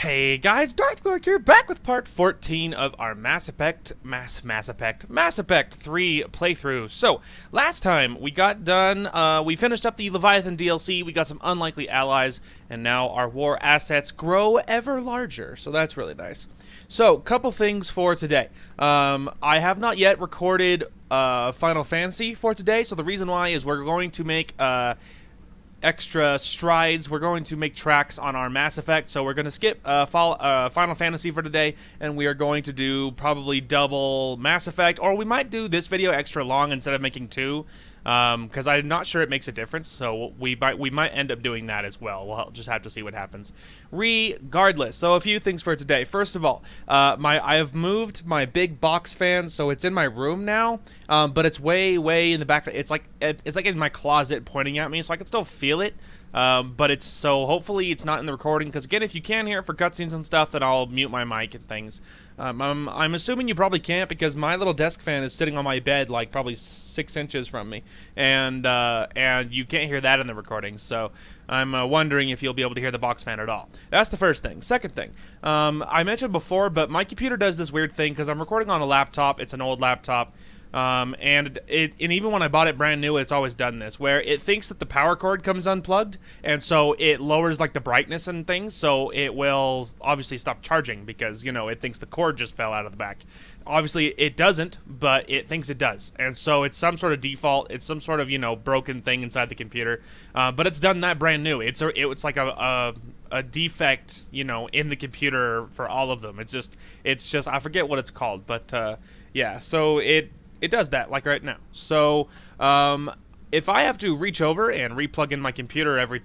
Hey guys, Darth Glork here, back with part 14 of our Mass Effect 3 playthrough. So, last time we got done, we finished up the Leviathan DLC, we got some unlikely allies, and now our war assets grow ever larger, so that's really nice. So, couple things for today. I have not yet recorded Final Fantasy for today, so the reason why is we're going to make extra strides. We're going to make tracks on our Mass Effect, so we're going to skip Final Fantasy for today, and we are going to do probably double Mass Effect, or we might do this video extra long instead of making two, because I'm not sure it makes a difference, so we might end up doing that as well. We'll just have to see what happens. Regardless, so a few things for today. First of all, I have moved my big box fan, so it's in my room now, but it's way in the back. It's like in my closet pointing at me, so I can still feel it. But it's so hopefully it's not in the recording, because again, if you can hear it for cutscenes and stuff, then I'll mute my mic and things. I'm assuming you probably can't, because my little desk fan is sitting on my bed like probably 6 inches from me, and you can't hear that in the recording. So I'm wondering if you'll be able to hear the box fan at all. That's the first thing. Second thing, I mentioned before, but my computer does this weird thing because I'm recording on a laptop. It's an old laptop. And even when I bought it brand new, it's always done this, where it thinks that the power cord comes unplugged, and so it lowers like the brightness and things, so it will obviously stop charging because, you know, it thinks the cord just fell out of the back. Obviously it doesn't, but it thinks it does, and so it's some sort of default, it's some sort of, you know, broken thing inside the computer, but it's done that brand new. It's like a defect, you know, in the computer for all of them. It's just I forget what it's called, but yeah, so it does that, like right now. So, if I have to reach over and replug in my computer every,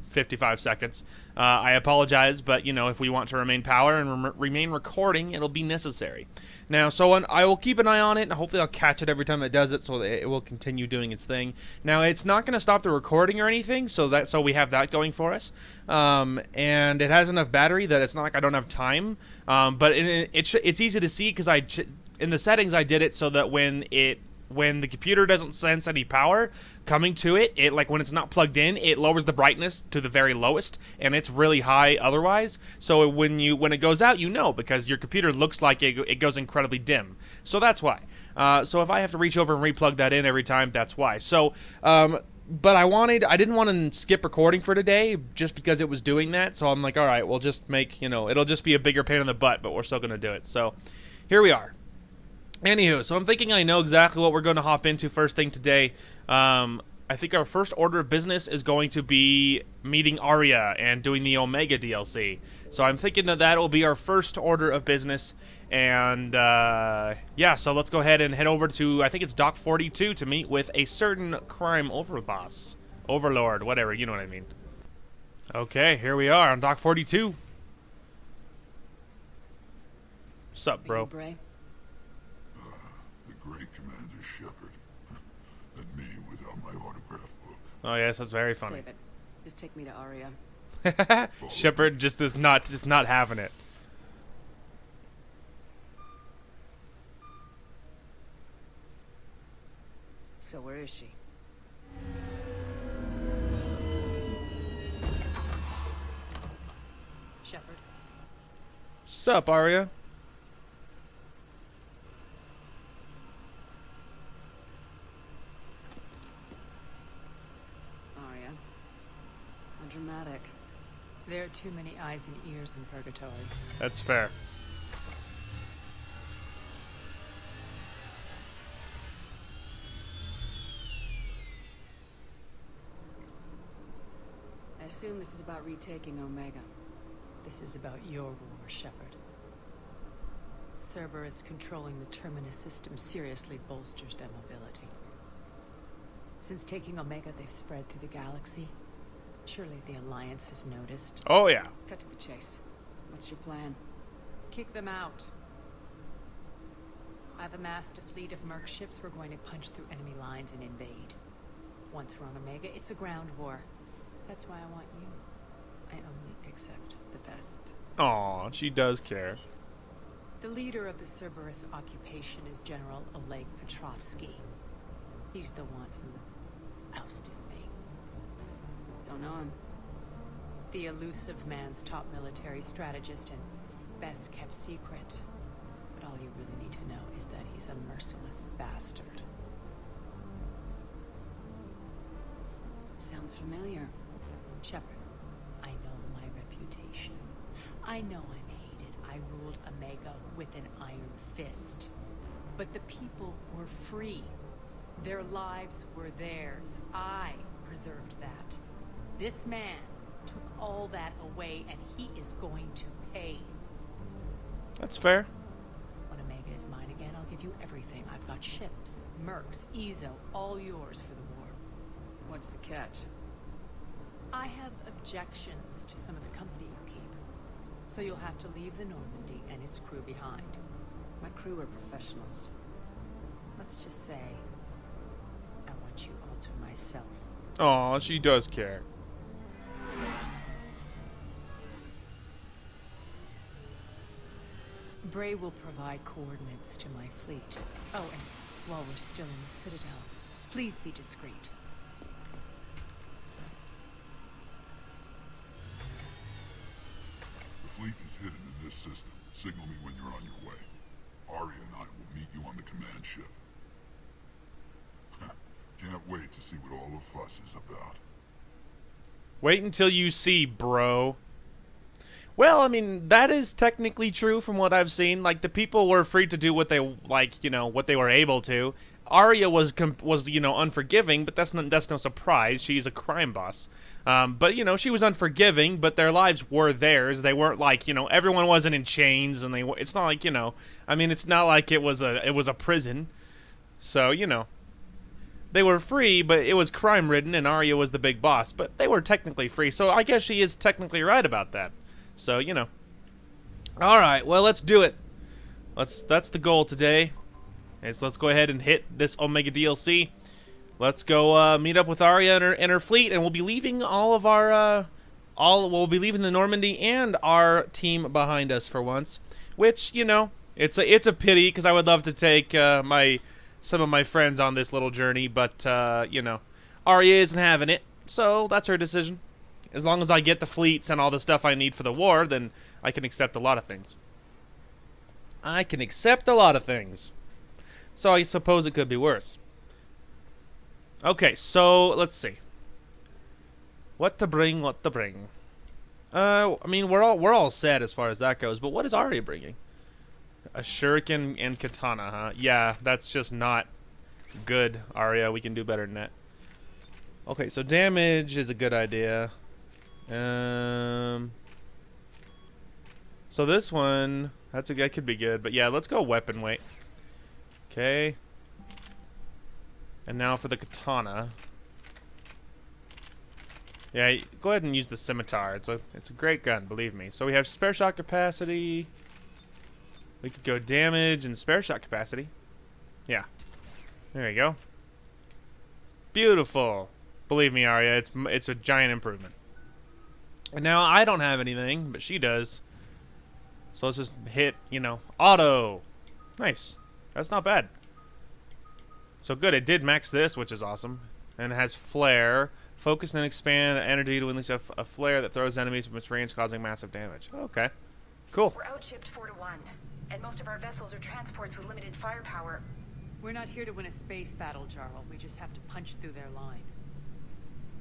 55 seconds, I apologize, but, if we want to remain power and remain recording, it'll be necessary. Now, I will keep an eye on it, and hopefully I'll catch it every time it does it, so that it will continue doing its thing. Now, it's not going to stop the recording or anything, so we have that going for us. And it has enough battery that it's not like I don't have time, but it's easy to see, because in the settings I did it so that when the computer doesn't sense any power coming to it, like when it's not plugged in, it lowers the brightness to the very lowest, and it's really high otherwise. So when it goes out, because your computer looks like it goes incredibly dim. So that's why. So if I have to reach over and replug that in every time, that's why. So but I didn't want to skip recording for today just because it was doing that. So I'm like, all right, we'll just make, it'll just be a bigger pain in the butt, but we're still going to do it. So here we are. Anywho, so I'm thinking I know exactly what we're going to hop into first thing today. I think our first order of business is going to be meeting Arya and doing the Omega DLC. So I'm thinking that will be our first order of business. And, yeah, so let's go ahead and head over to, I think it's Dock 42, to meet with a certain crime overboss. Overlord, whatever, you know what I mean. Okay, here we are on Dock 42. Sup, bro? Great Commander Shepard. And me without my autograph book. Oh yes, that's very funny. Save it. Just take me to Arya. Shepard just not having it. So where is she? Shepard. Sup, Arya? Dramatic. There are too many eyes and ears in purgatory. That's fair. I assume this is about retaking Omega. This is about your war, Shepard. Cerberus controlling the Terminus system seriously bolsters their mobility. Since taking Omega, they've spread through the galaxy. Surely the Alliance has noticed. Oh, yeah. Cut to the chase. What's your plan? Kick them out. I've amassed a fleet of merc ships. We're going to punch through enemy lines and invade. Once we're on Omega, it's a ground war. That's why I want you. I only accept the best. Aw, she does care. The leader of the Cerberus occupation is General Oleg Petrovsky. He's the one who ousted me. Don't know him. The elusive man's top military strategist and best kept secret. But all you really need to know is that he's a merciless bastard. Sounds familiar. Shepard, I know my reputation. I know I'm hated. I ruled Omega with an iron fist. But the people were free. Their lives were theirs. I preserved that. This man took all that away, and he is going to pay. That's fair. When Omega is mine again, I'll give you everything. I've got ships, mercs, Ezo, all yours for the war. What's the catch? I have objections to some of the company you keep. So you'll have to leave the Normandy and its crew behind. My crew are professionals. Let's just say, I want you all to myself. Aw, she does care. Bray will provide coordinates to my fleet. Oh, and while we're still in the Citadel, please be discreet. The fleet is hidden in this system. Signal me when you're on your way. Arya and I will meet you on the command ship. Can't wait to see what all the fuss is about. Wait until you see, bro. Well, I mean, that is technically true from what I've seen. Like, the people were free to do what they, like, you know, what they were able to. Arya was you know, unforgiving, but that's no surprise. She's a crime boss. But, you know, she was unforgiving, but their lives were theirs. They weren't like, you know, everyone wasn't in chains, and it's not like, you know, I mean, it's not like it was a prison. So, you know, they were free, but it was crime-ridden, and Arya was the big boss. But they were technically free, so I guess she is technically right about that. So, you know. All right, well, let's do it. That's the goal today. So let's go ahead and hit this Omega DLC. Let's go meet up with Arya and her fleet, and we'll be leaving all of our we'll be leaving the Normandy and our team behind us for once. Which, you know, it's a pity because I would love to take some of my friends on this little journey, but you know, Arya isn't having it, so that's her decision. As long as I get the fleets and all the stuff I need for the war, then I can accept a lot of things. I can accept a lot of things. So I suppose it could be worse. Okay, so let's see. What to bring? I mean, we're all set as far as that goes, but what is Arya bringing? A shuriken and katana, huh? Yeah, that's just not good, Arya. We can do better than that. Okay, so damage is a good idea. So this one, that could be good, but yeah, let's go weapon weight. Okay. And now for the katana. Yeah, go ahead and use the scimitar. It's a great gun, believe me. So we have spare shot capacity. We could go damage and spare shot capacity. Yeah. There you go. Beautiful. Believe me, Arya, it's a giant improvement. And now I don't have anything, but she does. So let's just hit, you know, auto. Nice. That's not bad. So good, it did max this, which is awesome. And it has flare. Focus and expand energy to release a flare that throws enemies from its range, causing massive damage. Okay. Cool. We're outshipped 4-1, and most of our vessels are transports with limited firepower. We're not here to win a space battle, Jarl. We just have to punch through their line.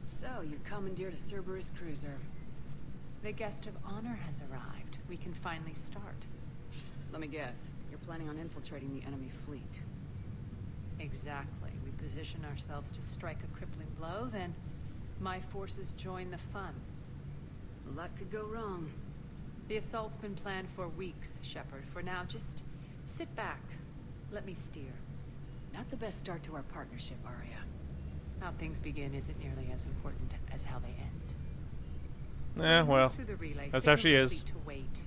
So, you commandeered a Cerberus cruiser. The guest of honor has arrived. We can finally start. Let me guess. You're planning on infiltrating the enemy fleet. Exactly. We position ourselves to strike a crippling blow, then my forces join the fun. A lot could go wrong. The assault's been planned for weeks, Shepard. For now, just sit back. Let me steer. Not the best start to our partnership, Arya. How things begin isn't nearly as important as how they end. Eh, well, Through the relay, that's how signal she the is. fleet to wait.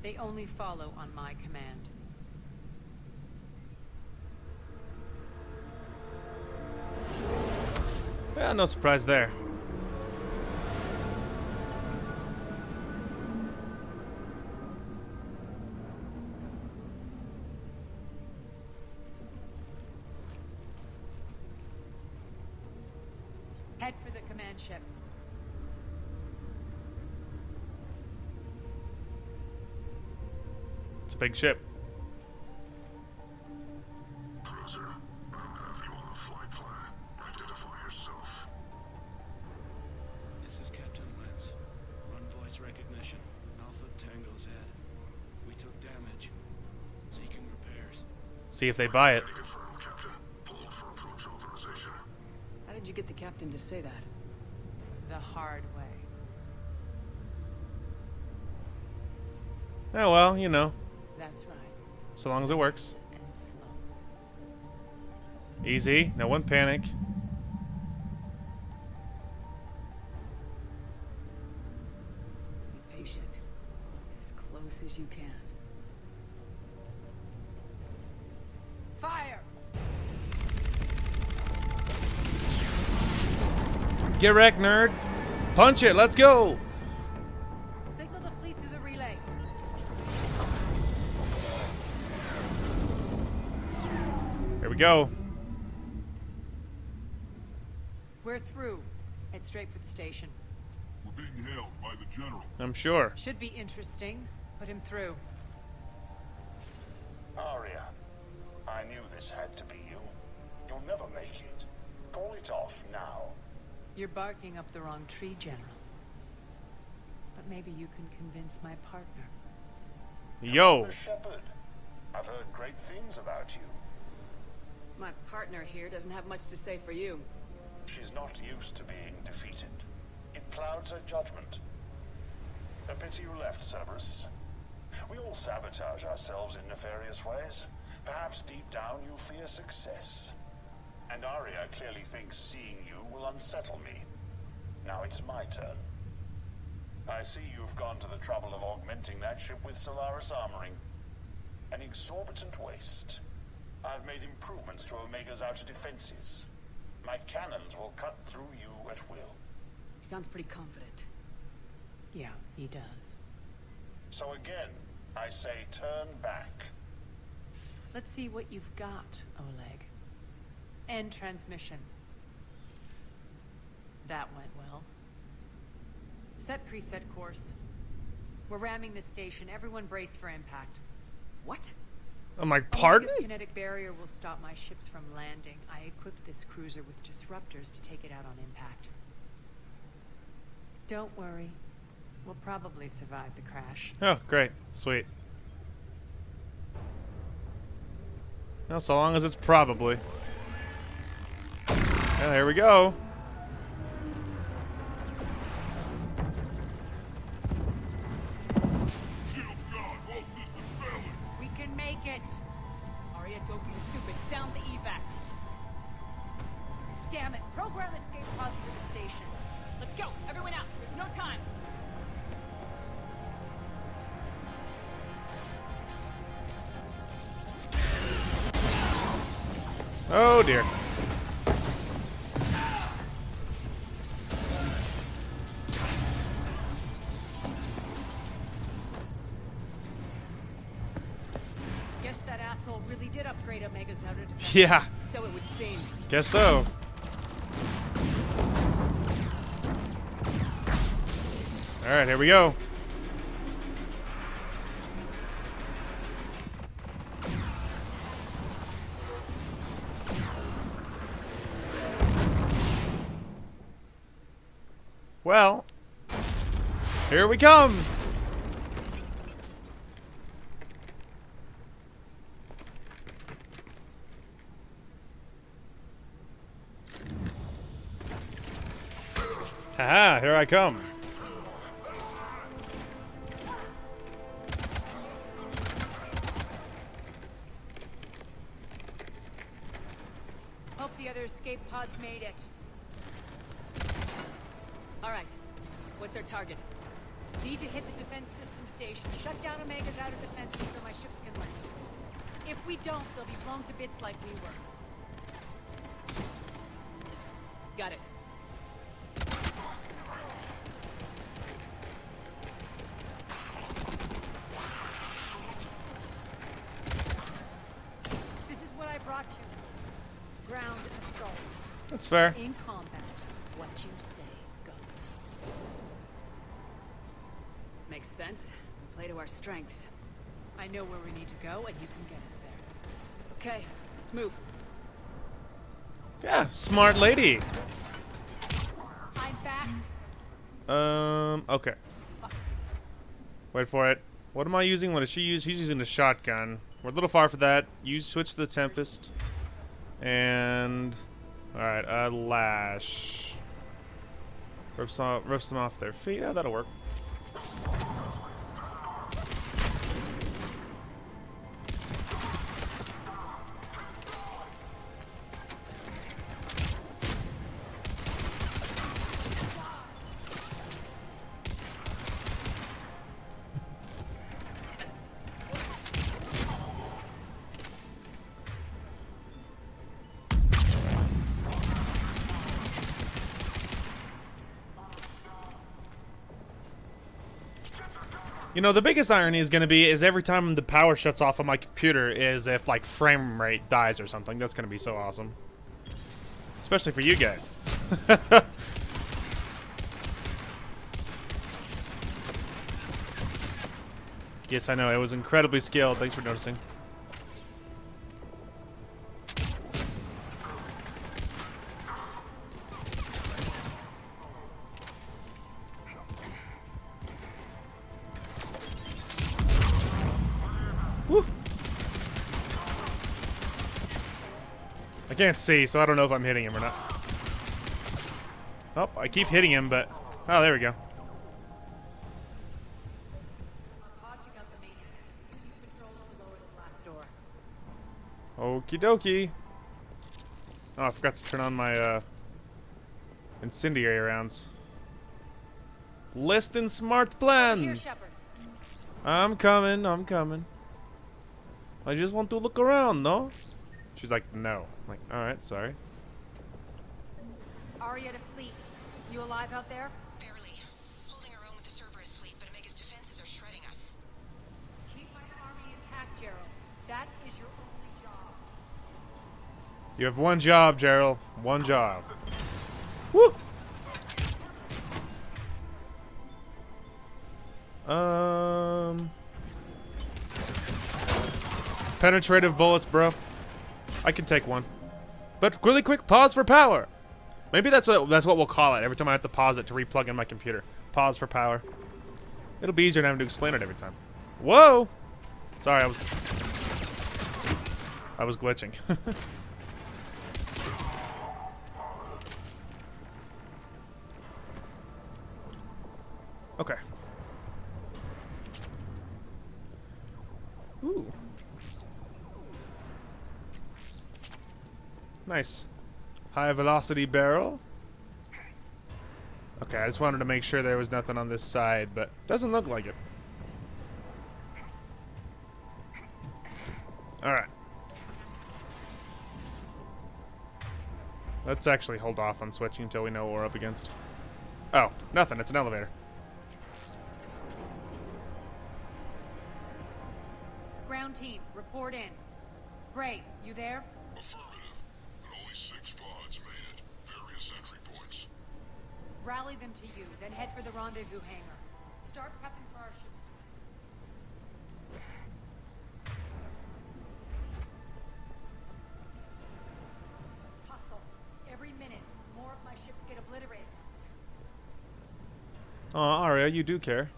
They only follow on my command. Yeah, no surprise there. Head for the command ship. It's a big ship. Cruiser, I'll have you on the flight plan. Identify yourself. This is Captain Lentz. Run voice recognition. Alpha Tango Z. We took damage. Seeking repairs. See if they buy it. Confirm, Captain. Hold for approach authorization. How did you get the captain to say that? The hard way. Oh, well, you know. That's right. So long as it works. And slow. Easy. No one panic. Be patient. As close as you can. Fire! Get wrecked, nerd. Punch it. Let's go. Signal the fleet through the relay. Here we go. We're through. Head straight for the station. We're being hailed by the General. I'm sure. Should be interesting. Put him through. Arya, I knew this had to be you. You'll never make it. Call it off now. You're barking up the wrong tree, General. But maybe you can convince my partner. Yo. The Shepherd. I've heard great things about you. My partner here doesn't have much to say for you. She's not used to being defeated. It clouds her judgment. A pity you left, Cerberus. We all sabotage ourselves in nefarious ways. Perhaps deep down you fear success. And Arya clearly thinks seeing you will unsettle me. Now it's my turn. I see you've gone to the trouble of augmenting that ship with Solaris armoring. An exorbitant waste. I've made improvements to Omega's outer defenses. My cannons will cut through you at will. He sounds pretty confident. Yeah, he does. So again, I say turn back. Let's see what you've got, Oleg. End transmission. That went well. Set preset course. We're ramming the station. Everyone brace for impact. What? I'm like, pardon? Omega's kinetic barrier will stop my ships from landing. I equipped this cruiser with disruptors to take it out on impact. Don't worry. We'll probably survive the crash. Oh, great. Sweet. Well, so long as it's probably. Yeah, here we go. Shields gone. All systems failing. We can make it! Arya, don't be stupid. Sound the evac. Damn it! Program escape pods for the station. Let's go. Everyone out. There's no time. Oh, dear. Guess that asshole really did upgrade Omega's outer defense. Yeah, So it would seem. guess so. All right, here we go. Well, here we come. Haha, here I come. Hope the other escape pods made it. All right. What's our target? Need to hit the defense system station. Shut down Omega's outer defenses so my ships can land. If we don't, they'll be blown to bits like we were. Got it. This is what I brought you. Ground assault. That's fair. In combat, what you say goes. Makes sense. We play to our strengths. I know where we need to go, and you can get us there. Okay, let's move. Yeah, smart lady. I'm back. Okay. Wait for it. What am I using? What does she use? She's using the shotgun. We're a little far for that. You switch to the Tempest. And... Alright, Lash. Rips them off their feet. Oh, that'll work. You know, the biggest irony is going to be is every time the power shuts off on my computer is if, like, frame rate dies or something. That's going to be so awesome. Especially for you guys. Yes, I know. It was incredibly skilled. Thanks for noticing. Woo. I can't see, so I don't know if I'm hitting him or not. Oh, I keep hitting him, but... Oh, there we go. Okie dokie. Oh, I forgot to turn on my, incendiary rounds. Less than smart plan. Here, Shepard. I'm coming, I'm coming. I just want to look around, no? She's like, no. I'm like, alright, sorry. Aria to fleet. You alive out there? Barely. Holding our own with the Cerberus fleet, but Omega's defenses are shredding us. Keep my army intact, Gerald. That is your only job. You have one job, Gerald. One job. Woo! Penetrative bullets, bro. I can take one. But really quick, pause for power. Maybe that's what we'll call it every time I have to pause it to replug in my computer. Pause for power. It'll be easier than having to explain it every time. Whoa! Sorry, I was glitching. Okay. Ooh. Nice. High velocity barrel. Okay, I just wanted to make sure there was nothing on this side, but doesn't look like it. Alright. Let's actually hold off on switching until we know what we're up against. Oh, nothing. It's an elevator. Ground team, report in. Gray, you there? Affirmative. But only 6 pods made it. Various entry points. Rally them to you, then head for the rendezvous hangar. Start prepping for our ships. Hustle. Every minute, more of my ships get obliterated. Oh, Arya, you do care.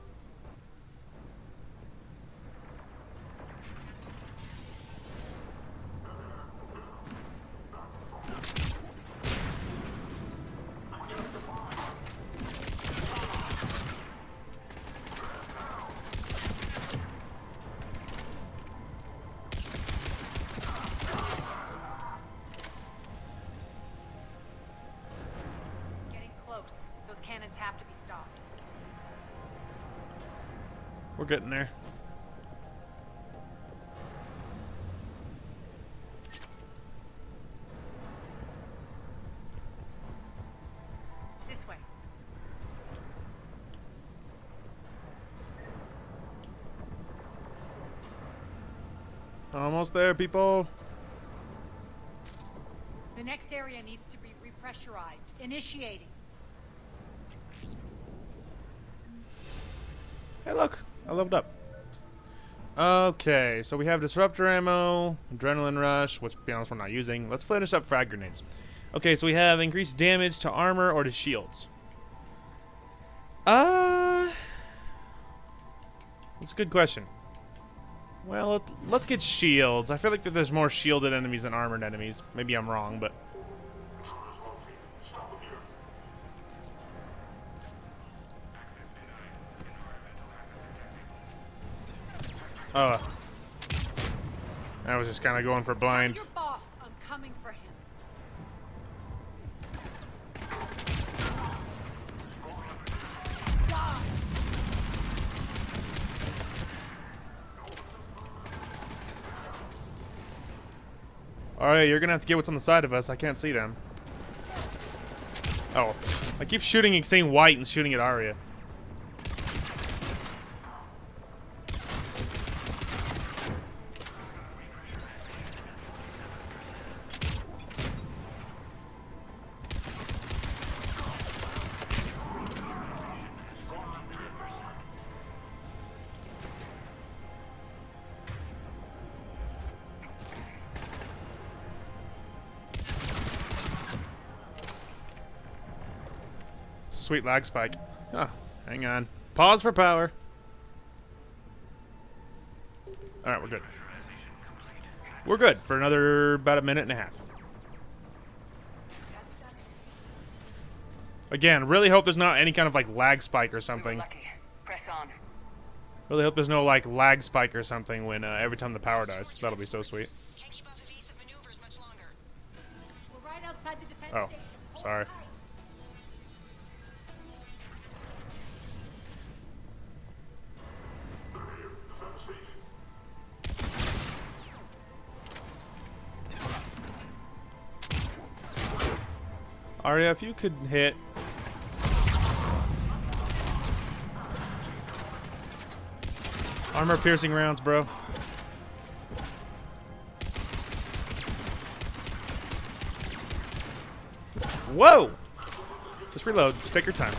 Getting close. Those cannons have to be stopped. We're getting there. This way. Almost there, people. The next area needs to be repressurized. Initiating. Hey, look. I leveled up. Okay, so we have disruptor ammo, adrenaline rush, which to be honest we're not using. Let's finish up frag grenades. Okay, so we have increased damage to armor or to shields. That's a good question. Well, let's get shields. I feel like that there's more shielded enemies than armored enemies. Maybe I'm wrong, but... Oh. I was just kind of going for blind. Your boss, I'm coming for him. Alright, you're gonna have to get what's on the side of us. I can't see them. Oh. I keep shooting and saying white and shooting at Arya. Sweet lag spike. Oh, hang on. Pause for power. Alright, we're good. We're good for another about a minute and a half. Again, really hope there's not any kind of like lag spike or something. Lucky. Press on. Really hope there's no like lag spike or something when every time the power dies. That'll be so sweet. Can't keep up evasive maneuvers much longer. We're right outside the defense Oh, station. sorry. Arya, if you could hit. Armor piercing rounds, bro. Whoa! Just reload. Just take your time.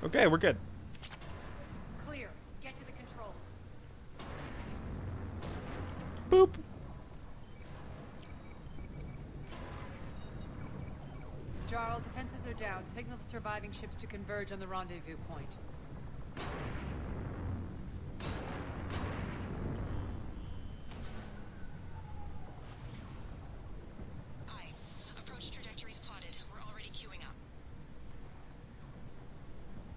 Okay, we're good. Clear. Get to the controls. Boop. Jarl, defenses are down. Signal the surviving ships to converge on the rendezvous point. Aye. Approach trajectories plotted. We're already queuing up.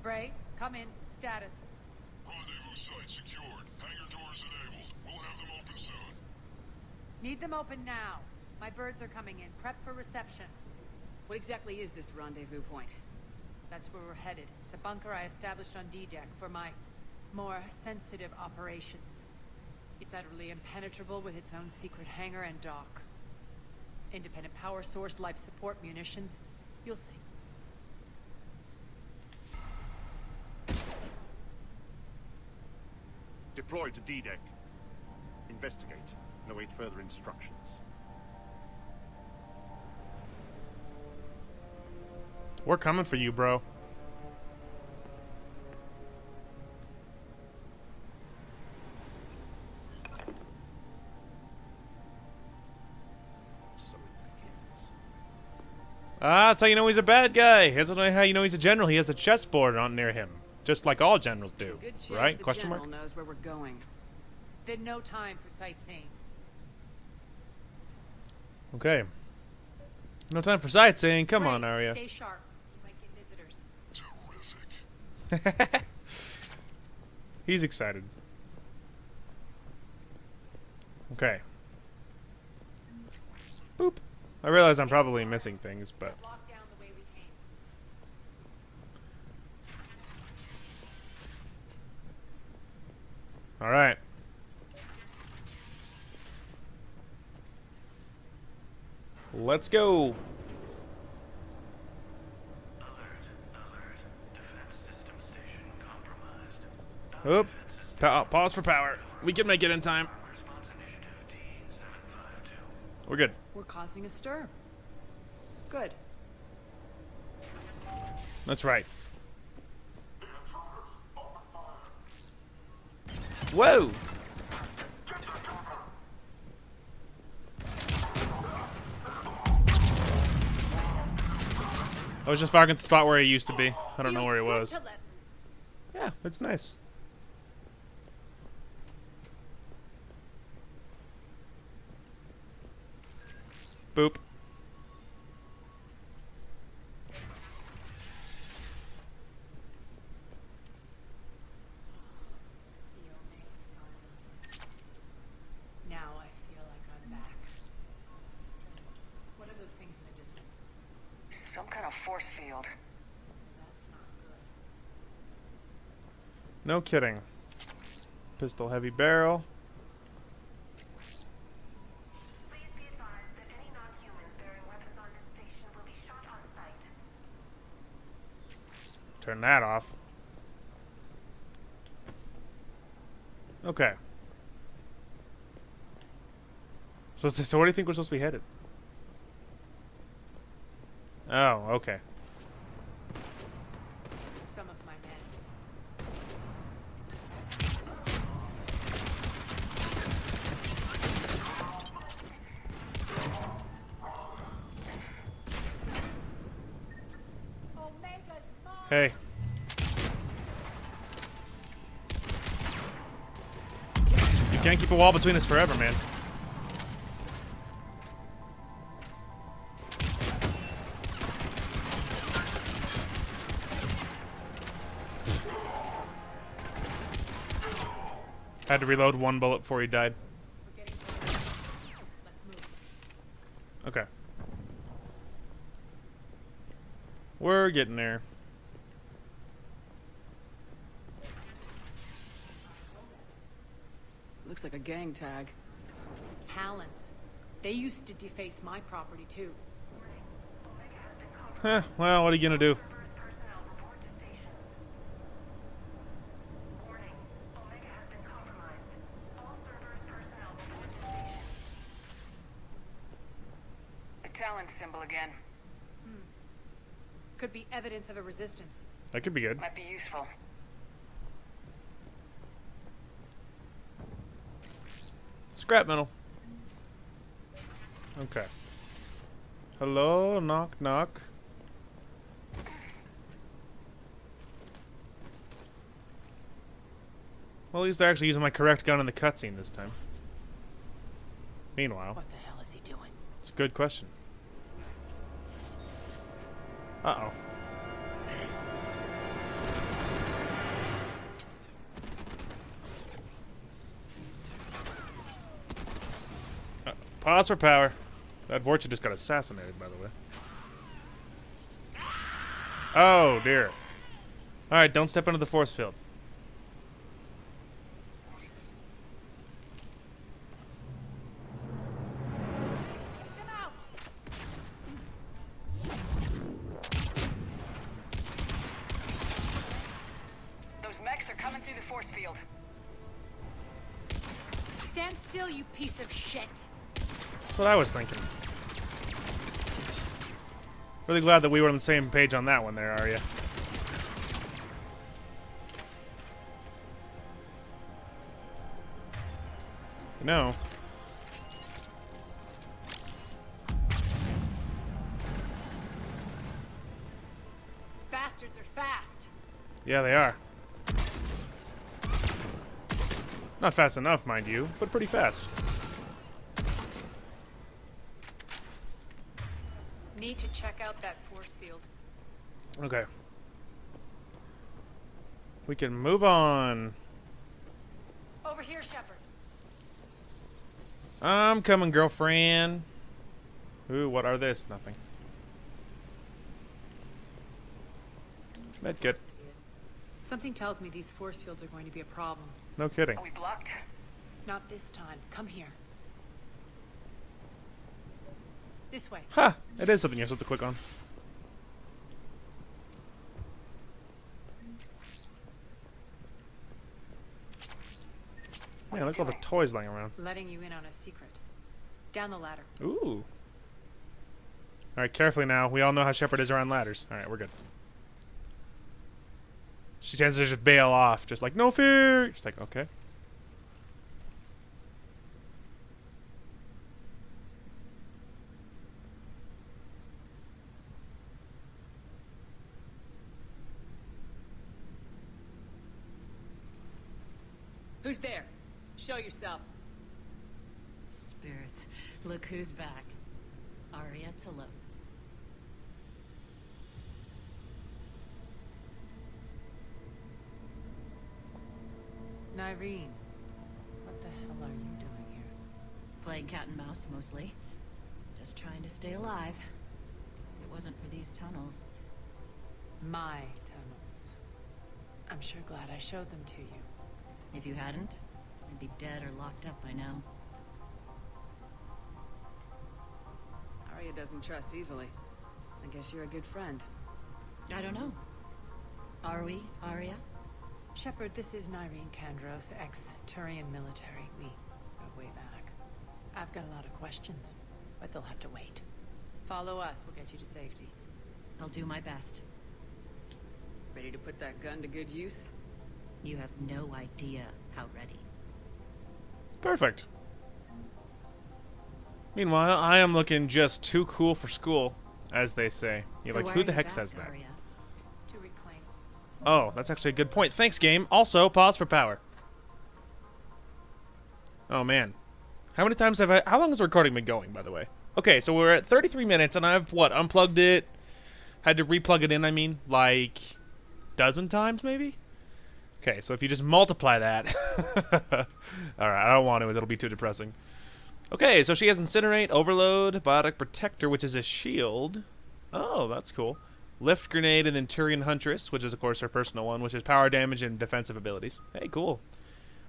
Bray, come in. Status. Rendezvous site secured. Hangar doors enabled. We'll have them open soon. Need them open now. My birds are coming in. Prep for reception. What exactly is this rendezvous point? That's where we're headed. It's a bunker I established on D-Deck for my more sensitive operations. It's utterly impenetrable with its own secret hangar and dock. Independent power source, life support, munitions. You'll see. Deploy to D-Deck. Investigate and await further instructions. We're coming for you, bro. So it begins. Ah, that's how you know he's a bad guy. That's how you know he's a general. He has a chessboard on near him, just like all generals It's a do, good chance right? the Question general mark. knows where we're going. Then no time for sightseeing. Okay. No time for sightseeing. Come Bray, on, Arya. Stay sharp. You might get visitors. Terrific. He's excited. Okay. Boop. I realize I'm probably missing things, but Lock down the way we came. all right. Let's go. Oop. Pause for power. We can make it in time. We're good. We're causing a stir. Good. That's right. Whoa! I was just firing at the spot where he used to be. I don't know where he was. Yeah, it's nice. Boop. Now I feel like I'm back. What are those things in the distance? Some kind of force field. That's not good. No kidding. Pistol heavy barrel. Please be advised that any non-humans bearing weapons on this station will be shot on sight. Turn that off. Okay. So where do you think we're supposed to be headed? Oh, okay. Some of my men. Hey. You can't keep a wall between us forever, man. Had to reload one bullet before he died. We're getting close. Let's move. Okay. We're getting there. Looks like a gang tag. Talents. They used to deface my property too. Huh, well, what are you gonna do? Personnel report to station. Warning. Omega has been compromised. All Cerberus personnel report to station. A talent symbol again. Could be evidence of a resistance. That could be good. Might be useful. Scrap metal. Okay. Hello, knock, knock. Well, at least they're actually using my correct gun in the cutscene this time. Meanwhile, What the hell is he doing? it's a good question. Uh-oh. Pause for power. That Vorcha just got assassinated, by the way. Oh, dear. Alright, don't step into the force field. Come out! Those mechs are coming through the force field. Stand still, you piece of shit! That's what I was thinking. Really glad that we were on the same page on that one there, are you? No. Bastards are fast. Yeah, they are. Not fast enough, mind you, but pretty fast. Need to check out that force field. Okay. We can move on. Over here, Shepard. I'm coming, girlfriend. Ooh, what are this? Nothing. Medkit. Something tells me these force fields are going to be a problem. No kidding. Are we blocked? Not this time. Come here. This way. Ha! It is something you're supposed to click on. Man, look at all the toys lying around. Letting you in on a secret. Down the ladder. Ooh. Alright, carefully now. We all know how Shepard is around ladders. Alright, we're good. She tends to just bail off, just like, no fear. She's like, okay. Who's there? Show yourself. Spirits, look who's back. Arya Talo. Nyreen, what the hell are you doing here? Playing cat and mouse, mostly. Just trying to stay alive. If it wasn't for these tunnels. My tunnels. I'm sure glad I showed them to you. If you hadn't, I'd be dead or locked up by now. Arya doesn't trust easily. I guess you're a good friend. I don't know. Are we, Arya? Shepard, this is Nyreen Kandros, ex-Turian military. We go way back. I've got a lot of questions, but they'll have to wait. Follow us, we'll get you to safety. I'll do my best. Ready to put that gun to good use? You have no idea how ready. Perfect. Meanwhile, I am looking just too cool for school, as they say. You're So like, why who are the you heck back, says that? Arya? To reclaim. Oh, that's actually a good point. Thanks, game. Also, pause for power. Oh, man. How many times have I... How long has the recording been going, by the way? Okay, so we're at 33 minutes, and I've, what, unplugged it? Had to replug it in, I mean? Like, dozen times, maybe? Okay, so if you just multiply that... Alright, I don't want to. It'll be too depressing. Okay, so she has Incinerate, Overload, Biotic Protector, which is a shield. Oh, that's cool. Lift Grenade, and then Turian Huntress, which is, of course, her personal one, which is power damage and defensive abilities. Hey, cool.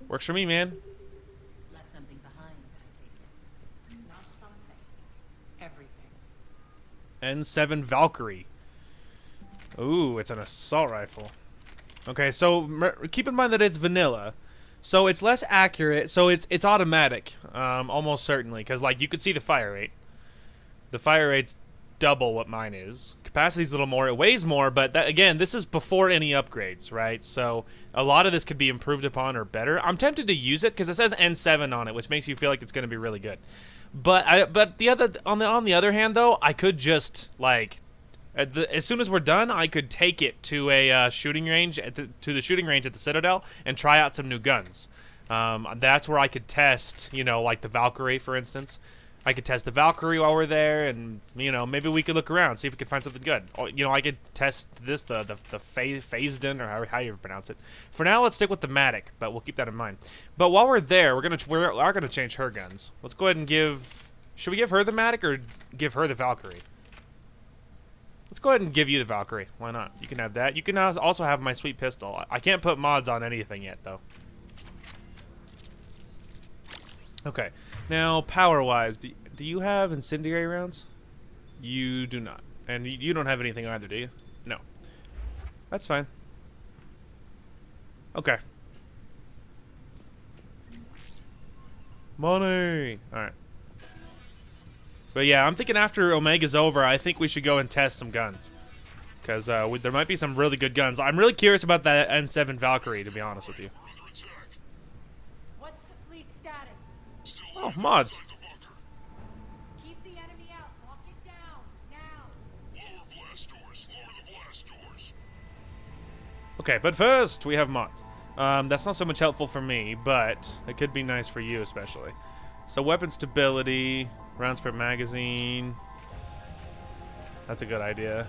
Works for me, man. Left something behind, I take it. Not something. Everything. N7 Valkyrie. Ooh, it's an assault rifle. Okay, so keep in mind that it's vanilla. So it's less accurate, so it's automatic, almost certainly, because, like, you could see the fire rate. The fire rate's double what mine is. Capacity's a little more, it weighs more, but that, again, this is before any upgrades, right? So a lot of this could be improved upon or better. I'm tempted to use it because it says N7 on it, which makes you feel like it's going to be really good. But on the other hand, though, I could just, like, as soon as we're done, I could take it to a shooting range to the shooting range at the Citadel and try out some new guns. That's where I could test, you know, like the Valkyrie, for instance. I could test the Valkyrie while we're there, and, you know, maybe we could look around, see if we could find something good. Or, you know, I could test this, the Phasden, or how you pronounce it. For now, let's stick with the Matic, but we'll keep that in mind. But while we're there, we are gonna change her guns. Let's go ahead and give. Should we give her the Matic or give her the Valkyrie? Let's go ahead and give you the Valkyrie. Why not? You can have that. You can also have my sweet pistol. I can't put mods on anything yet, though. Okay. Now, power-wise, do you have incendiary rounds? You do not. And you don't have anything either, do you? No. That's fine. Okay. Money! Alright. But yeah, I'm thinking after Omega's over, I think we should go and test some guns. Because there might be some really good guns. I'm really curious about that N7 Valkyrie, to be honest with you. What's the fleet status? Oh, mods. Keep the enemy out. Lock it down. Now. Lower blast doors. Lower the blast doors. Okay, but first, we have mods. That's not so much helpful for me, but it could be nice for you especially. So weapon stability, rounds per magazine. That's a good idea.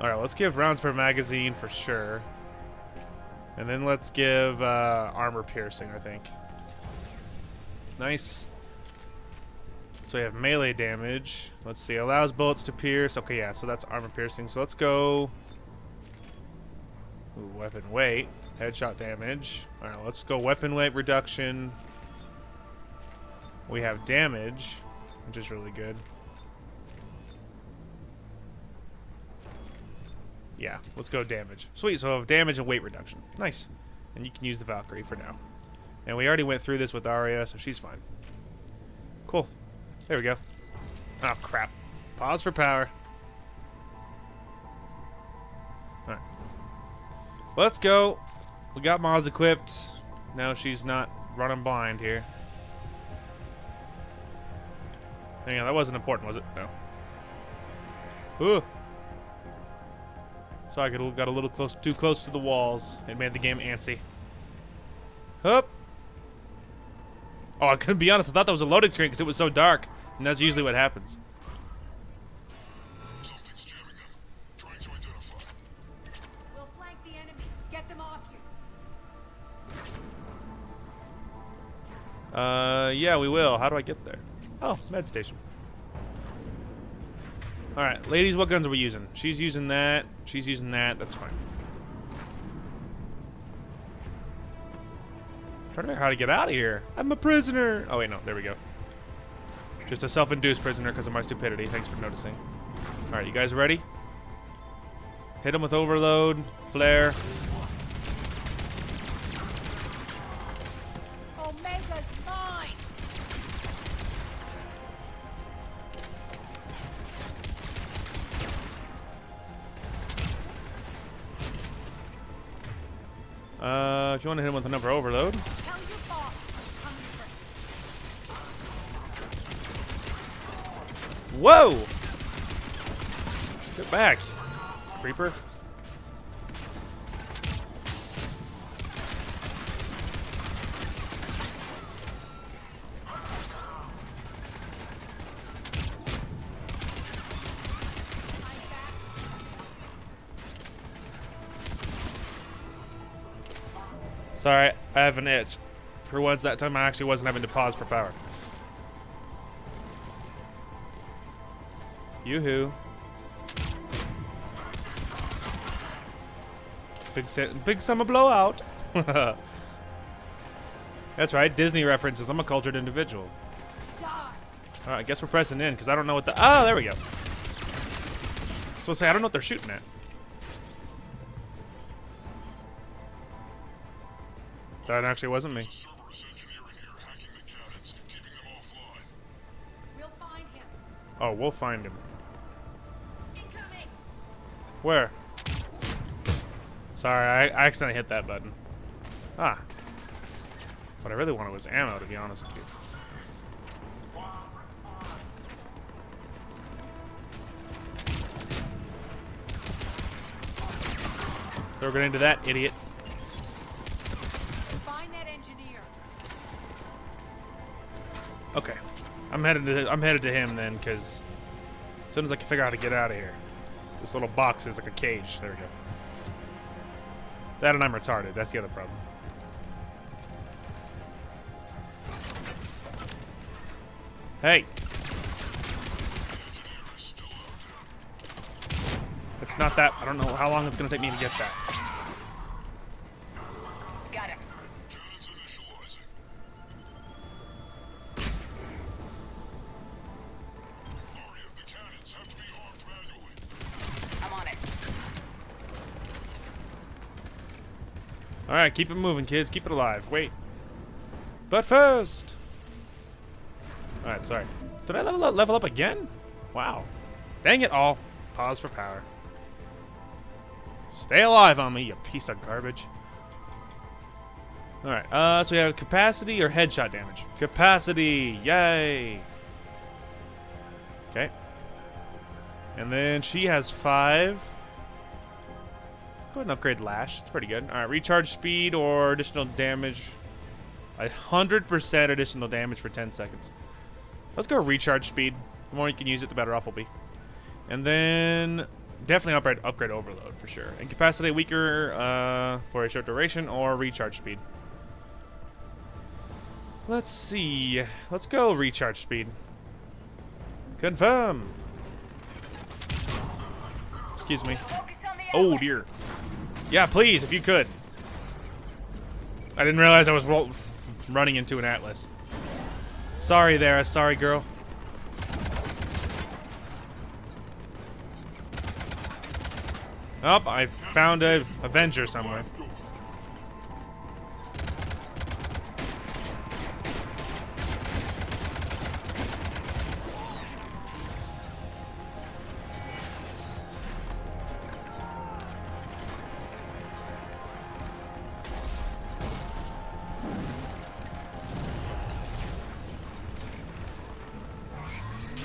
Alright, let's give rounds per magazine for sure. And then let's give armor piercing, I think. Nice. So we have melee damage. Let's see, allows bullets to pierce. Okay, yeah, so that's armor piercing. So let's go... Ooh, weapon weight. Headshot damage. Alright, let's go weapon weight reduction. We have damage, which is really good. Yeah, let's go damage. Sweet, so damage and weight reduction. Nice. And you can use the Valkyrie for now. And we already went through this with Arya, so she's fine. Cool. There we go. Oh, crap. Pause for power. Alright. Let's go. We got Maz equipped. Now she's not running blind here. Hang on, that wasn't important, was it? No. Ooh. So I got a little too close to the walls. It made the game antsy. Hup. Oh, I couldn't be honest. I thought that was a loading screen because it was so dark, and that's usually what happens. Something's jamming them. Trying to identify. We'll flank the enemy. Get them off you. Yeah, we will. How do I get there? Oh, med station. All right, ladies, what guns are we using? She's using that. She's using that. That's fine. Trying to figure out how to get out of here. I'm a prisoner. Oh wait, no, there we go. Just a self-induced prisoner because of my stupidity. Thanks for noticing. All right, you guys ready? Hit him with overload, flare. Omega's mine. If you want to hit him with another overload. Tell your boss I'm coming for Whoa! Get back, creeper. Sorry, I have an itch. For once, that time I actually wasn't having to pause for power. Yoo-hoo. Big summer blowout. That's right, Disney references. I'm a cultured individual. Alright, I guess we're pressing in, because I don't know what the... Oh, there we go. So I'll say, I don't know what they're shooting at. That actually wasn't me. Cerberus engineering here, hacking the cannons, keeping them offline. We'll find him. Oh, we'll find him. Incoming. Where? Sorry, I accidentally hit that button. Ah. What I really wanted was ammo, to be honest with you. Throw a grenade to that, idiot. Find that engineer. Okay. I'm headed to him then, because as soon as I can figure out how to get out of here. This little box is like a cage. There we go. That and I'm retarded. That's the other problem. Hey! It's not that. I don't know how long it's going to take me to get that. Got him. Cannons initializing. Aria, the cannons have to be armed manually. I'm on it. Alright, keep it moving, kids. Keep it alive. Wait. But first... Alright, sorry. Did I level up again? Wow. Dang it all. Pause for power. Stay alive on me, you piece of garbage. Alright, so we have capacity or headshot damage. Capacity, yay! Okay. And then she has 5. Go ahead and upgrade Lash, it's pretty good. Alright, recharge speed or additional damage. 100% additional damage for 10 seconds. Let's go recharge speed. The more you can use it, the better off we'll be. And then... definitely upgrade overload for sure. And capacity weaker for a short duration or recharge speed. Let's see. Let's go recharge speed. Confirm. Excuse me. Oh dear. Yeah, please, if you could. I didn't realize I was running into an Atlas. Sorry there, sorry girl. Oh, I found a Avenger somewhere.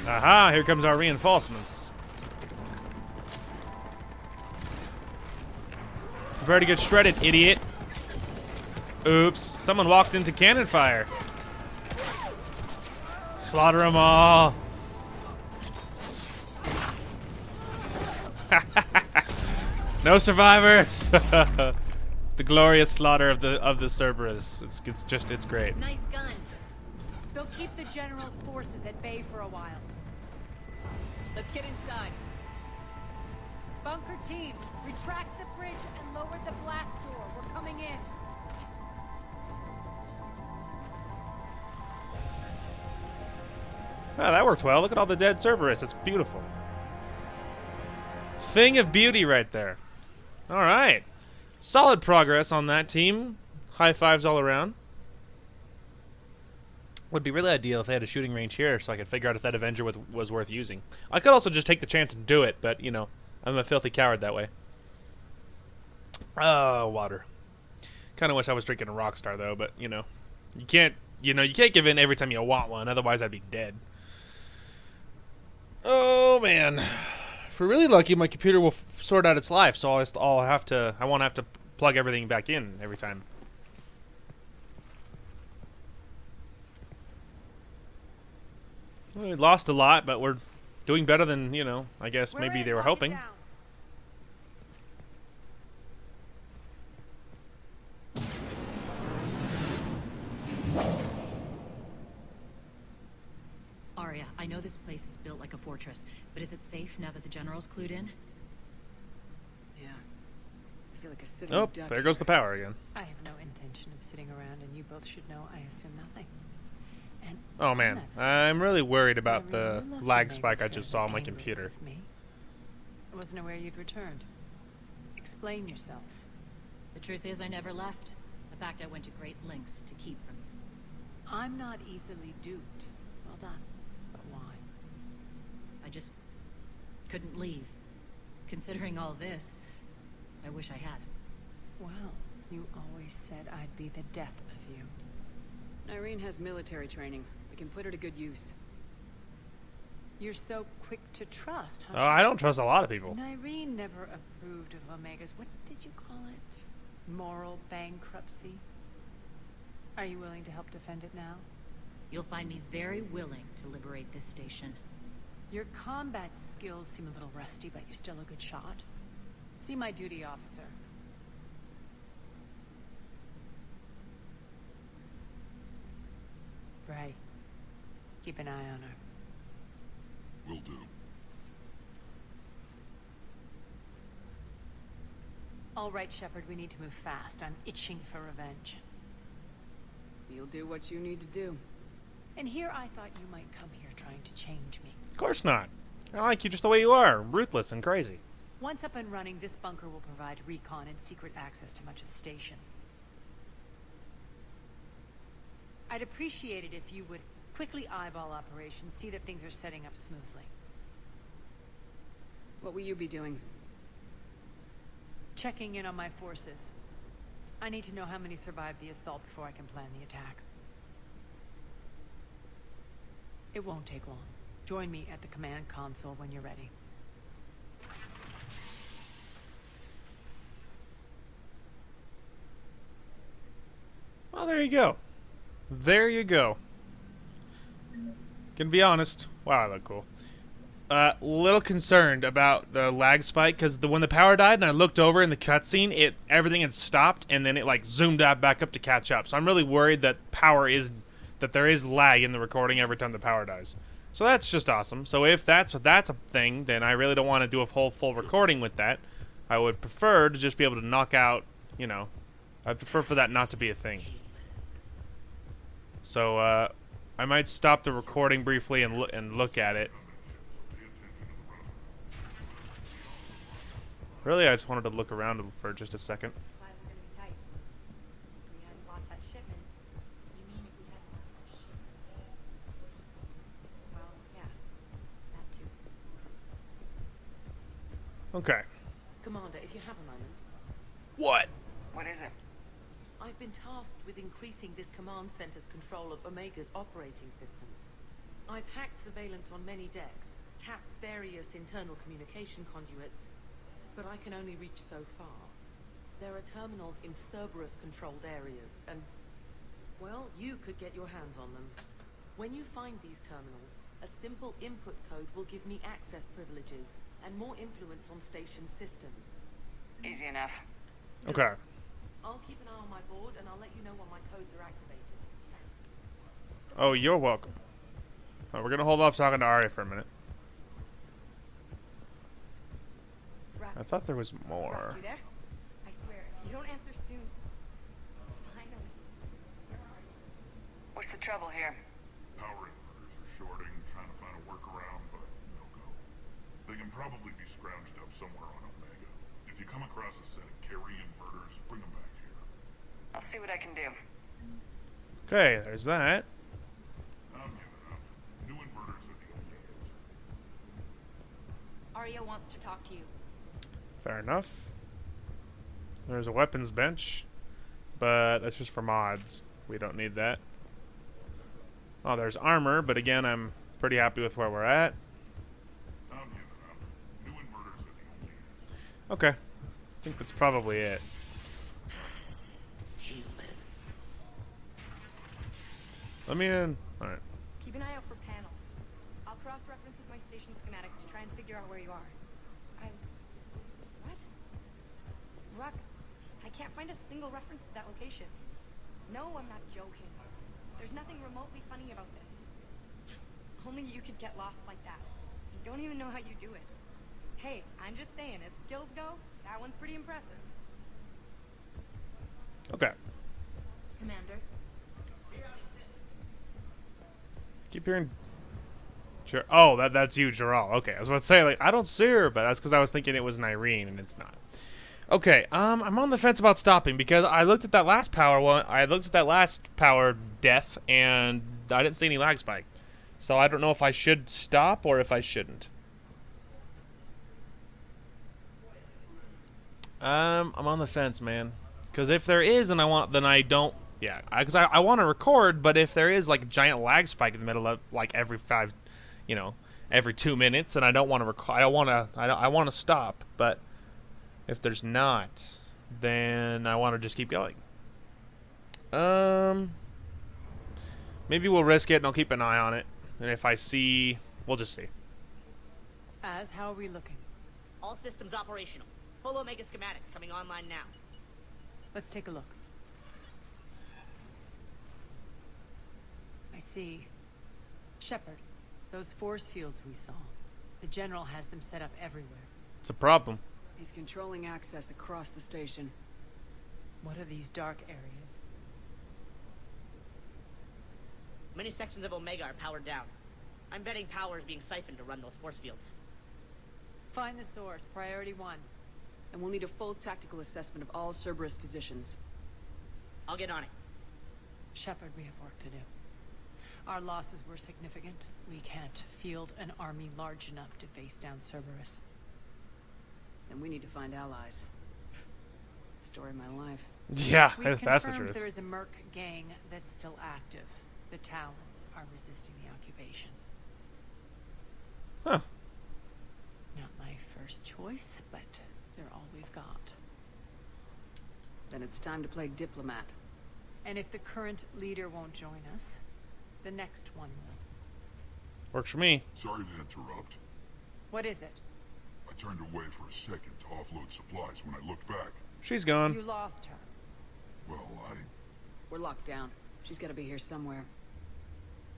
Aha, here comes our reinforcements. Prepare to get shredded, idiot. Oops, someone walked into cannon fire. Slaughter them all. No survivors. The glorious slaughter of the Cerberus. It's great. Nice guns. They'll keep the General's forces at bay for a while. Let's get inside. Bunker team, retract the bridge and lower the blast door. We're coming in. Oh, that worked well. Look at all the dead Cerberus. It's beautiful. Thing of beauty right there. All right. Solid progress on that team. High fives all around. Would be really ideal if they had a shooting range here so I could figure out if that Avenger was worth using. I could also just take the chance and do it, but, you know, I'm a filthy coward that way. Water. Kind of wish I was drinking a Rockstar, though, but, you can't give in every time you want one, otherwise I'd be dead. Oh, man. If we're really lucky, my computer will sort out its life, so I won't have to plug everything back in every time. We lost a lot, but we're doing better than, I guess maybe they were hoping. Arya, I know this place is built like a fortress, but is it safe now that the General's clued in? Yeah. I feel like a sitting Oh, duck there goes the power again. I have no intention of sitting around, and you both should know I assume nothing. And Oh man, I'm really worried about the lag spike I just saw on my computer. I wasn't aware you'd returned. Explain yourself. The truth is I never left. In fact, I went to great lengths to keep from you. I'm not easily duped. Well done. But why? I just couldn't leave. Considering all this, I wish I had. Well, you always said I'd be the death of you. Irene has military training. We can put her to good use. You're so quick to trust, huh? Oh, I don't trust a lot of people. And Irene never approved of Omega's, what did you call it? Moral bankruptcy? Are you willing to help defend it now? You'll find me very willing to liberate this station. Your combat skills seem a little rusty, but you're still a good shot. See my duty officer. Bray, keep an eye on her. Will do. All right, Shepard, we need to move fast. I'm itching for revenge. You'll do what you need to do. And here I thought you might come here trying to change me. Of course not. I like you just the way you are, ruthless and crazy. Once up and running, this bunker will provide recon and secret access to much of the station. I'd appreciate it if you would quickly eyeball operations, see that things are setting up smoothly. What will you be doing? Checking in on my forces. I need to know how many survived the assault before I can plan the attack. It won't take long. Join me at the command console when you're ready. Well, there you go. There you go. Can be honest. Wow, I look cool. Little concerned about the lag spike because when the power died and I looked over in the cutscene, everything had stopped and then it like zoomed out back up to catch up. So I'm really worried that there is lag in the recording every time the power dies. So that's just awesome. So if that's a thing, then I really don't want to do a whole full recording with that. I would prefer to just be able to knock out, I'd prefer for that not to be a thing. So I might stop the recording briefly and look at it. Really, I just wanted to look around for just a second. Supplies are gonna be tight. If we hadn't lost that shipment. You mean if we hadn't lost that shipment? Well, yeah. That too. Okay. Commander, if you have a moment. What? What is it? I've been tasked with increasing this command center's control of Omega's operating systems. I've hacked surveillance on many decks, tapped various internal communication conduits, but I can only reach so far. There are terminals in Cerberus-controlled areas, and, well, you could get your hands on them. When you find these terminals, a simple input code will give me access privileges and more influence on station systems. Easy enough. Okay. I'll keep an eye on my board, and I'll let you know when my codes are activated. Oh, you're welcome. Oh, we're gonna hold off talking to Arya for a minute. I thought there was more. You there? I swear, if you don't answer soon. Finally. Where are you? What's the trouble here? Power inverters are shorting, trying to find a workaround, but no go. They can probably be scrounged up somewhere on Omega. If you come across a set of carry inverters, bring them back here. I'll see what I can do. Okay, there's that. I'm giving up. New inverters are the only answer. Arya wants to talk to you. Fair enough. There's a weapons bench, but that's just for mods. We don't need that. Oh, there's armor, but again, I'm pretty happy with where we're at. I'm giving up. New inverters are the only answer. Okay. I think that's probably it. Let me in. Alright. Keep an eye out for panels. I'll cross-reference with my station schematics to try and figure out where you are. What? Ruck, I can't find a single reference to that location. No, I'm not joking. There's nothing remotely funny about this. Only you could get lost like that. I don't even know how you do it. Hey, I'm just saying, as skills go, that one's pretty impressive. Okay. Commander. Keep hearing. Sure. Oh, that's you, Gerald. Okay, I was about to say, like, I don't see her, but that's because I was thinking it was an Irene, and it's not. Okay, I'm on the fence about stopping because I looked at that last power one. I looked at that last power death, and I didn't see any lag spike. So I don't know if I should stop or if I shouldn't. I'm on the fence, man. Because if there is, and then I don't. Yeah, because I want to record, but if there is like a giant lag spike in the middle of like every every 2 minutes, and I don't want to record. I want to stop, but if there's not, then I want to just keep going. Maybe we'll risk it, and I'll keep an eye on it. And if I see, we'll just see. How are we looking? All systems operational. Full Omega schematics coming online now. Let's take a look. I see. Shepard, those force fields we saw. The General has them set up everywhere. It's a problem. He's controlling access across the station. What are these dark areas? Many sections of Omega are powered down. I'm betting power is being siphoned to run those force fields. Find the source, priority 1. And we'll need a full tactical assessment of all Cerberus positions. I'll get on it. Shepard, we have work to do. Our losses were significant. We can't field an army large enough to face down Cerberus. And we need to find allies. Story of my life. Yeah, We've that's the confirmed truth. there is a Merc gang that's still active. The Talons are resisting the occupation. Huh. Not my first choice, but they're all we've got. Then it's time to play diplomat. And if the current leader won't join us, the next one will. Works for me. Sorry to interrupt. What is it? I turned away for a second to offload supplies when I looked back. She's gone. You lost her. Well, We're locked down. She's gotta be here somewhere.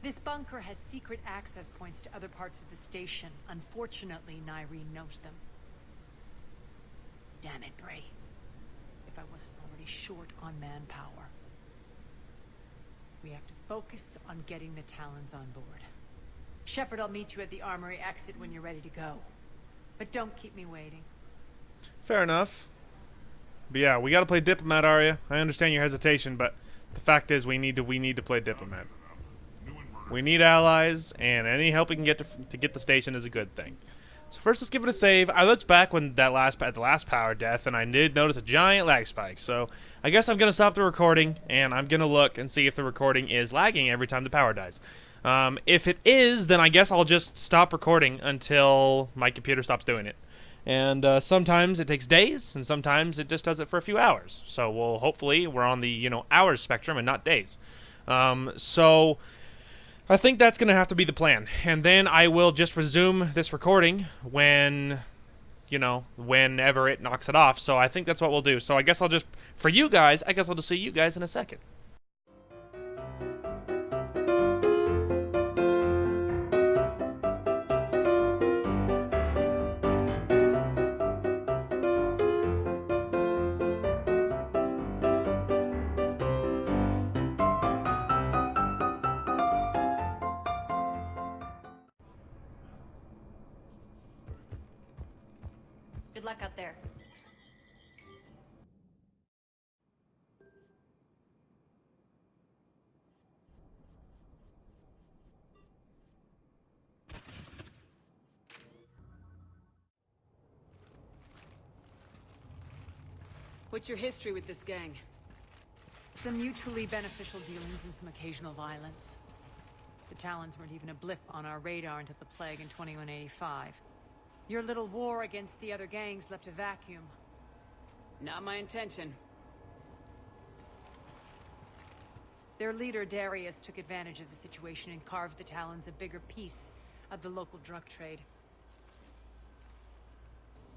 This bunker has secret access points to other parts of the station. Unfortunately, Nyreen knows them. Damn it, Bray. If I wasn't already short on manpower. We have to focus on getting the Talons on board. Shepard, I'll meet you at the armory exit when you're ready to go. But don't keep me waiting. Fair enough. But yeah, we got to play diplomat, Arya. I understand your hesitation, but the fact is we need to play diplomat. We need allies, and any help we can get to get the station is a good thing. So first, let's give it a save. I looked back when at the last power death, and I did notice a giant lag spike. So I guess I'm gonna stop the recording, and I'm gonna look and see if the recording is lagging every time the power dies. If it is, then I guess I'll just stop recording until my computer stops doing it. And sometimes it takes days, and sometimes it just does it for a few hours. So hopefully we're on the hours spectrum and not days. So I think that's going to have to be the plan. And then I will just resume this recording whenever it knocks it off. So I think that's what we'll do. So I guess I'll just see you guys in a second. Good luck out there. What's your history with this gang? Some mutually beneficial dealings and some occasional violence. The Talons weren't even a blip on our radar until the plague in 2185. Your little war against the other gangs left a vacuum. Not my intention. Their leader, Darius, took advantage of the situation and carved the Talons a bigger piece of the local drug trade.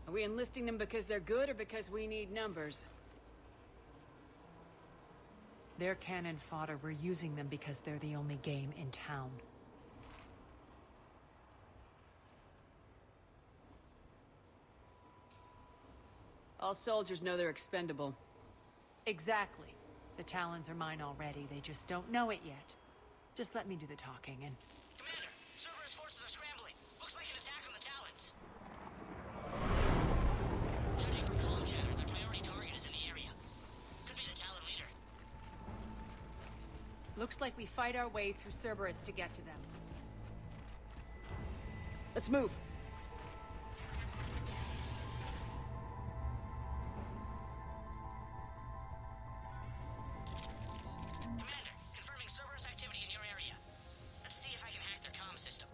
Are we enlisting them because they're good or because we need numbers? They're cannon fodder. We're using them because they're the only game in town. All soldiers know they're expendable. Exactly. The Talons are mine already. They just don't know it yet. Just let me do the talking and... Commander, Cerberus forces are scrambling. Looks like an attack on the Talons. Judging from comm chatter, their priority target is in the area. Could be the Talon leader. Looks like we fight our way through Cerberus to get to them. Let's move. Commander, confirming Cerberus activity in your area. Let's see if I can hack their comm system.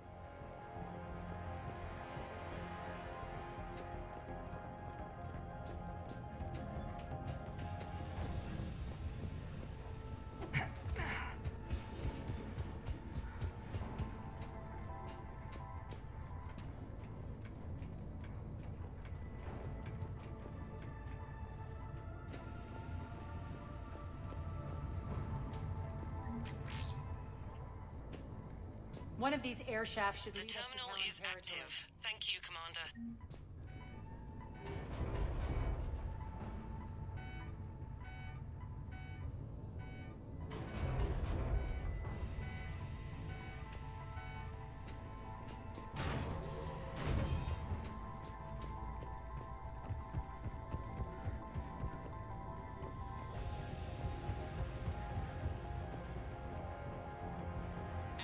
One of these air shafts should The lead us to terminal Talon is territory. active. Thank you, Commander.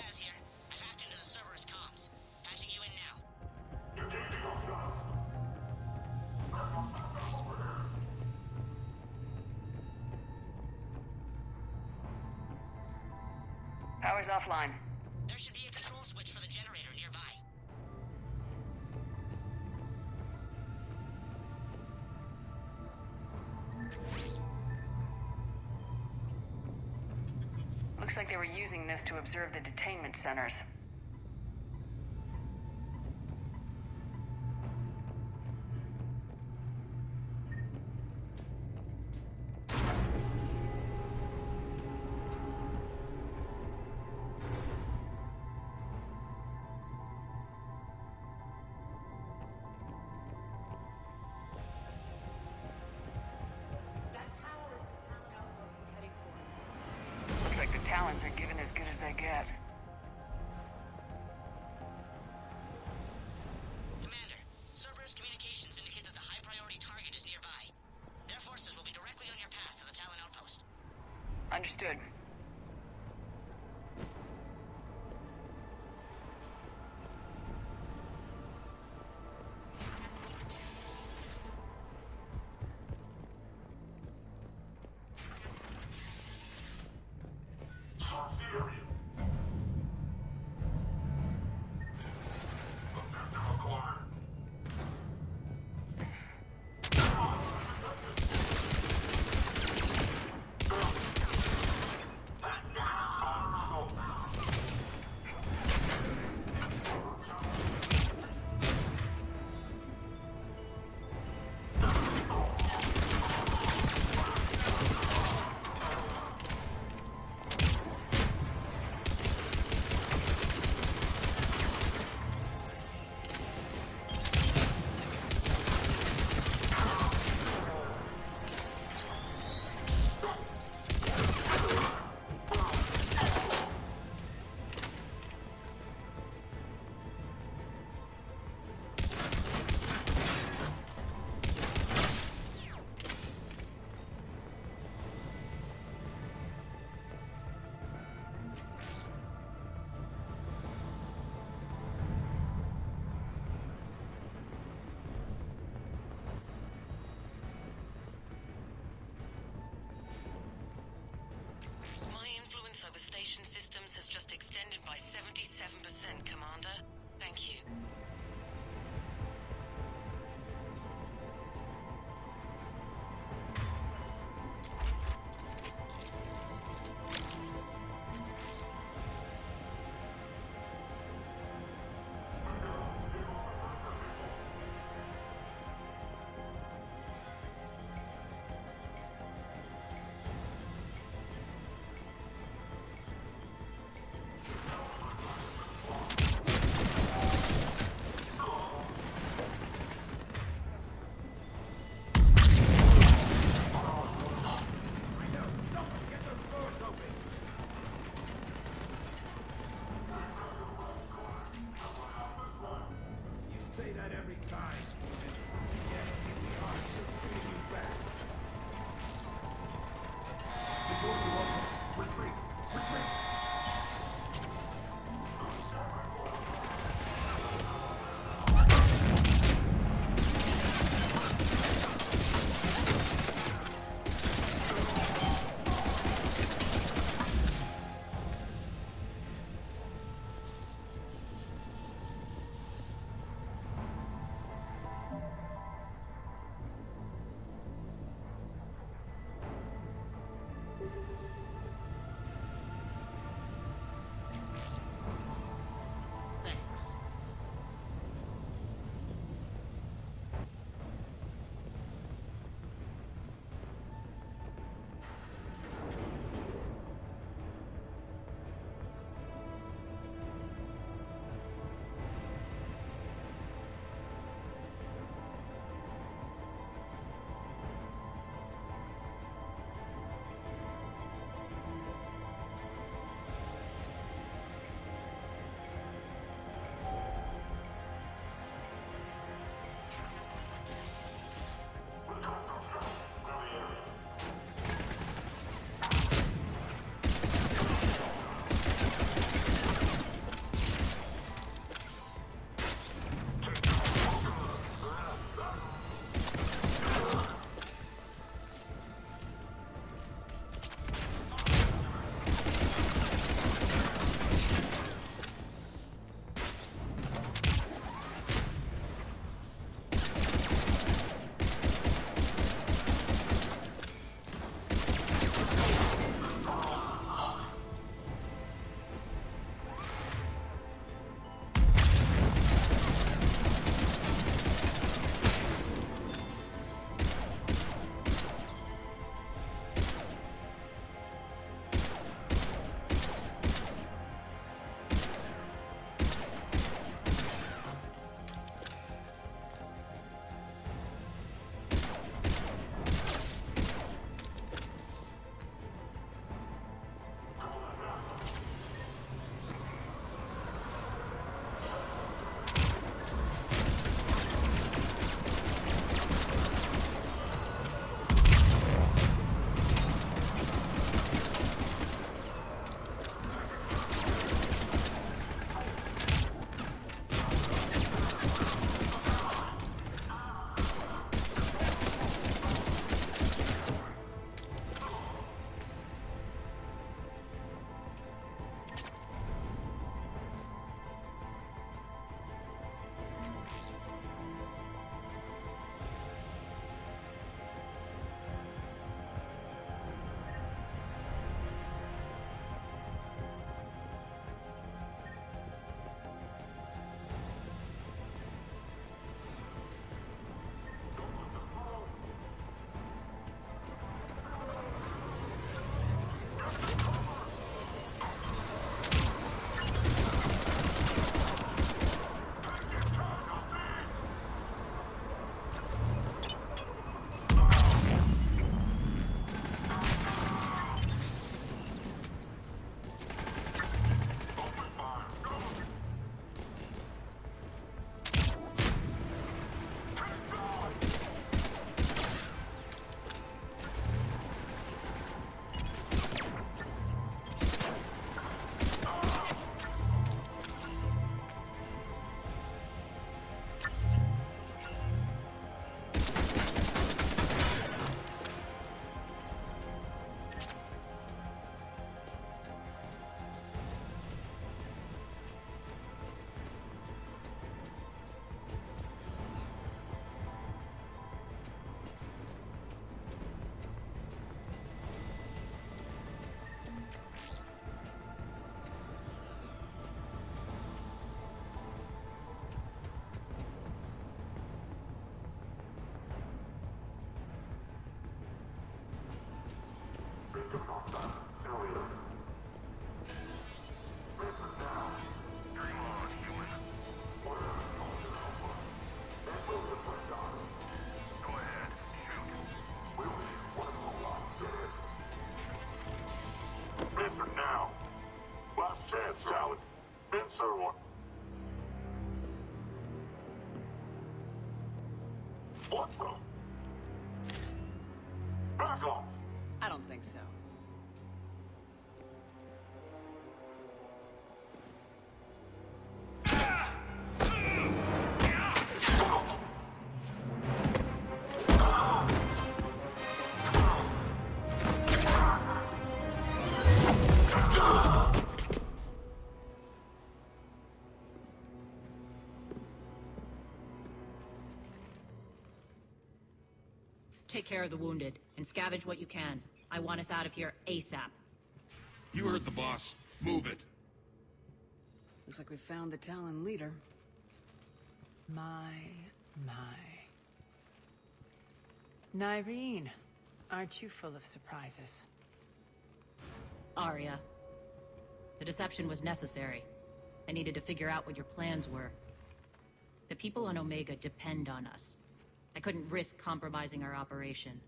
Az here. I've hacked into the Cerberus comms. Patching you in now. Power's offline. There should be a control switch for the generator nearby. Looks like they were using this to observe the detainment centers. That tower is the Talon outpost we're heading for. Looks like the Talons are giving as good as they get. Commander, Cerberus communications indicate that the high priority target is nearby. Their forces will be directly on your path to the Talon outpost. Understood. extended by 77%, Commander. Thank you. Answer now. Last chance, Talon. Answer one. What the? Back off. I don't think so. Take care of the wounded, and scavenge what you can. I want us out of here ASAP. You heard the boss. Move it. Looks like we found the Talon leader. My. Nyreen, aren't you full of surprises? Arya. The deception was necessary. I needed to figure out what your plans were. The people on Omega depend on us. I couldn't risk compromising our operation.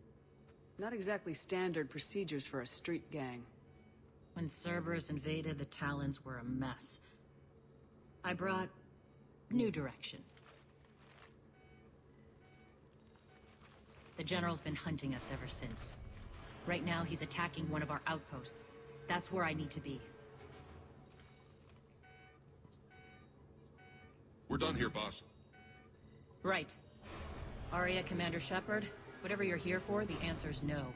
Not exactly standard procedures for a street gang. When Cerberus invaded, the Talons were a mess. I brought new direction. The General's been hunting us ever since. Right now, he's attacking one of our outposts. That's where I need to be. We're done here, boss. Right. Arya, Commander Shepard, whatever you're here for, the answer's no.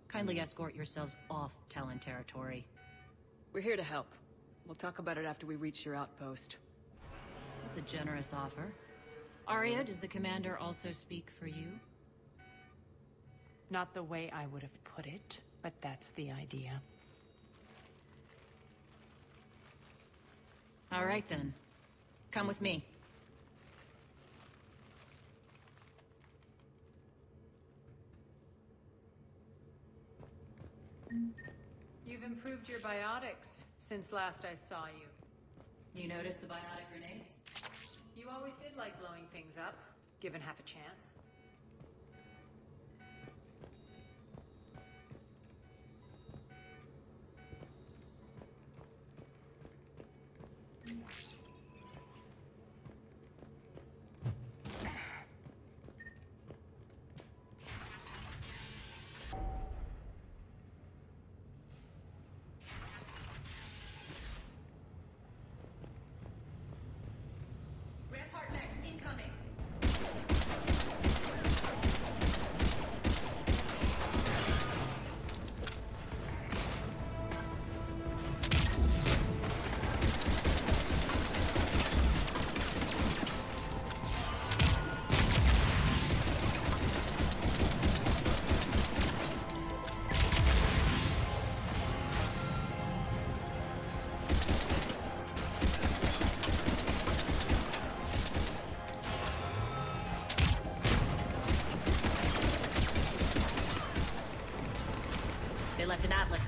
Kindly escort yourselves off Talon territory. We're here to help. We'll talk about it after we reach your outpost. That's a generous offer. Arya, does the Commander also speak for you? Not the way I would have put it, but that's the idea. All right then. Come with me. You've improved your biotics since last I saw you. You noticed the biotic grenades? You always did like blowing things up, given half a chance. Rampart mechs incoming! They left an atlas.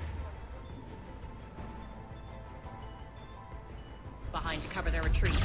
It's behind to cover their retreat.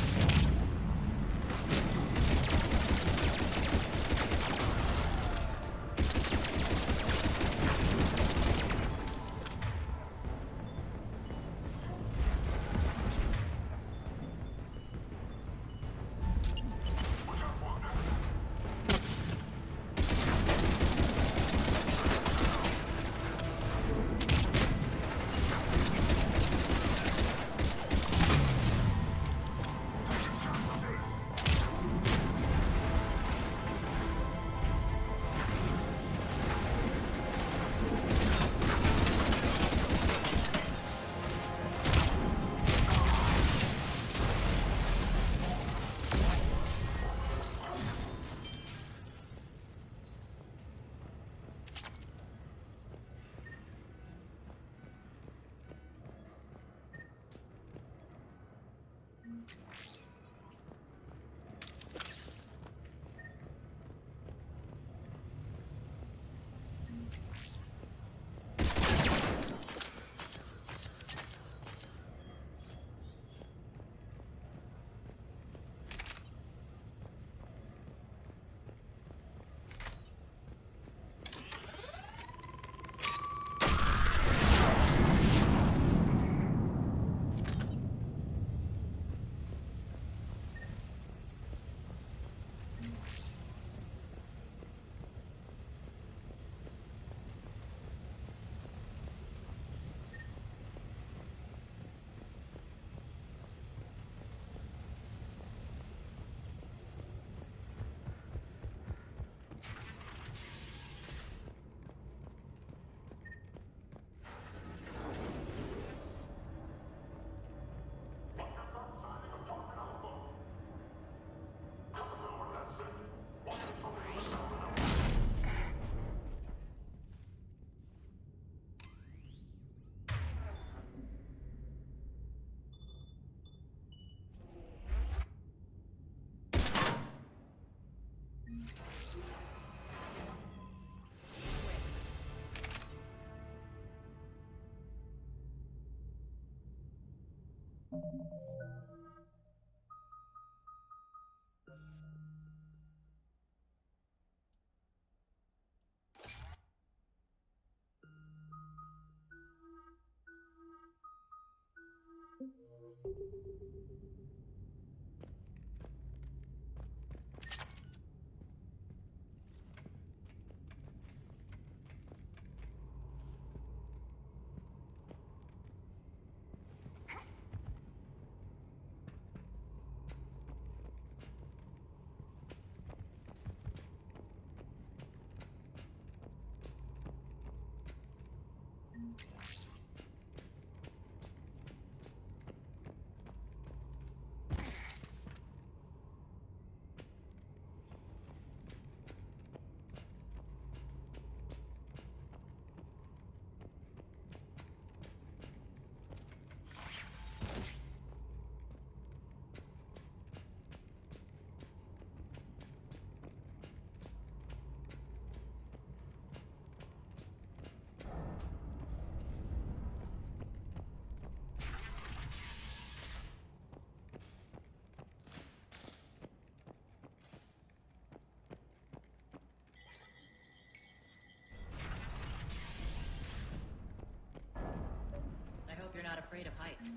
I hope you're not afraid of heights.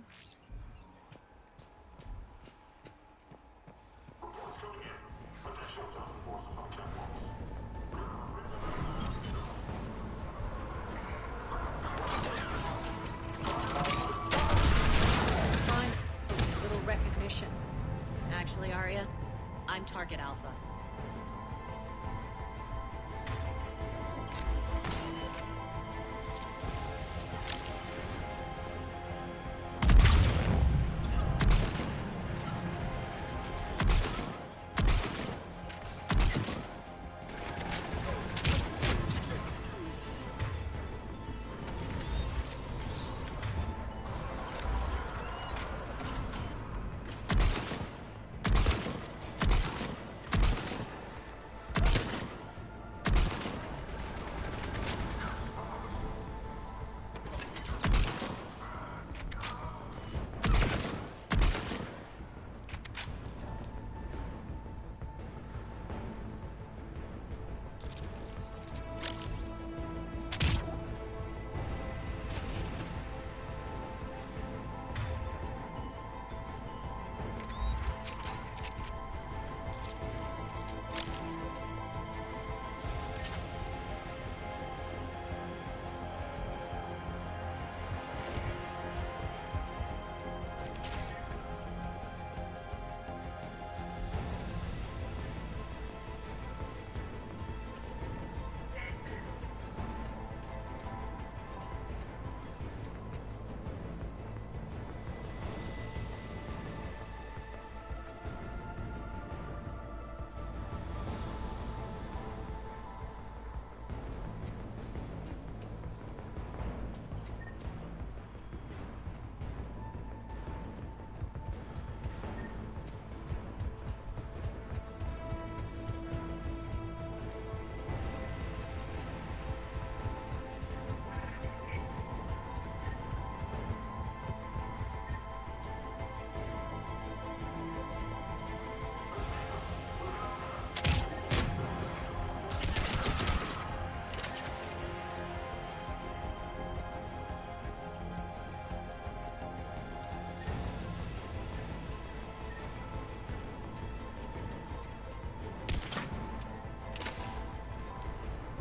Fine. Little recognition. Actually, Arya, I'm Target Alpha.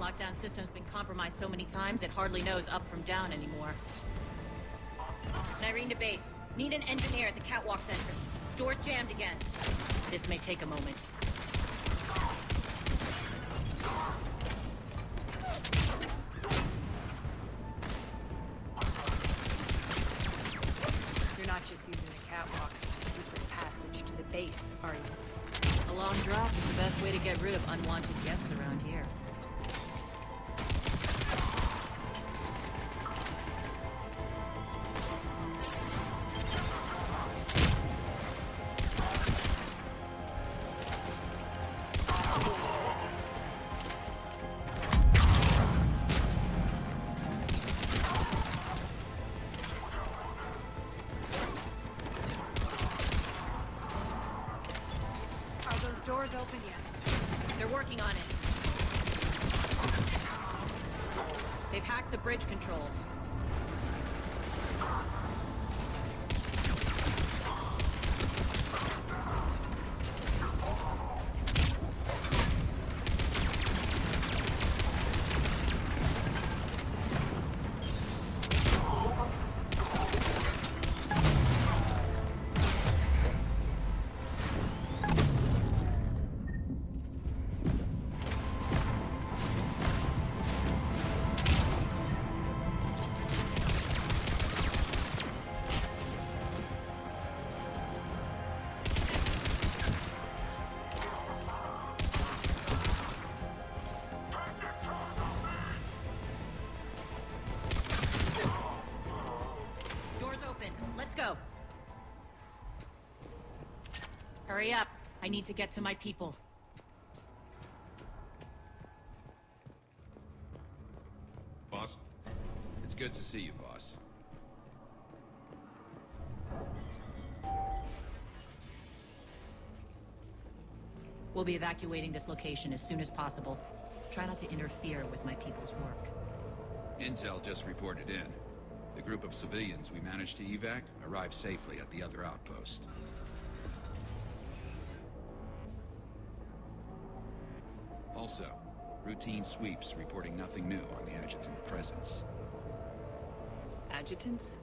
Lockdown system's been compromised so many times it hardly knows up from down anymore. Irene to base. Need an engineer at the catwalk entrance. Door's jammed again. This may take a moment. You're not just using the catwalks as a secret passage to the base, are you? A long drop is the best way to get rid of unwanted guests around here. They've hacked the bridge controls. Doors open. Let's go. Hurry up. I need to get to my people. Boss? It's good to see you, boss. We'll be evacuating this location as soon as possible. Try not to interfere with my people's work. Intel just reported in. The group of civilians we managed to evac arrived safely at the other outpost. Also, routine sweeps reporting nothing new on the adjutant presence. Adjutants?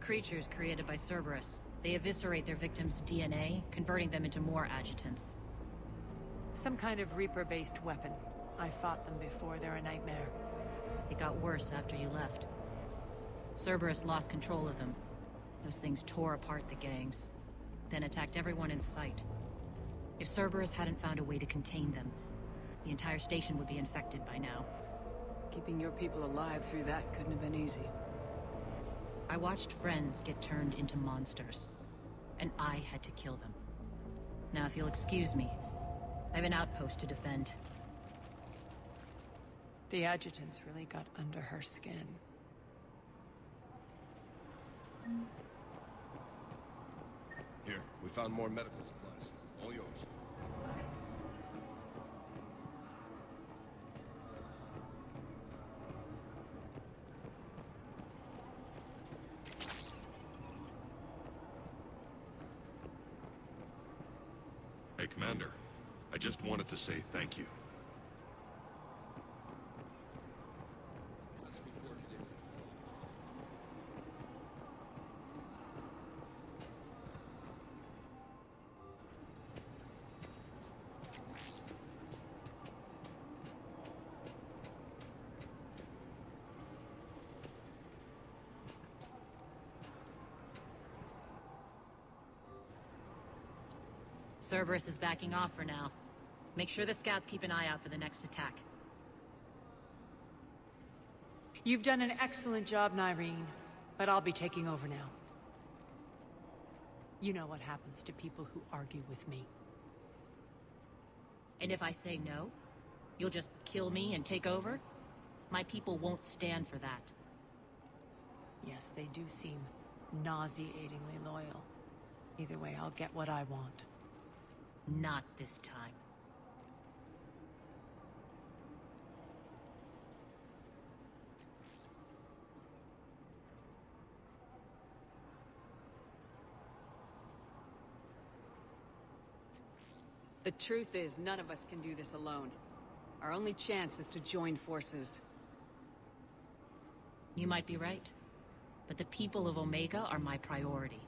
Creatures created by Cerberus. They eviscerate their victims' DNA, converting them into more adjutants. Some kind of Reaper-based weapon. I fought them before, they're a nightmare. It got worse after you left. Cerberus lost control of them. Those things tore apart the gangs, then attacked everyone in sight. If Cerberus hadn't found a way to contain them, the entire station would be infected by now. Keeping your people alive through that couldn't have been easy. I watched friends get turned into monsters, and I had to kill them. Now, if you'll excuse me, I have an outpost to defend. The adjutants really got under her skin. Here, we found more medical supplies. All yours. Hey, Commander. I just wanted to say thank you. Cerberus is backing off for now. Make sure the scouts keep an eye out for the next attack. You've done an excellent job, Nyreen, but I'll be taking over now. You know what happens to people who argue with me. And if I say no, you'll just kill me and take over? My people won't stand for that. Yes, they do seem nauseatingly loyal. Either way, I'll get what I want. Not this time. The truth is, none of us can do this alone. Our only chance is to join forces. You might be right, but the people of Omega are my priority.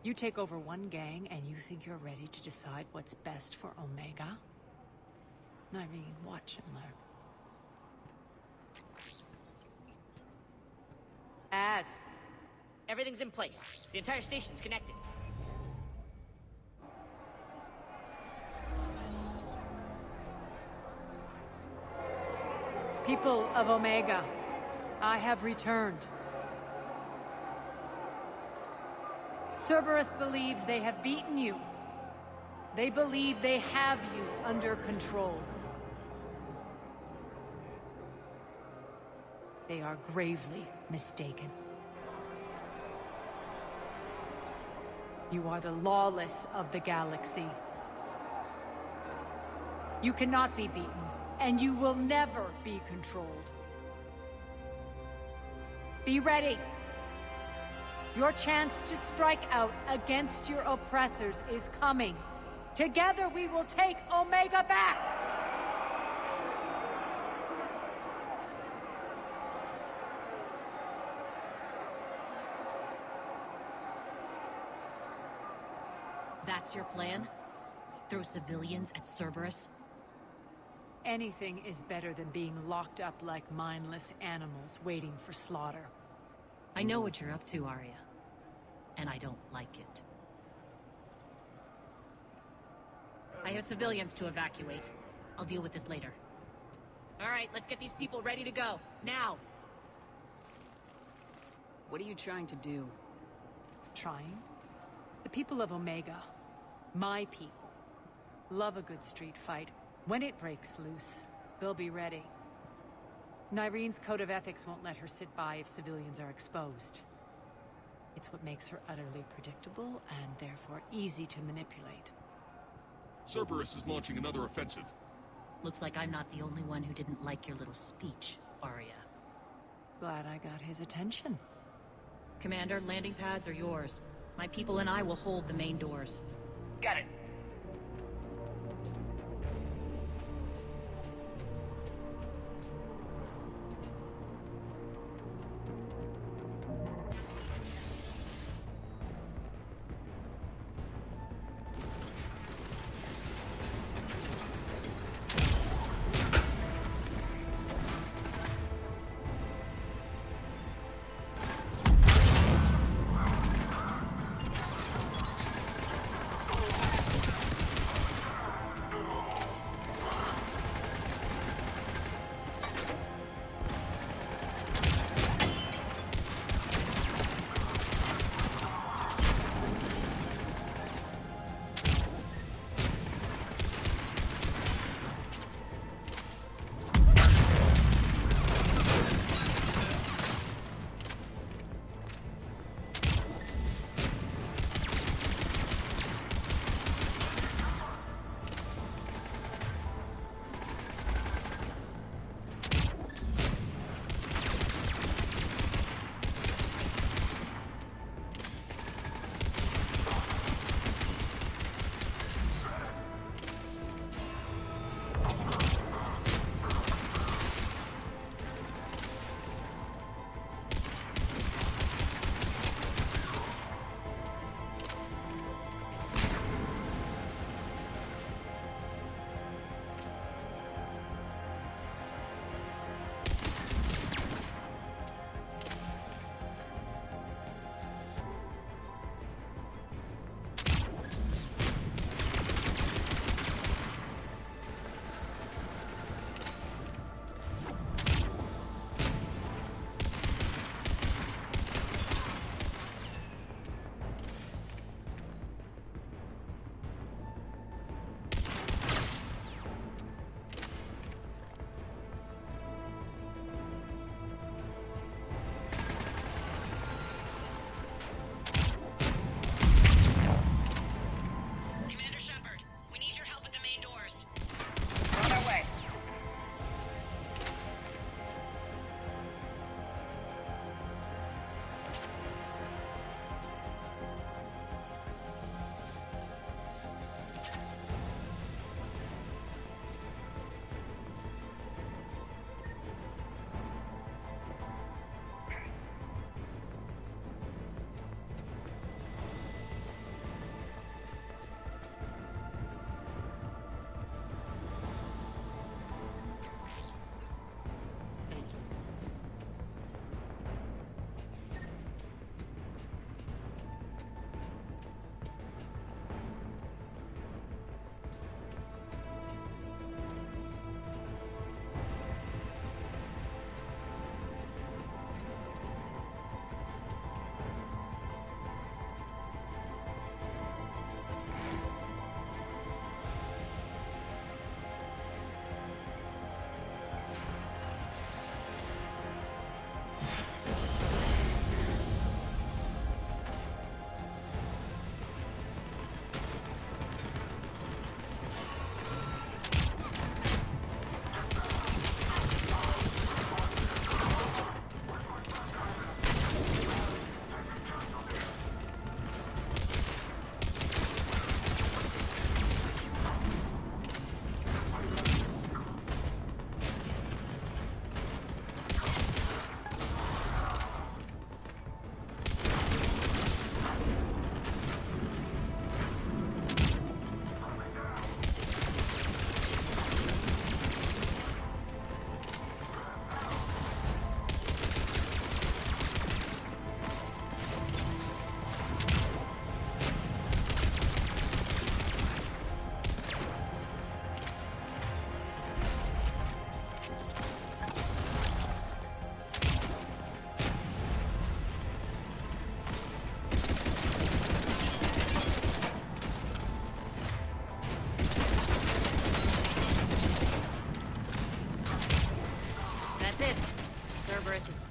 You take over one gang and you think you're ready to decide what's best for Omega? Nyreen, watch and learn. Everything's in place. The entire station's connected. People of Omega, I have returned. Cerberus believes they have beaten you. They believe they have you under control. They are gravely mistaken. You are the lawless of the galaxy. You cannot be beaten. and you will never be controlled. Be ready. Your chance to strike out against your oppressors is coming. Together we will take Omega back! That's your plan? Throw civilians at Cerberus? Anything is better than being locked up like mindless animals waiting for slaughter. I know what you're up to, Arya. And I don't like it. I have civilians to evacuate. I'll deal with this later. All right, let's get these people ready to go. Now! What are you trying to do? Trying? The people of Omega, my people, love a good street fight. When it breaks loose, they'll be ready. Nyrene's code of ethics won't let her sit by if civilians are exposed. It's what makes her utterly predictable and therefore easy to manipulate. Cerberus is launching another offensive. Looks like I'm not the only one who didn't like your little speech, Arya. Glad I got his attention. Commander, landing pads are yours. My people and I will hold the main doors. Got it.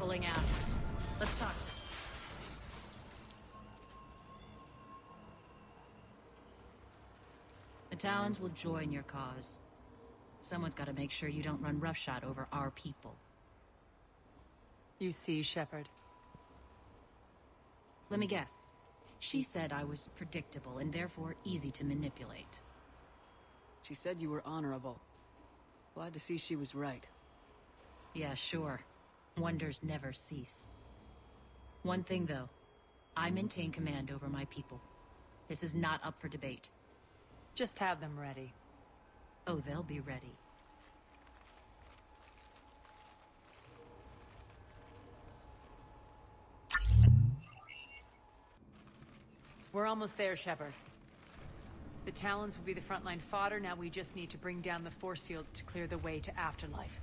pulling out. Let's talk. The Talons will join your cause. Someone's got to make sure you don't run roughshod over our people. You see, Shepard. Let me guess. She said I was predictable and therefore easy to manipulate. She said you were honorable. Glad to see she was right. Yeah, sure. Wonders never cease. One thing, though. I maintain command over my people. This is not up for debate. Just have them ready. Oh, they'll be ready. We're almost there, Shepard. The Talons will be the frontline fodder, now we just need to bring down the force fields to clear the way to Afterlife.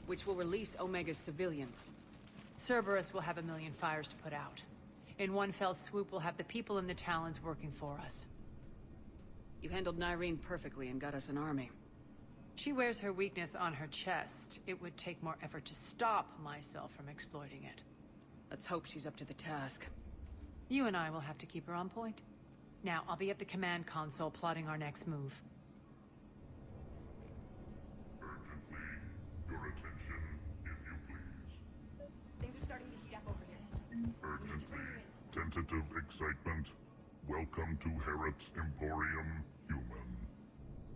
Which will release Omega's civilians. Cerberus will have a million fires to put out. In one fell swoop, we'll have the people in the Talons working for us. You handled Nyreen perfectly and got us an army. She wears her weakness on her chest. It would take more effort to stop myself from exploiting it. Let's hope she's up to the task. You and I will have to keep her on point. Now, I'll be at the command console plotting our next move. Urgently, your attention, if you please. Things are starting to heat up over here. Urgently, tentative excitement. Welcome to Herod's Emporium, human.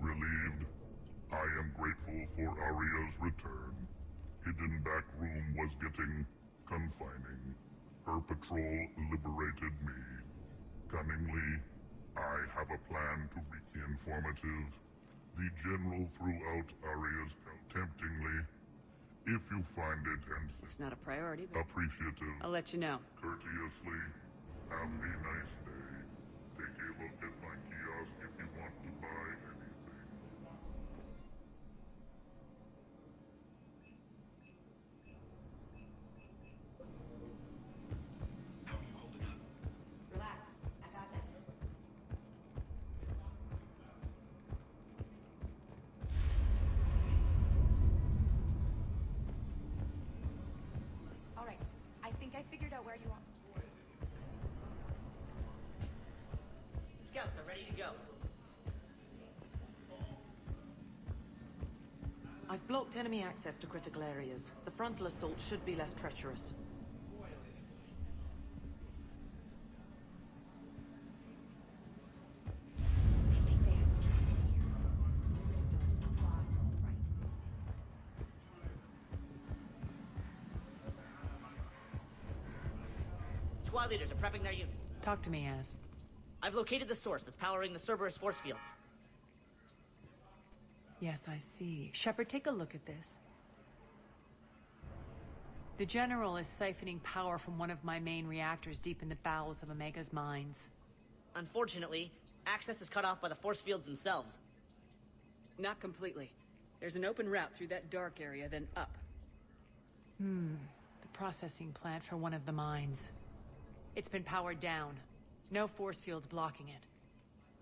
Relieved, I am grateful for Aria's return. Hidden back room was getting confining. Her patrol liberated me. Cunningly, I have a plan to be informative. The General threw out Aria's temptingly. If you find it and It's not a priority, but appreciative, I'll let you know. courteously, have a nice day. Take a look at my kiosk if you want to buy anything. Relax. I got this. All right. I think I figured out where you are. Scouts are ready to go. I've blocked enemy access to critical areas. The frontal assault should be less treacherous. Squad leaders are prepping their unit. Talk to me, Az. I've located the source that's powering the Cerberus force fields. Yes, I see. Shepard, take a look at this. The General is siphoning power from one of my main reactors deep in the bowels of Omega's mines. Unfortunately, access is cut off by the force fields themselves. Not completely. There's an open route through that dark area, then up. The processing plant for one of the mines. It's been powered down. No force fields blocking it.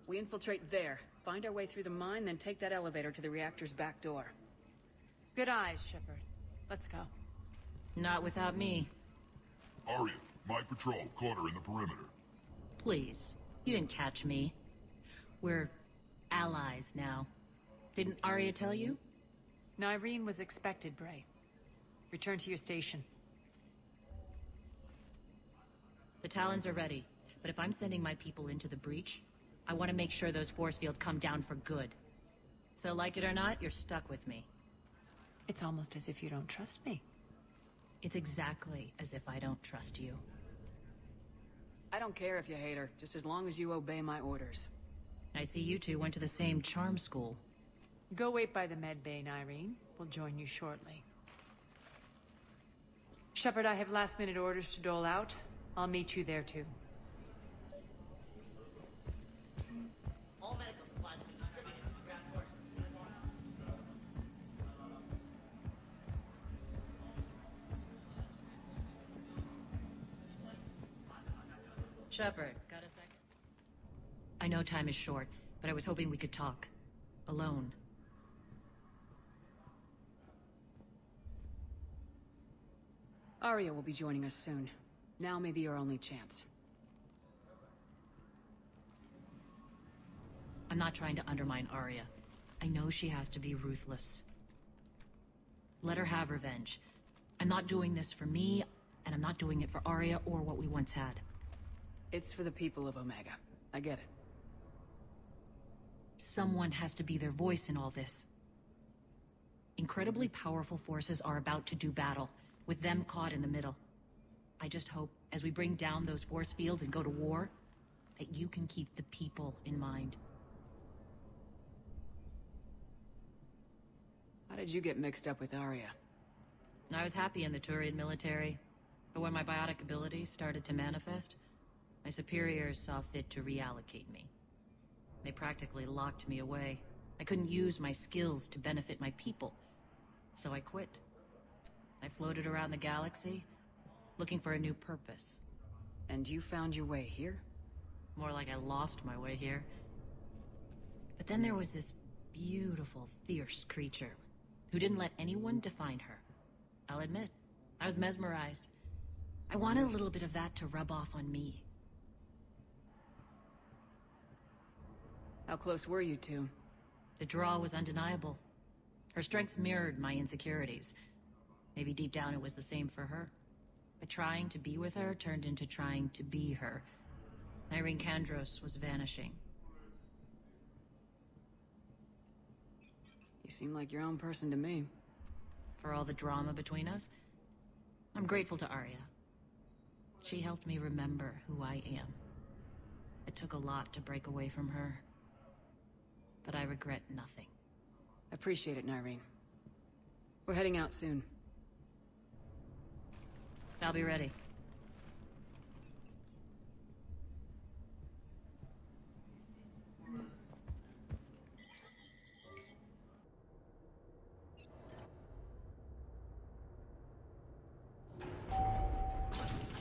We infiltrate there, find our way through the mine, then take that elevator to the reactor's back door. Good eyes, Shepard. Let's go. Not without me. Aria, my patrol caught her in the perimeter. Please. You didn't catch me. We're allies now. Didn't Arya tell you? Nyreen was expected, Bray. Return to your station. The Talons are ready, but if I'm sending my people into the breach, I want to make sure those force fields come down for good. So like it or not, you're stuck with me. It's almost as if you don't trust me. It's exactly as if I don't trust you. I don't care if you hate her, just as long as you obey my orders. I see you two went to the same charm school. Go wait by the med bay, Nyreen. We'll join you shortly. Shepard, I have last-minute orders to dole out. I'll meet you there, too. All medical supplies have been distributed to the ground forces. Shepard, got a second? I know time is short, but I was hoping we could talk. Alone. Arya will be joining us soon. Now may be your only chance. I'm not trying to undermine Arya. I know she has to be ruthless. Let her have revenge. I'm not doing this for me, and I'm not doing it for Arya or what we once had. It's for the people of Omega. I get it. Someone has to be their voice in all this. Incredibly powerful forces are about to do battle, with them caught in the middle. I just hope, as we bring down those force fields and go to war, that you can keep the people in mind. How did you get mixed up with Arya? I was happy in the Turian military, but when my biotic abilities started to manifest, my superiors saw fit to reallocate me. They practically locked me away. I couldn't use my skills to benefit my people, so I quit. I floated around the galaxy, looking for a new purpose. And you found your way here? More like I lost my way here. But then there was this beautiful, fierce creature who didn't let anyone define her. I'll admit, I was mesmerized. I wanted a little bit of that to rub off on me. How close were you two? The draw was undeniable. Her strengths mirrored my insecurities. Maybe deep down it was the same for her. But trying to be with her turned into trying to be her. Irene Kandros was vanishing. You seem like your own person to me. For all the drama between us, I'm grateful to Arya. She helped me remember who I am. It took a lot to break away from her, but I regret nothing. Appreciate it, Nyreen. We're heading out soon. I'll be ready.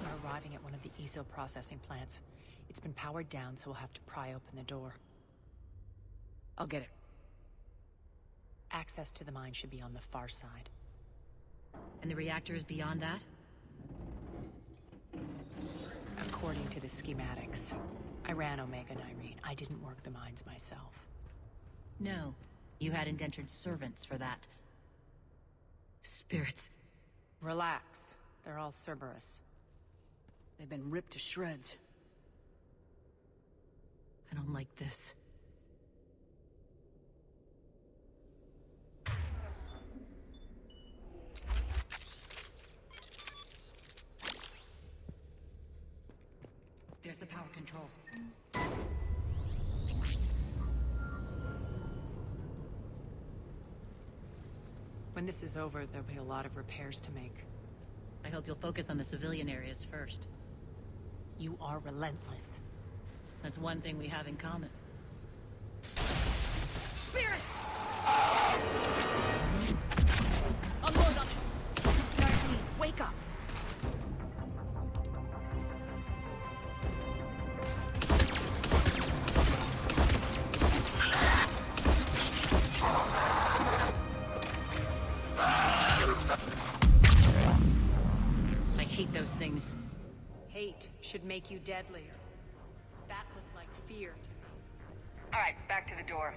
We're arriving at one of the ESO processing plants. It's been powered down, so we'll have to pry open the door. I'll get it. Access to the mine should be on the far side. And the reactors beyond that? According to the schematics. I ran Omega, Nyreen. I didn't work the mines myself. No. You had indentured servants for that. Spirits. Relax. They're all Cerberus. They've been ripped to shreds. I don't like this. There's the power control. When this is over, there'll be a lot of repairs to make. I hope you'll focus on the civilian areas first. You are relentless. That's one thing we have in common. Spirits! Unload on it! Nyreen, wake up! I hate those things. Hate should make you deadlier. That looked like fear to me. All right, back to the door.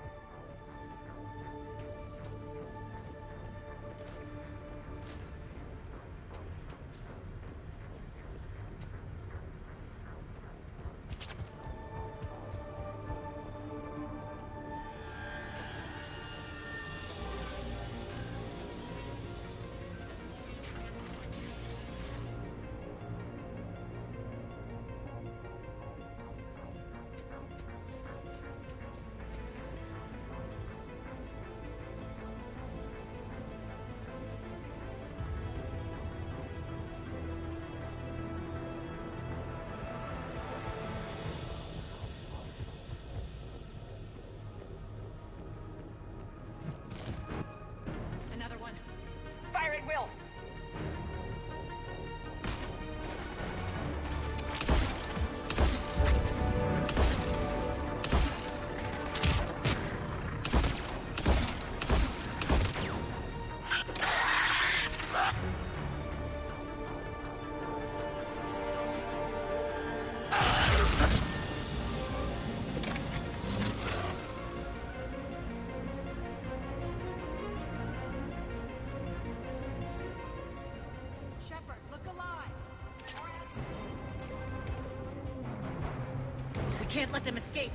can't let them escape.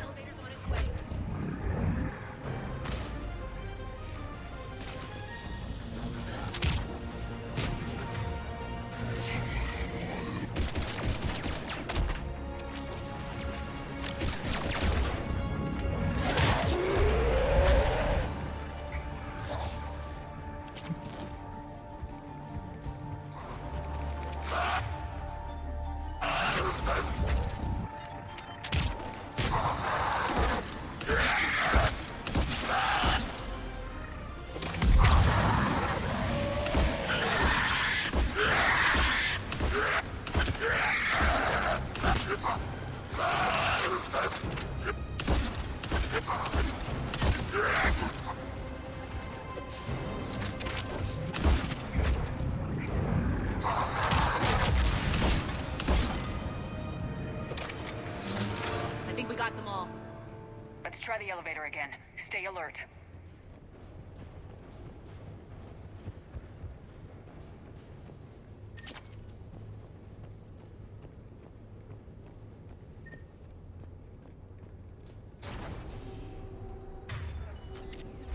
Elevator's on its way. I think we got them all. Let's try the elevator again. Stay alert.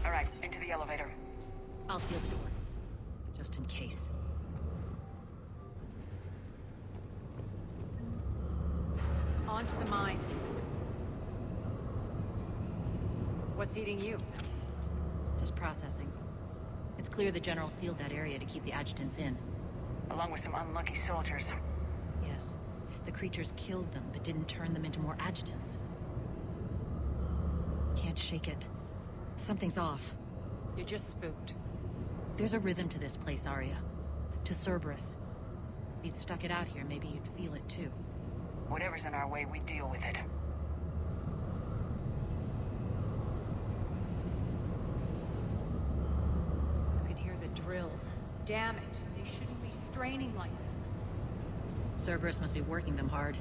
All right, into the elevator. I'll seal the door. Just in case. On to the mines. What's eating you? Just processing. It's clear the General sealed that area to keep the adjutants in. Along with some unlucky soldiers. Yes. The creatures killed them, but didn't turn them into more adjutants. Can't shake it. Something's off. You're just spooked. There's a rhythm to this place, Arya. To Cerberus. If you'd stuck it out here, maybe you'd feel it too. Whatever's in our way, we deal with it. You can hear the drills. Damn it. They shouldn't be straining like that. Cerberus must be working them hard.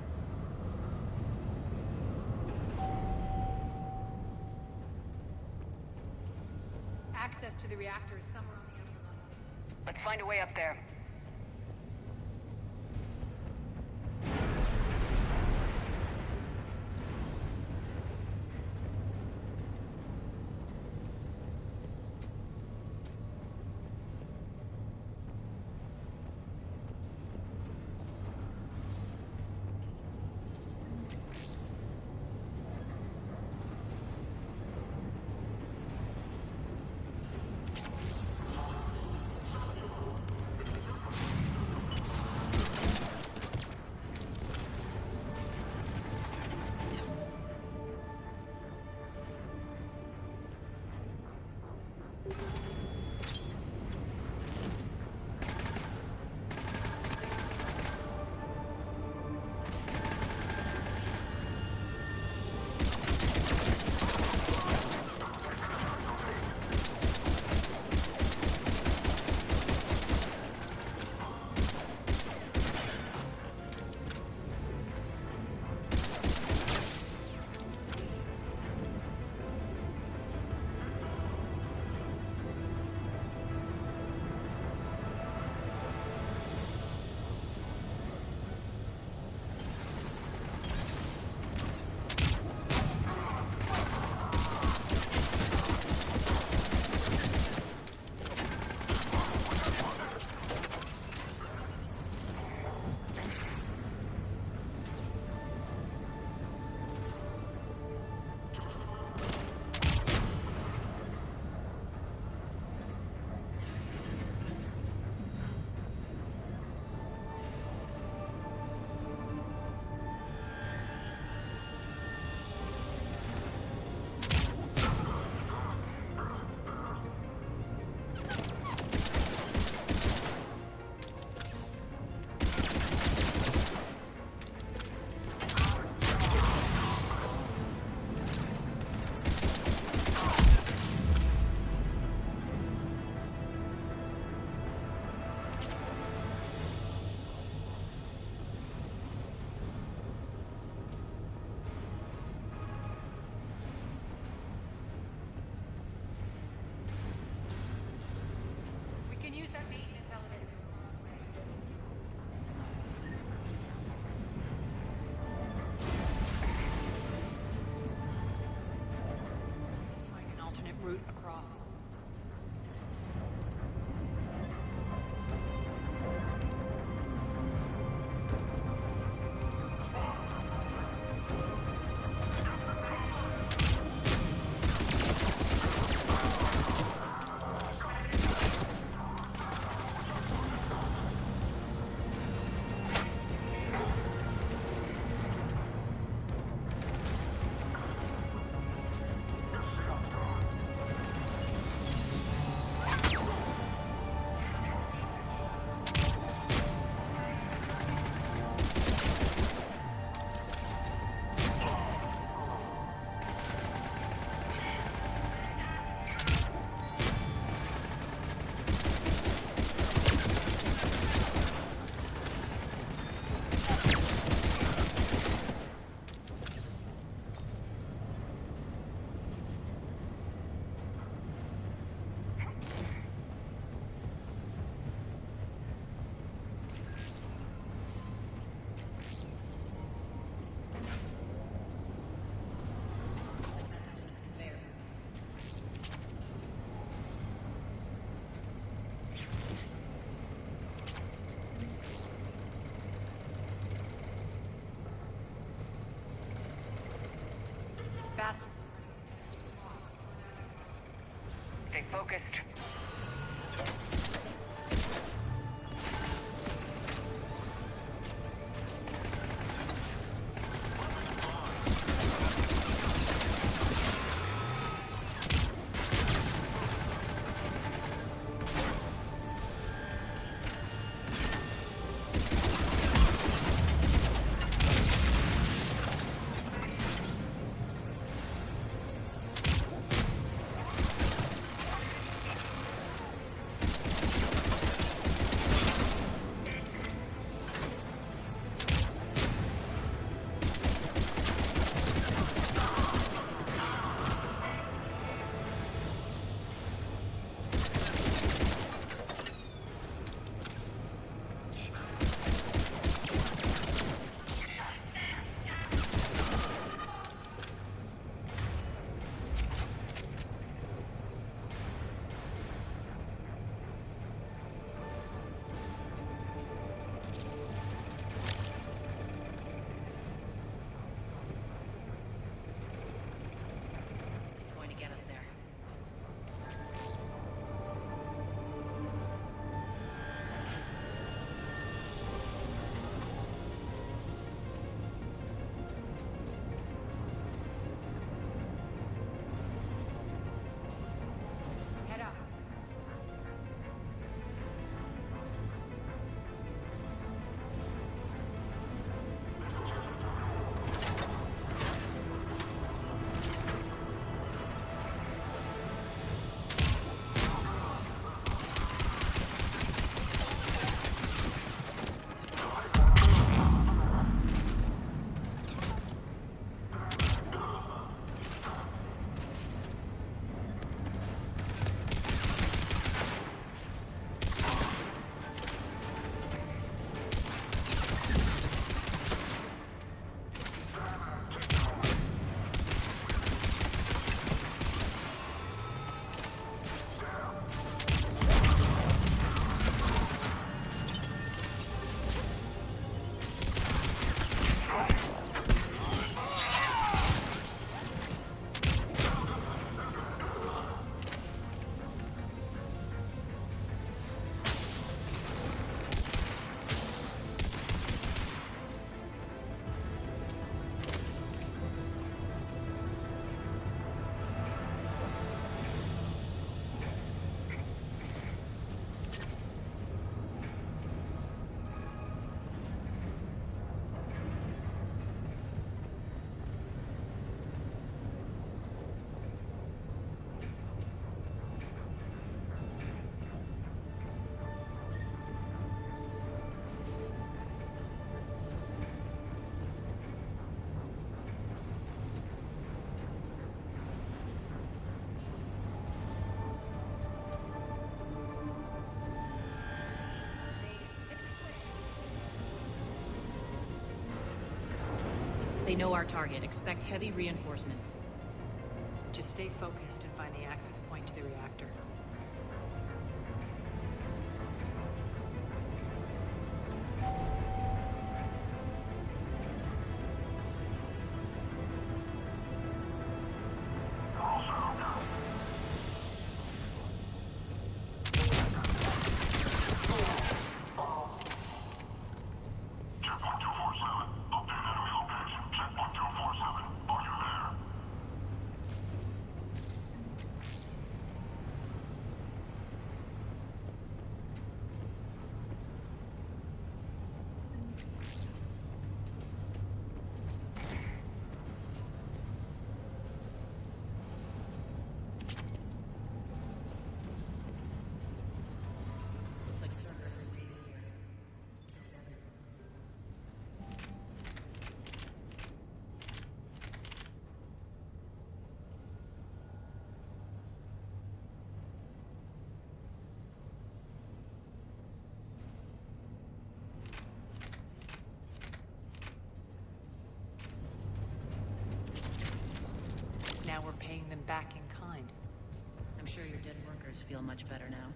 Access to the reactor is somewhere on the outer line. Let's find a way up there. route across. Bastards. Stay focused. Going to get us there. Head up. They know our target. Expect heavy reinforcements. Just stay focused and find the access point to the reactor. Looks like Cerberus is made it here. Now we're paying them back in kind. I'm sure your dead workers feel much better now.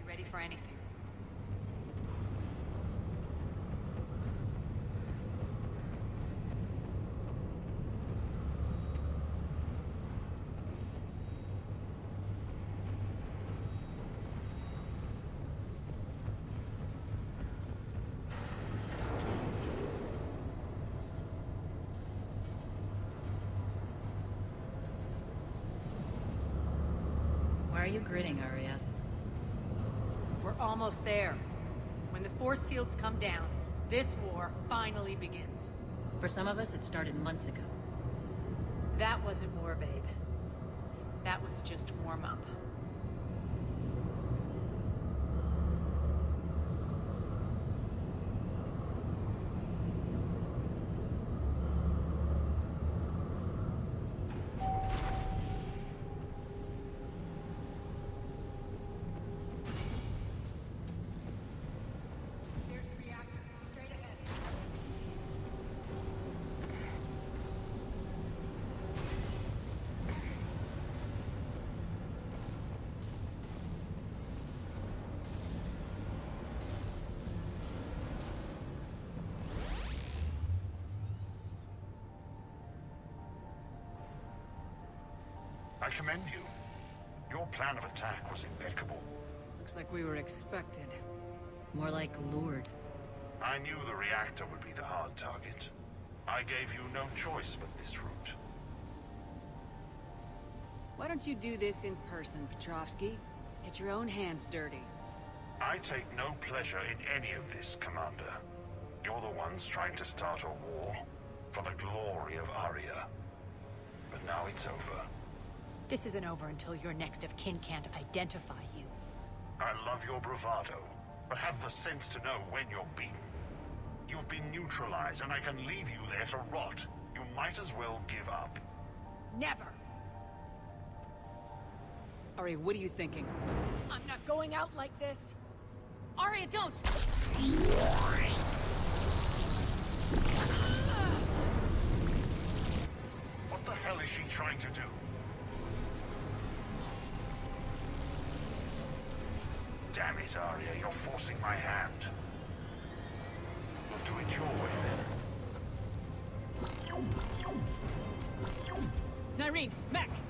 Ready for anything. Why are you grinning, Aria? We're almost there. When the force fields come down, this war finally begins. For some of us, it started months ago. That wasn't war, babe. That was just warm up. I commend you. Your plan of attack was impeccable. Looks like we were expected. More like lured. I knew the reactor would be the hard target. I gave you no choice but this route. Why don't you do this in person, Petrovsky? Get your own hands dirty. I take no pleasure in any of this, Commander. You're the ones trying to start a war for the glory of Aria. But now it's over. This isn't over until your next of kin can't identify you. I love your bravado, but have the sense to know when you're beaten. You've been neutralized, and I can leave you there to rot. You might as well give up. Never! Ari, what are you thinking? I'm not going out like this! Aria, don't! What the hell is she trying to do? Damn it, Aria, you're forcing my hand. We'll do it your way, then. Nyreen, Max!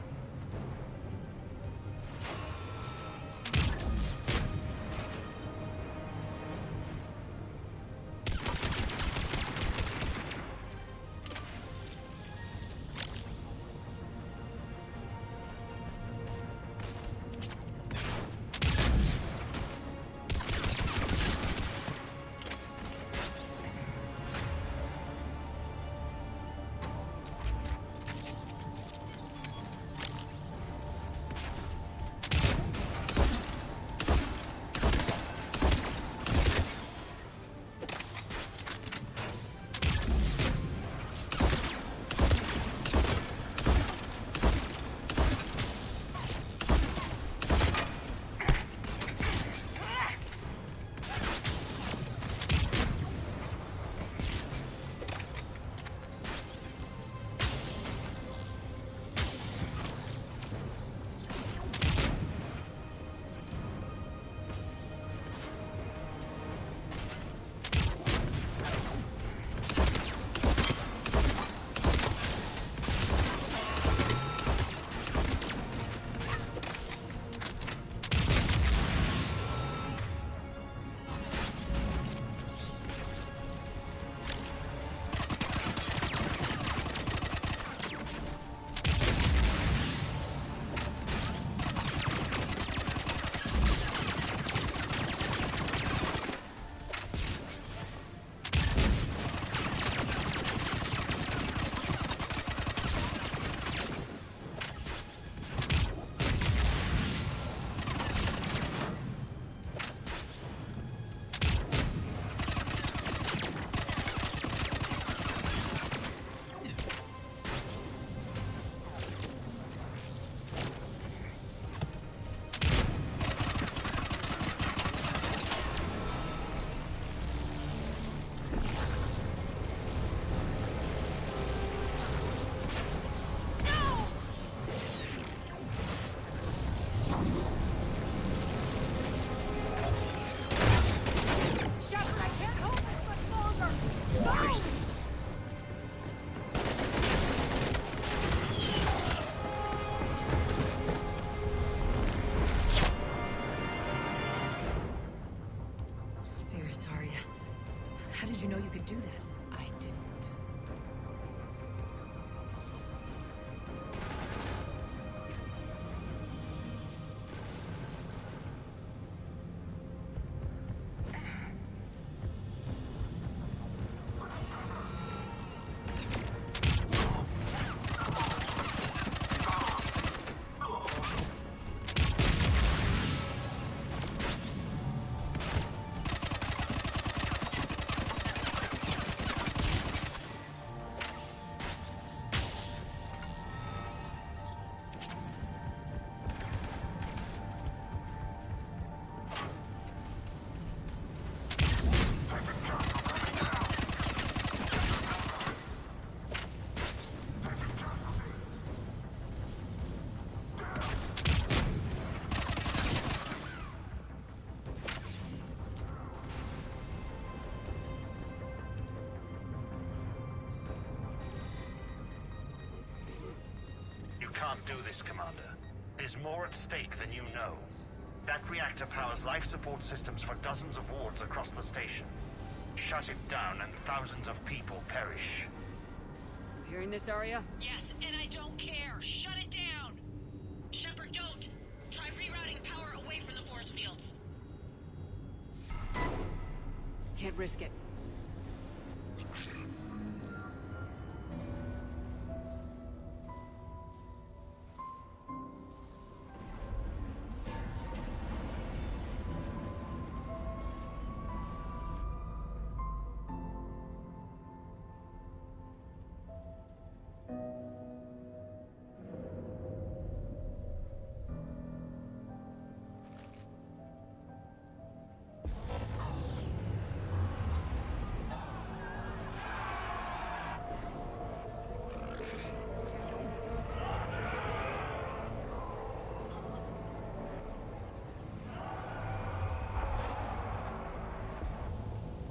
could do that. I didn't. You can't do this, Commander. There's more at stake than you know. That reactor powers life support systems for dozens of wards across the station. Shut it down and thousands of people perish. You hearing this, Arya? Yes, and I don't care. Shut it down! Shepard, don't! Try rerouting power away from the force fields. Can't risk it.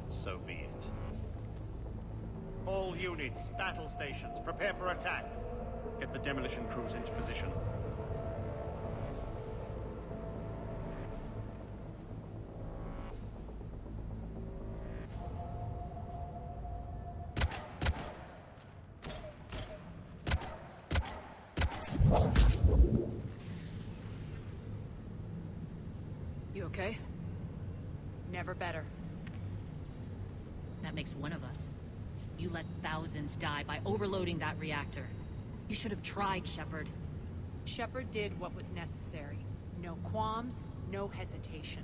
So be it. All units, battle stations, prepare for attack. Get the demolition crews into position. You okay? Never better. That makes one of us. You let thousands die by overloading that reactor. You should have tried, Shepard. Shepard did what was necessary. No qualms, no hesitation.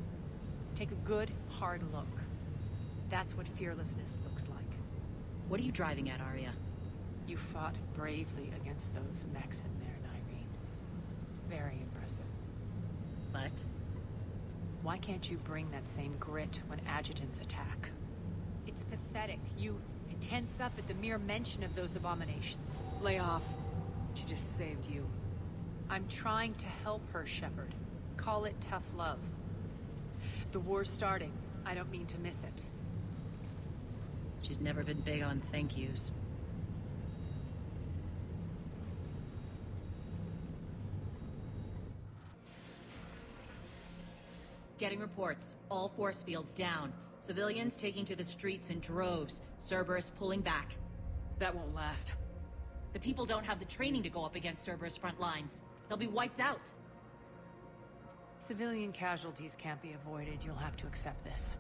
Take a good, hard look. That's what fearlessness looks like. What are you driving at, Arya? You fought bravely against those mechs in there, Nyreen. Very impressive. But? Why can't you bring that same grit when adjutants attack? It's pathetic. You tense up at the mere mention of those abominations. Lay off. She just saved you. I'm trying to help her, Shepard. Call it tough love. The war's starting. I don't mean to miss it. She's never been big on thank yous. Getting reports. All force fields down. Civilians taking to the streets in droves. Cerberus pulling back. That won't last. The people don't have the training to go up against Cerberus front lines. They'll be wiped out. Civilian casualties can't be avoided. You'll have to accept this.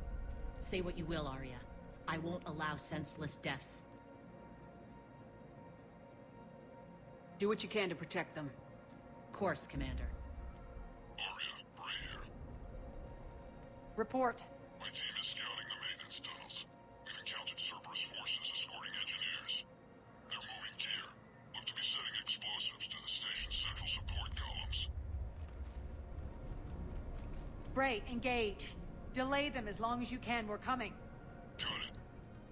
Say what you will, Arya. I won't allow senseless deaths. Do what you can to protect them. Of course, Commander. Arya, Bray here. Report. My team is scouting the maintenance tunnels. We've encountered Cerberus forces escorting engineers. They're moving gear. Look to be setting explosives to the station's central support columns. Bray, engage. Delay them as long as you can. We're coming. Got it.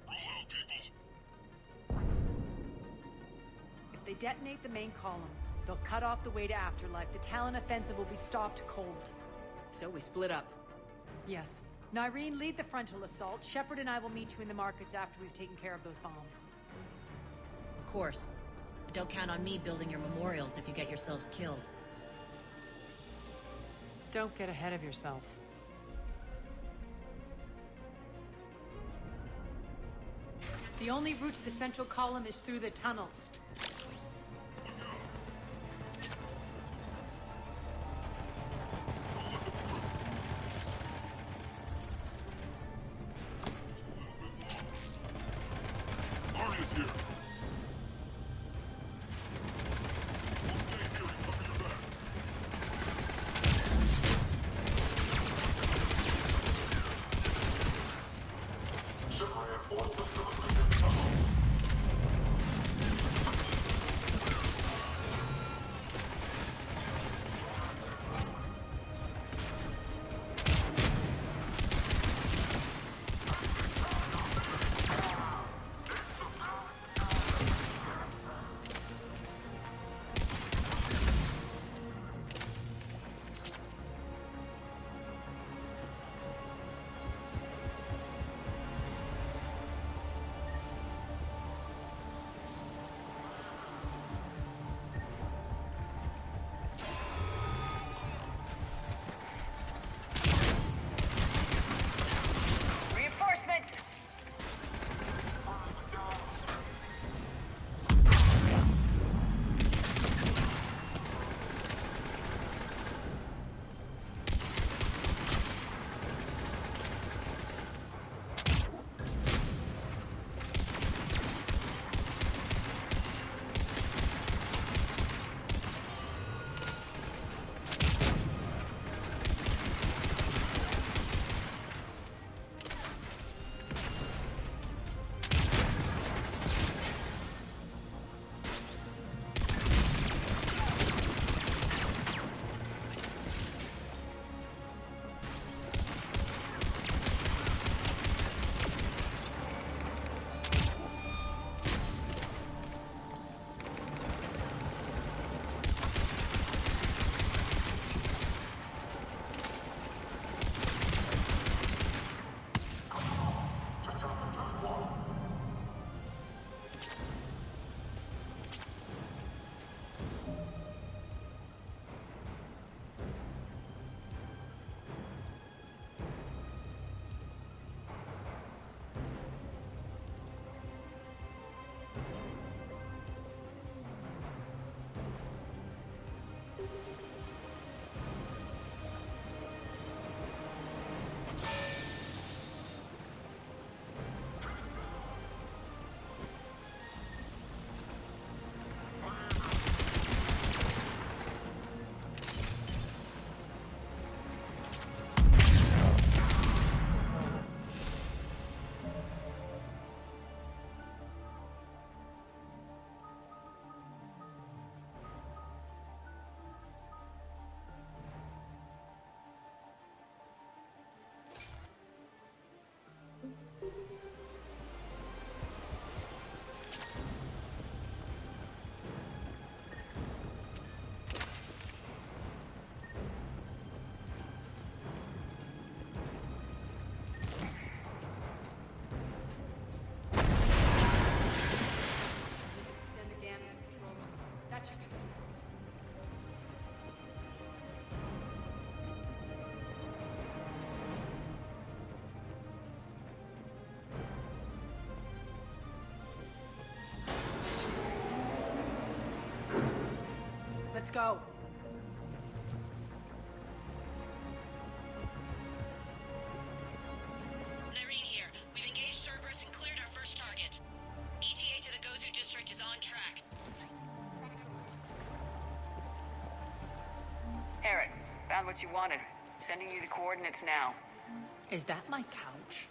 Roll out, people. If they detonate the main column, they'll cut off the way to Afterlife. The Talon offensive will be stopped cold. So we split up. Yes. Nyreen, lead the frontal assault. Shepard and I will meet you in the markets after we've taken care of those bombs. Of course. But don't count on me building your memorials if you get yourselves killed. Don't get ahead of yourself. The only route to the central column is through the tunnels. Arya's here. Reinforcements! Extend the dam control. That should be Let's go. Lyrene here. We've engaged Cerberus and cleared our first target. ETA to the Gozu district is on track. Aaron, found what you wanted. Sending you the coordinates now. Is that my couch?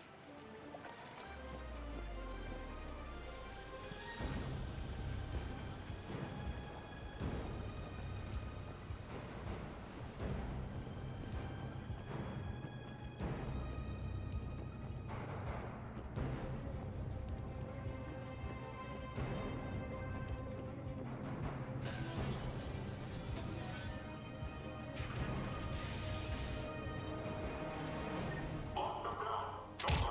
Don't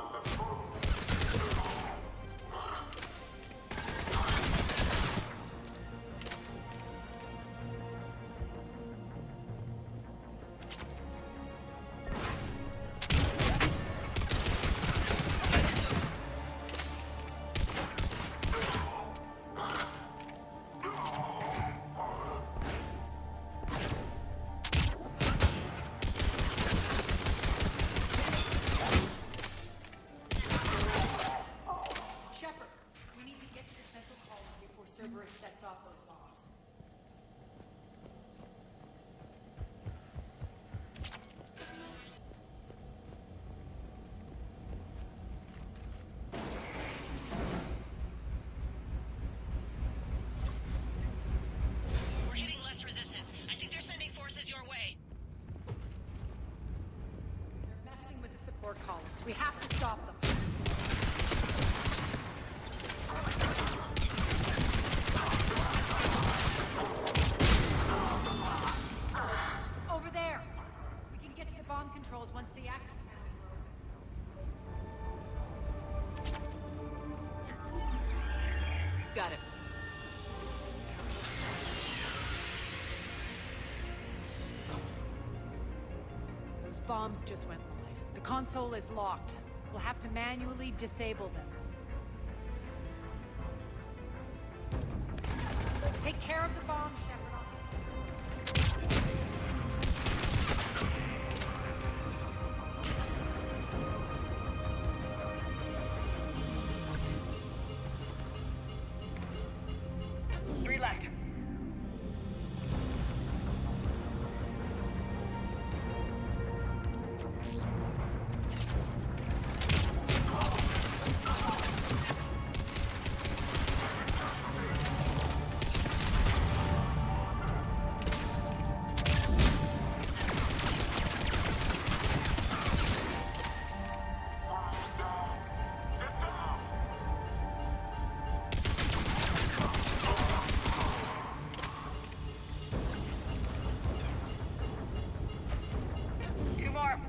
once the access panels were open. Got it. Those bombs just went live. The console is locked. We'll have to manually disable them. Take care of the bombs, Shepard. Three left. Two more.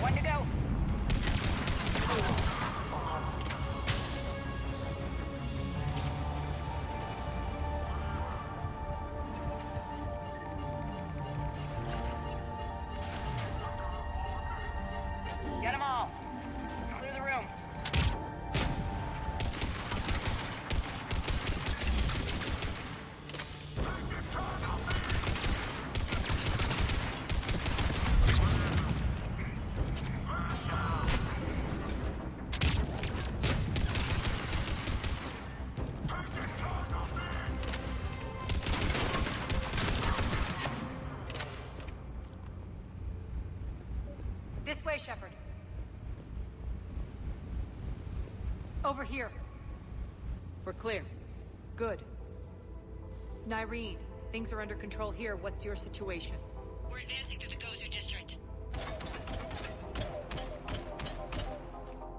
One to go. Get them all. Let's clear the room. This way, Shepard. Over here. We're clear. Good. Nyreen, things are under control here. What's your situation? We're advancing through the Gozu district.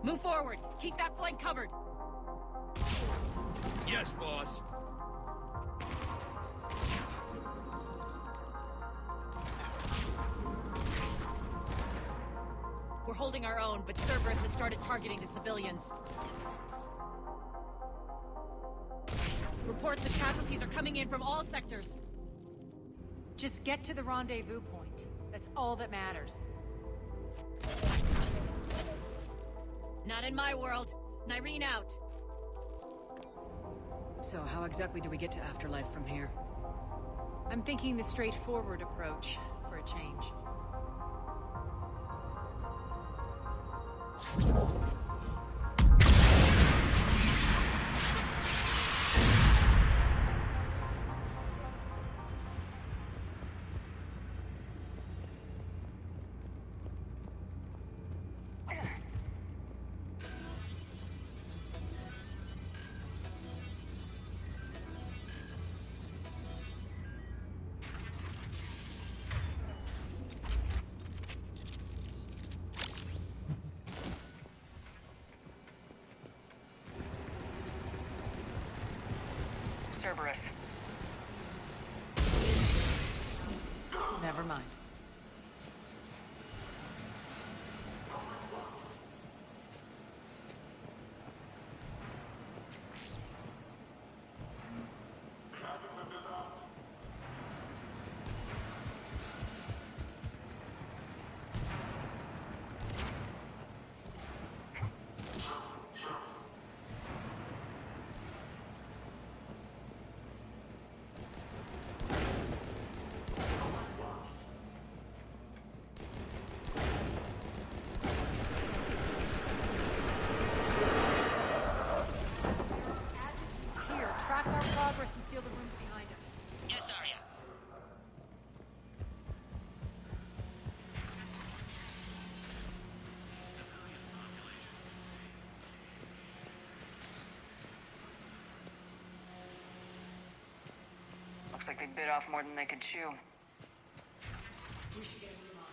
Move forward. Keep that flank covered. Yes, boss. We're holding our own, but Cerberus has started targeting the civilians. Reports that casualties are coming in from all sectors. Just get to the rendezvous point. That's all that matters. Not in my world. Nyreen out. So how exactly do we get to Afterlife from here? I'm thinking the straightforward approach, for a change. Cerberus. Never mind. Looks like they bit off more than they could chew. We should get a move on.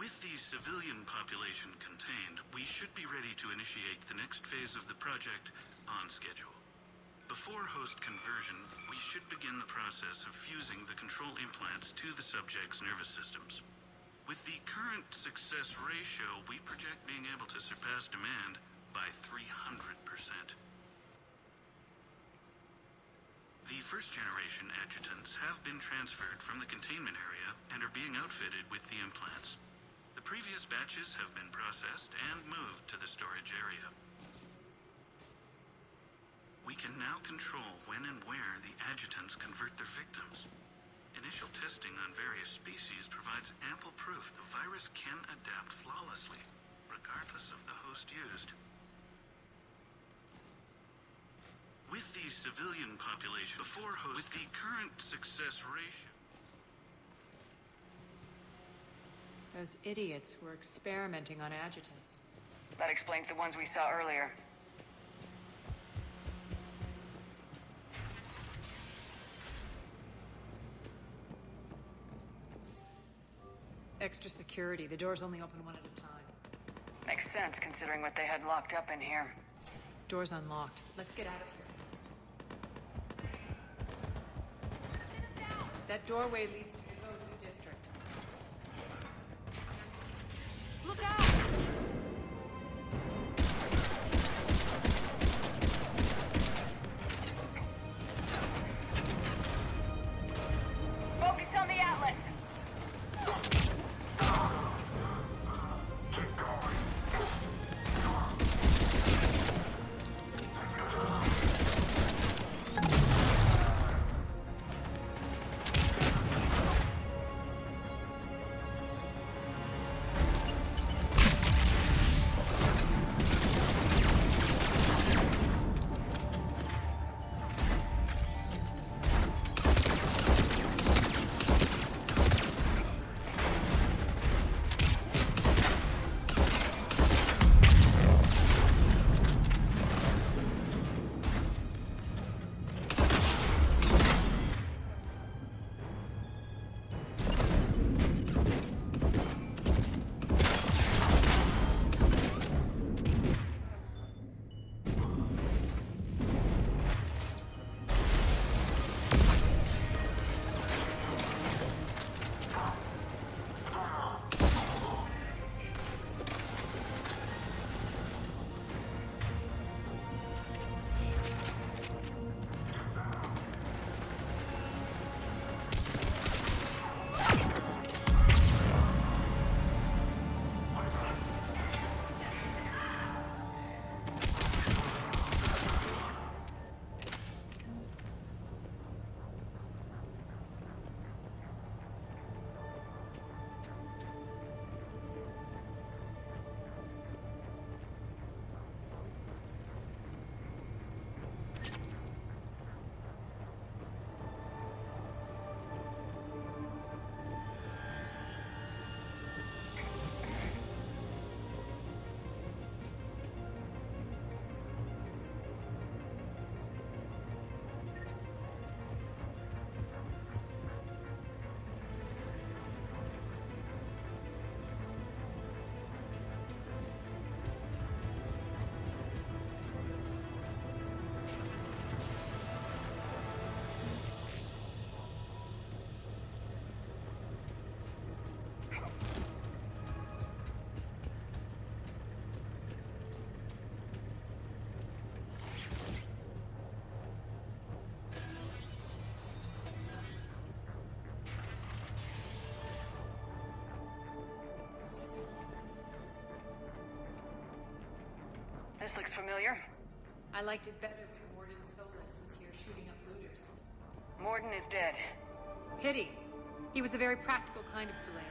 With the civilian population contained, we should be ready to initiate the next phase of the project on schedule. Before host conversion, we should begin the process of fusing the control implants to the subject's nervous systems. With the current success ratio, we project being able to surpass demand by 300%. The first-generation adjutants have been transferred from the containment area and are being outfitted with the implants. The previous batches have been processed and moved to the storage area. We can now control when and where the adjutants convert their victims. Initial testing on various species provides ample proof the virus can adapt flawlessly, regardless of the host used. With the civilian population before host, with the current success ratio. Those idiots were experimenting on adjutants. That explains the ones we saw earlier. Extra security. The doors only open one at a time. Makes sense, considering what they had locked up in here. Door's unlocked. Let's get out of here. That doorway leads to the chosen district. Look out! Focus on the Atlas! This looks familiar. I liked it better when Morden Solis was here shooting up looters. Morden is dead. Pity. He was a very practical kind of Solarian.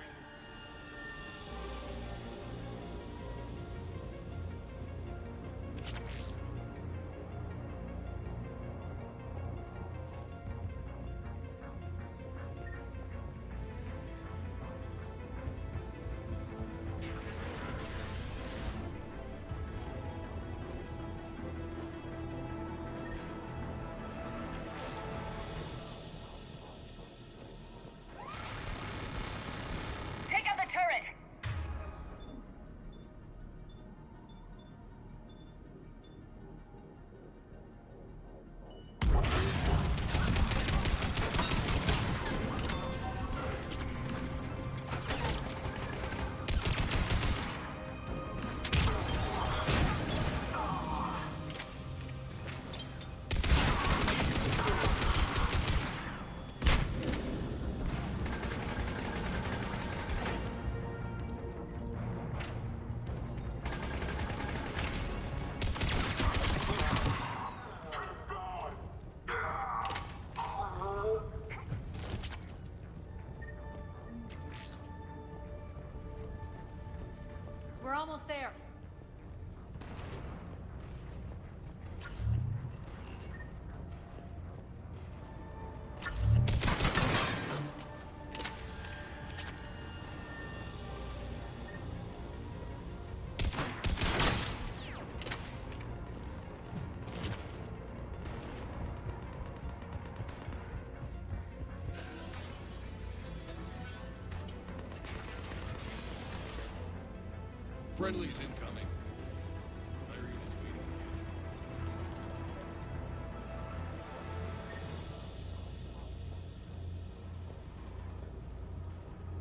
Friendlies incoming. Irene is waiting.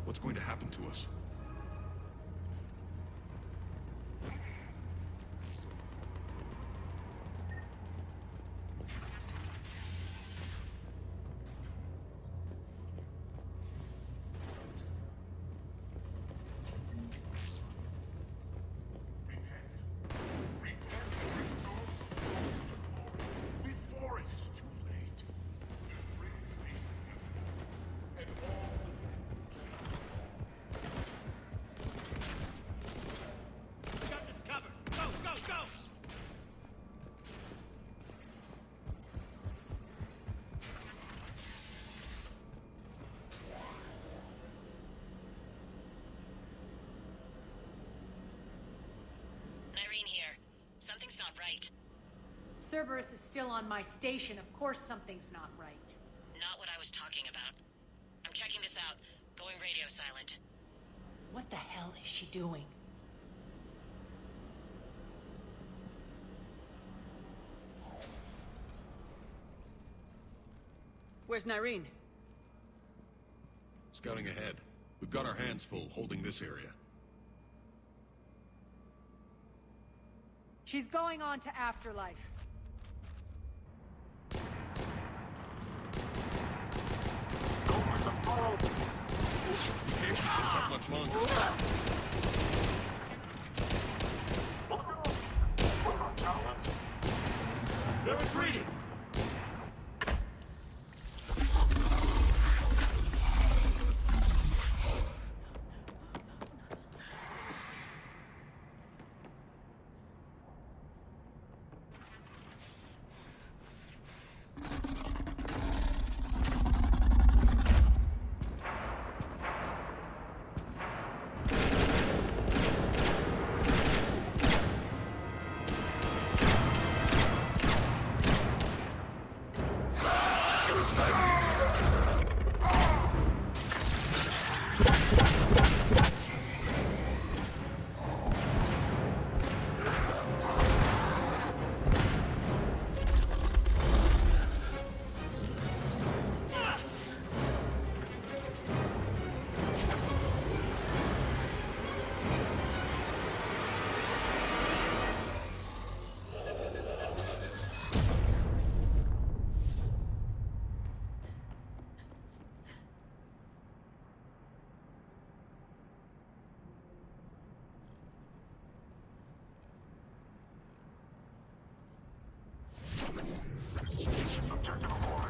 What's going to happen to us? Before it is too late, this great station and all Got this covered! Go, go, go! Irene here. Something's not right. Cerberus is still on my station. Of course something's not right. Not what I was talking about. I'm checking this out. Going radio silent. What the hell is she doing? Where's Nyreen? Scouting ahead. We've got our hands full holding this area. She's going on to Afterlife. We can't keep this up much longer. They're retreating!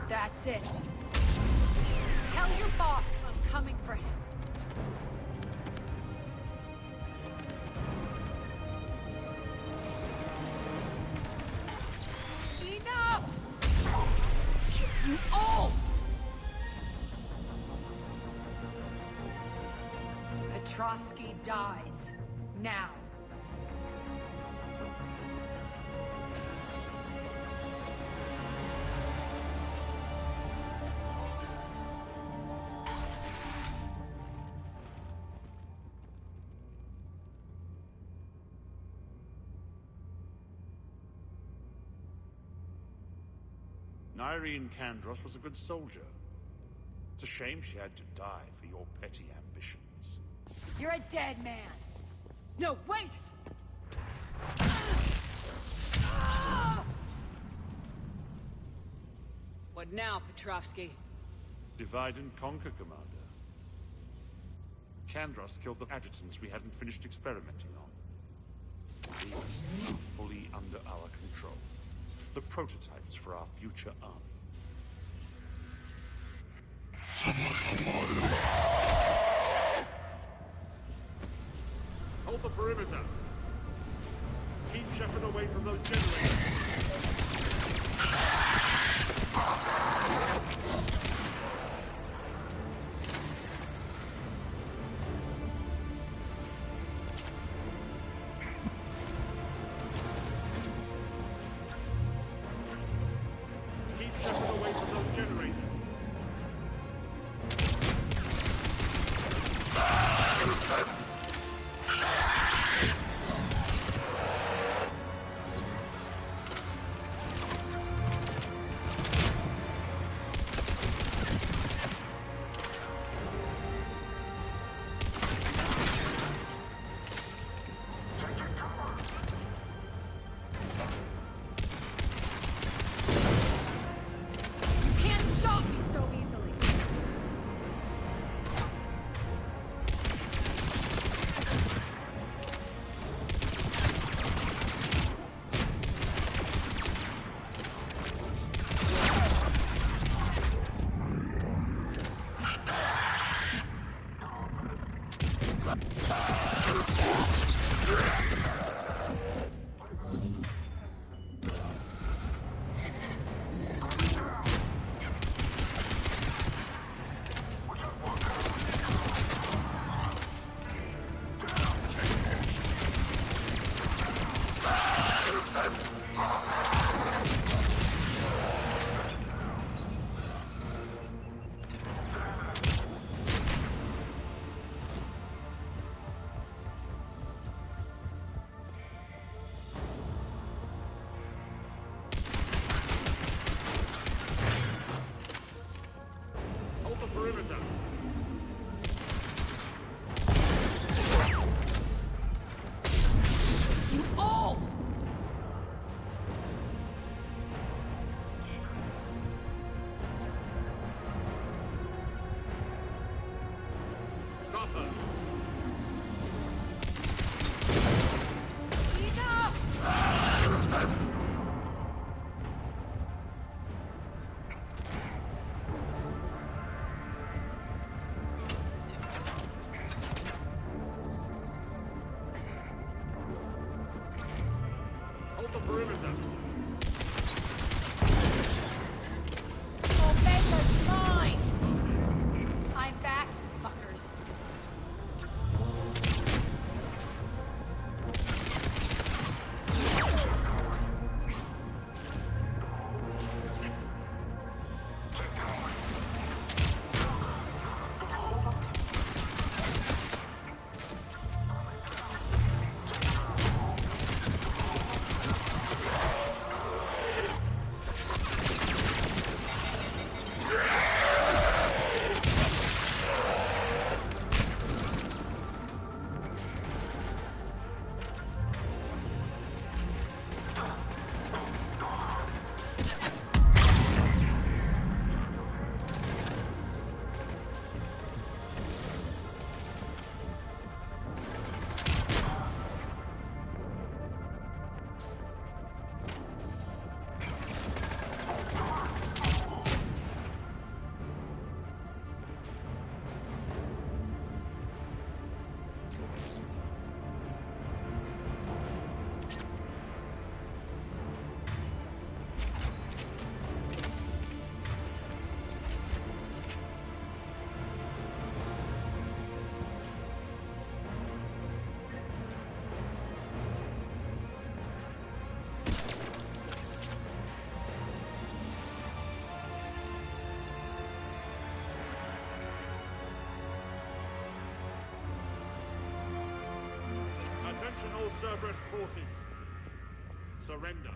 That's it. Tell your boss I'm coming for him. Enough! You all! Petrovsky dies. Now. Nyreen Kandros was a good soldier. It's a shame she had to die for your petty ambitions. You're a dead man. No, wait! What now, Petrovsky? Divide and conquer, Commander. Kandros killed the adjutants we hadn't finished experimenting on. These are fully under our control. The prototypes for our future army. Hold the perimeter. Keep Shepard away from those generators. Keep Shepard away from those generators. Hold the perimeter. You all! Stop her. Hold the perimeter. Omega's mine! I'm back, fuckers. Attention all Cerberus forces. Surrender.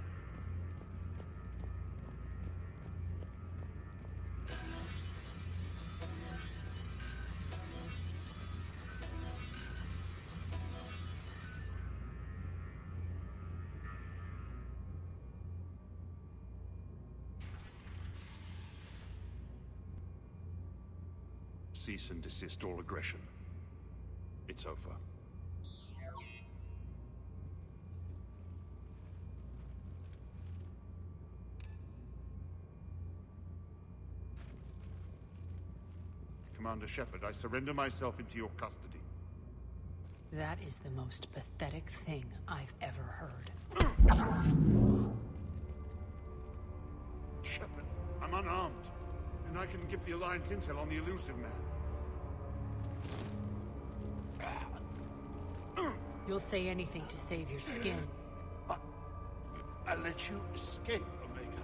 Cease and desist all aggression. It's over. Commander Shepard, I surrender myself into your custody. That is the most pathetic thing I've ever heard. Shepard, I'm unarmed, and I can give the Alliance intel on the elusive man. You'll say anything to save your skin. I let you escape, Omega.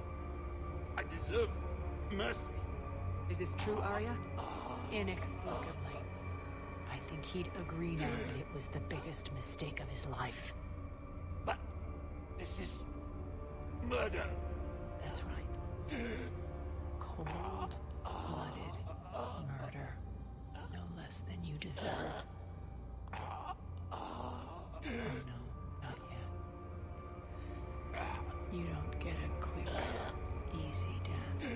I deserve mercy. Is this true, Arya? Inexplicably. I think he'd agree now that it was the biggest mistake of his life. But this is murder. That's right. Cold-blooded murder. No less than you deserve. Oh no, not yet. You don't get a quick, easy death.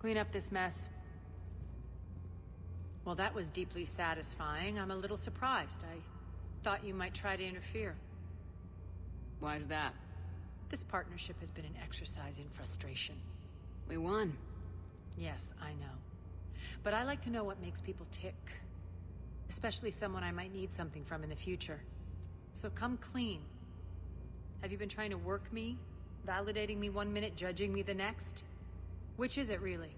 Clean up this mess. Well, that was deeply satisfying. I'm a little surprised. I thought you might try to interfere. Why's that? This partnership has been an exercise in frustration. We won. Yes, I know. But I like to know what makes people tick. Especially someone I might need something from in the future. So come clean. Have you been trying to work me? Validating me 1 minute, judging me the next? Which is it, really?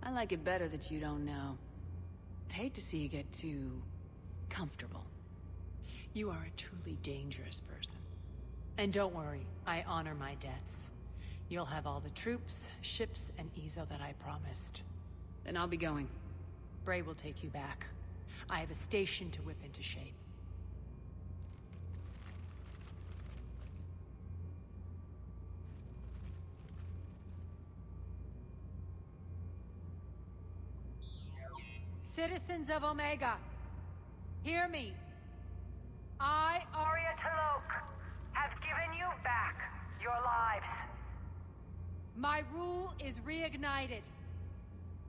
I like it better that you don't know. I'd hate to see you get too comfortable. You are a truly dangerous person. And don't worry, I honor my debts. You'll have all the troops, ships, and Ezo that I promised. Then I'll be going. Bray will take you back. I have a station to whip into shape. Citizens of Omega, hear me. I, Aria Talok, have given you back your lives. My rule is reignited.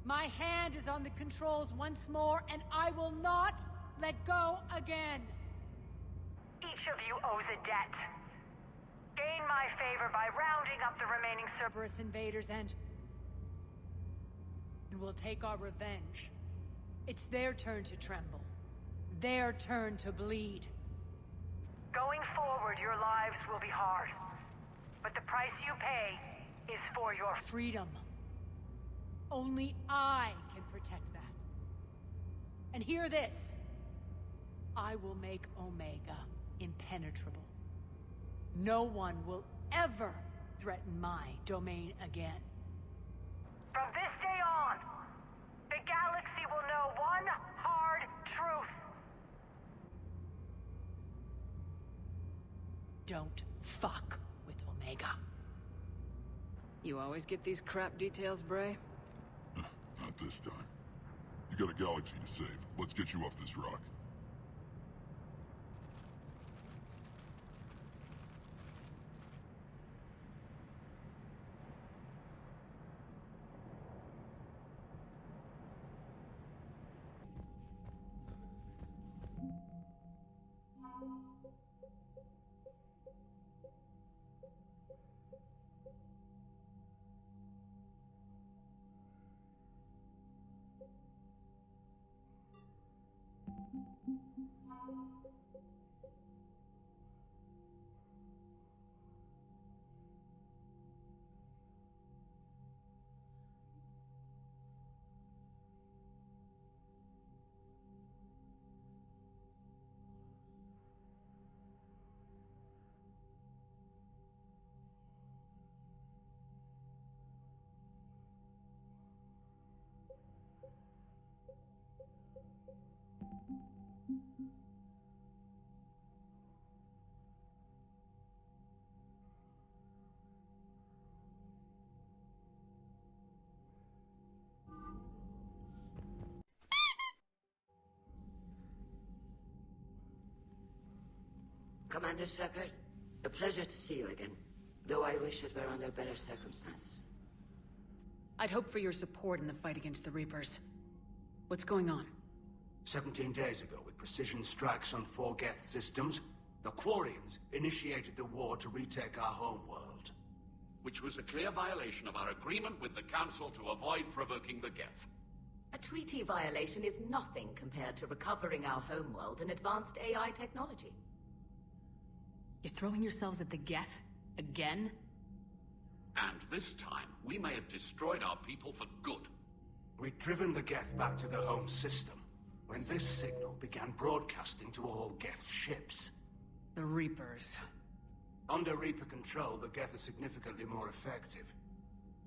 My hand is on the controls once more, and I will not let go again. Each of you owes a debt. Gain my favor by rounding up the remaining Cerberus invaders and we'll take our revenge. It's their turn to tremble. Their turn to bleed. Going forward, your lives will be hard. But the price you pay is for your freedom. Only I can protect that. And hear this. I will make Omega impenetrable. No one will ever threaten my domain again. From this day on, the galaxy will know one hard truth. Don't fuck with Omega. You always get these crap details, Bray? Not this time. You got a galaxy to save. Let's get you off this rock. Commander Shepard, a pleasure to see you again, though I wish it were under better circumstances. I'd hoped for your support in the fight against the Reapers. What's going on? 17 days ago, with precision strikes on 4 Geth systems, the Quarians initiated the war to retake our homeworld. Which was a clear violation of our agreement with the Council to avoid provoking the Geth. A treaty violation is nothing compared to recovering our homeworld and advanced AI technology. You're throwing yourselves at the Geth? Again? And this time, we may have destroyed our people for good. We'd driven the Geth back to the home system, when this signal began broadcasting to all Geth ships. The Reapers. Under Reaper control, the Geth are significantly more effective.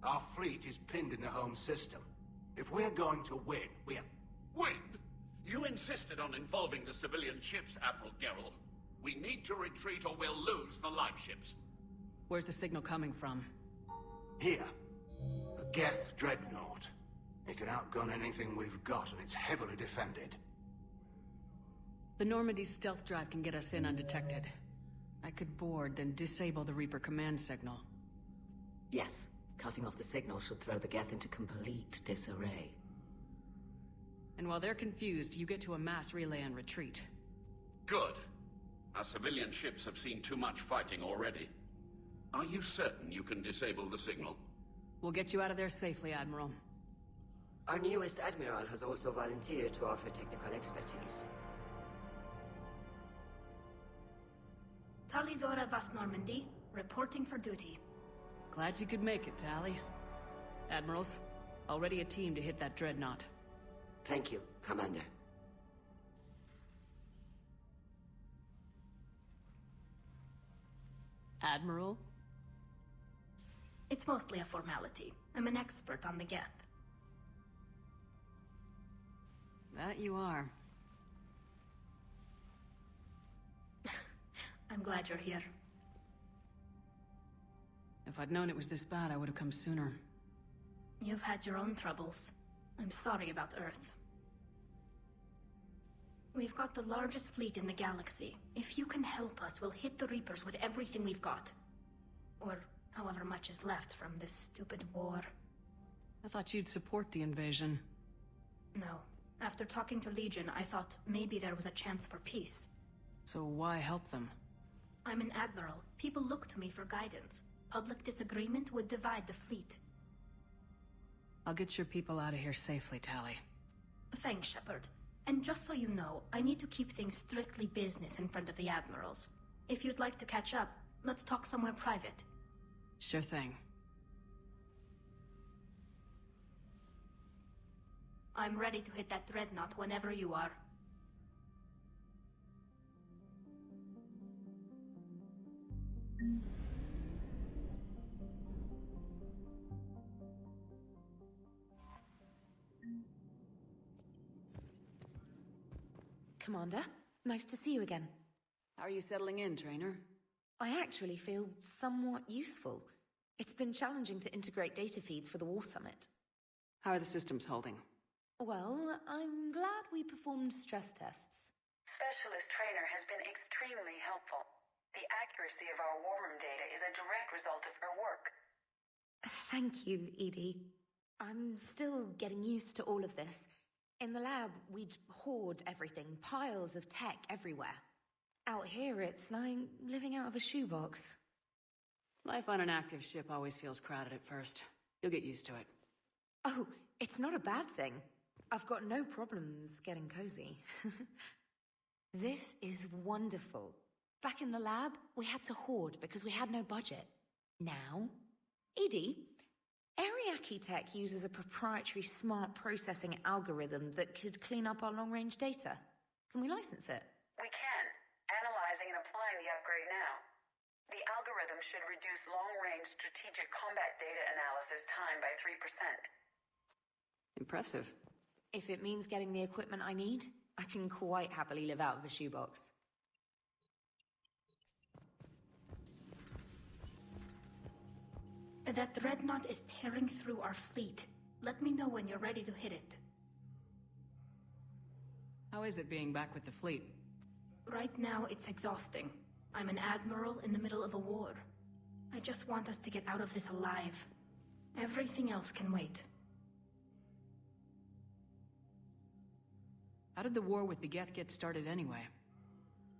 Our fleet is pinned in the home system. If we're going to win, we're... Win? You insisted on involving the civilian ships, Admiral Gerrel. We need to retreat or we'll lose the live ships. Where's the signal coming from? Here. A Geth dreadnought. It can outgun anything we've got, and it's heavily defended. The Normandy's stealth drive can get us in undetected. I could board, then disable the Reaper command signal. Yes. Cutting off the signal should throw the Geth into complete disarray. And while they're confused, you get to a mass relay and retreat. Good. Our civilian ships have seen too much fighting already. Are you certain you can disable the signal? We'll get you out of there safely, Admiral. Our newest Admiral has also volunteered to offer technical expertise. Talizora Vas Normandy, reporting for duty. Glad you could make it, Tally. Admirals, already a team to hit that dreadnought. Thank you, Commander. Admiral? It's mostly a formality. I'm an expert on the Geth. That you are. I'm glad you're here. If I'd known it was this bad, I would have come sooner. You've had your own troubles. I'm sorry about Earth. We've got the largest fleet in the galaxy. If you can help us, we'll hit the Reapers with everything we've got. Or however much is left from this stupid war. I thought you'd support the invasion. No. After talking to Legion, I thought maybe there was a chance for peace. So why help them? I'm an admiral. People look to me for guidance. Public disagreement would divide the fleet. I'll get your people out of here safely, Tally. Thanks, Shepard. And just so you know, I need to keep things strictly business in front of the admirals. If you'd like to catch up, let's talk somewhere private. Sure thing. I'm ready to hit that dreadnought whenever you are. Commander, nice to see you again. How are you settling in, Trainer? I actually feel somewhat useful. It's been challenging to integrate data feeds for the War Summit. How are the systems holding? Well, I'm glad we performed stress tests. Specialist Trainer has been extremely helpful. The accuracy of our war room data is a direct result of her work. Thank you, Edie. I'm still getting used to all of this. In the lab, we'd hoard everything, piles of tech everywhere. Out here, it's like living out of a shoebox. Life on an active ship always feels crowded at first. You'll get used to it. Oh, it's not a bad thing. I've got no problems getting cozy. This is wonderful. Back in the lab, we had to hoard because we had no budget. Now, Edie, Ariake Tech uses a proprietary smart processing algorithm that could clean up our long-range data. Can we license it? We can. Analyzing and applying the upgrade now. The algorithm should reduce long-range strategic combat data analysis time by 3%. Impressive. If it means getting the equipment I need, I can quite happily live out of a shoebox. That dreadnought is tearing through our fleet. Let me know when you're ready to hit it. How is it being back with the fleet? Right now, it's exhausting. I'm an admiral in the middle of a war. I just want us to get out of this alive. Everything else can wait. How did the war with the Geth get started anyway?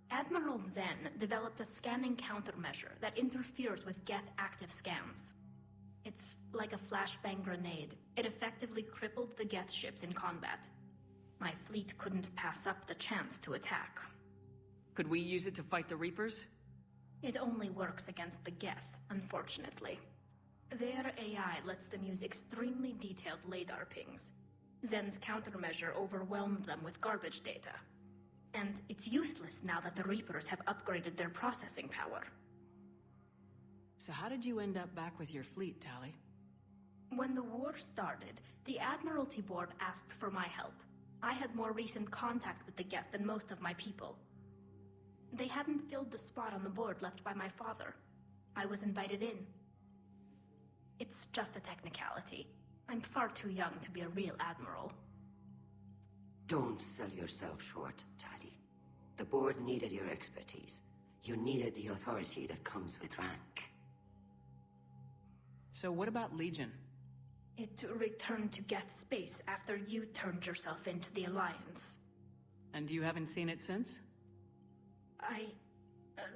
Admiral Zen developed a scanning countermeasure that interferes with Geth active scans. It's like a flashbang grenade. It effectively crippled the Geth ships in combat. My fleet couldn't pass up the chance to attack. Could we use it to fight the Reapers? It only works against the Geth, unfortunately. Their AI lets them use extremely detailed LADAR pings. Zen's countermeasure overwhelmed them with garbage data. And it's useless now that the Reapers have upgraded their processing power. So how did you end up back with your fleet, Tally? When the war started, the Admiralty Board asked for my help. I had more recent contact with the Geth than most of my people. They hadn't filled the spot on the board left by my father. I was invited in. It's just a technicality. I'm far too young to be a real admiral. Don't sell yourself short, Tally. The board needed your expertise. You needed the authority that comes with rank. So what about Legion? It returned to Geth space after you turned yourself into the Alliance. And you haven't seen it since?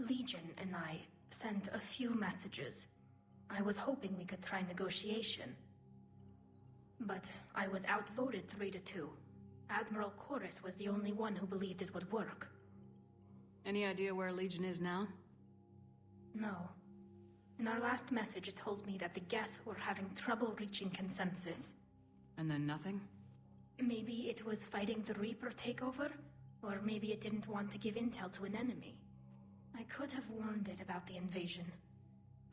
Legion and I sent a few messages. I was hoping we could try negotiation. But I was outvoted 3-2. Admiral Chorus was the only one who believed it would work. Any idea where Legion is now? No. In our last message, it told me that the Geth were having trouble reaching consensus. And then nothing? Maybe it was fighting the Reaper takeover, or maybe it didn't want to give intel to an enemy. I could have warned it about the invasion.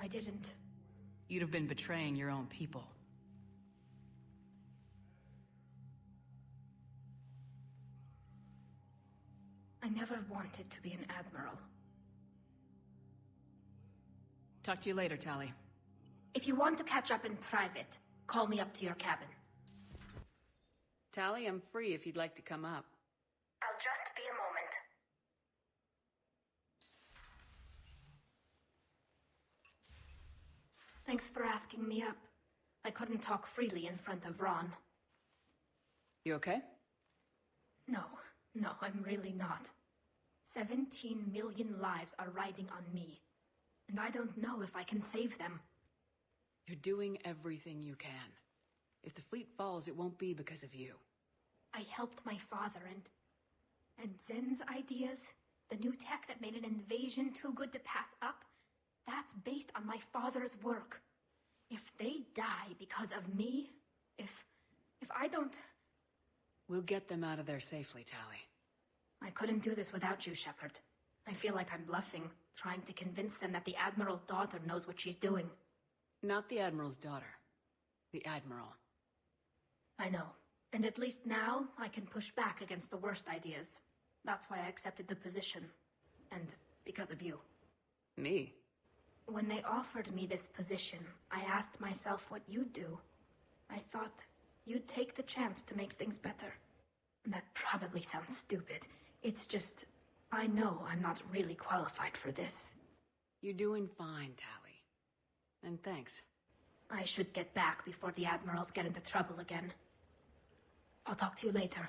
I didn't. You'd have been betraying your own people. I never wanted to be an admiral. Talk to you later, Tali. If you want to catch up in private, call me up to your cabin. Tali, I'm free if you'd like to come up. I'll just be a moment. Thanks for asking me up. I couldn't talk freely in front of Ron. You okay? No, I'm really not. 17 million lives are riding on me, and I don't know if I can save them. You're doing everything you can. If the fleet falls, it won't be because of you. I helped my father and Zen's ideas, the new tech that made an invasion too good to pass up, that's based on my father's work. If they die because of me, if I don't... We'll get them out of there safely, Tali. I couldn't do this without you, Shepard. I feel like I'm bluffing, trying to convince them that the Admiral's daughter knows what she's doing. Not the Admiral's daughter. The Admiral. I know. And at least now, I can push back against the worst ideas. That's why I accepted the position. And because of you. Me? When they offered me this position, I asked myself what you'd do. I thought you'd take the chance to make things better. That probably sounds stupid. It's just, I know I'm not really qualified for this. You're doing fine, Tali. And thanks. I should get back before the Admirals get into trouble again. I'll talk to you later.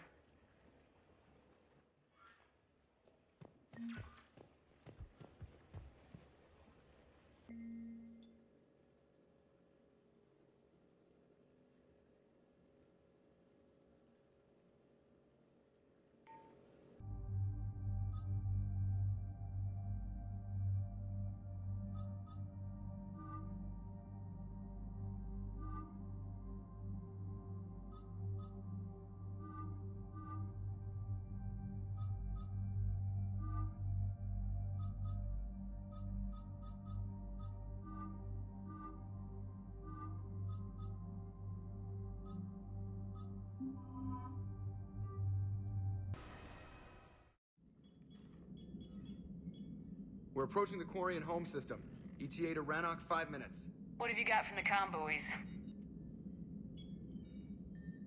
We're approaching the Quarian home system. ETA to Rannoch, 5 minutes. What have you got from the comm buoys?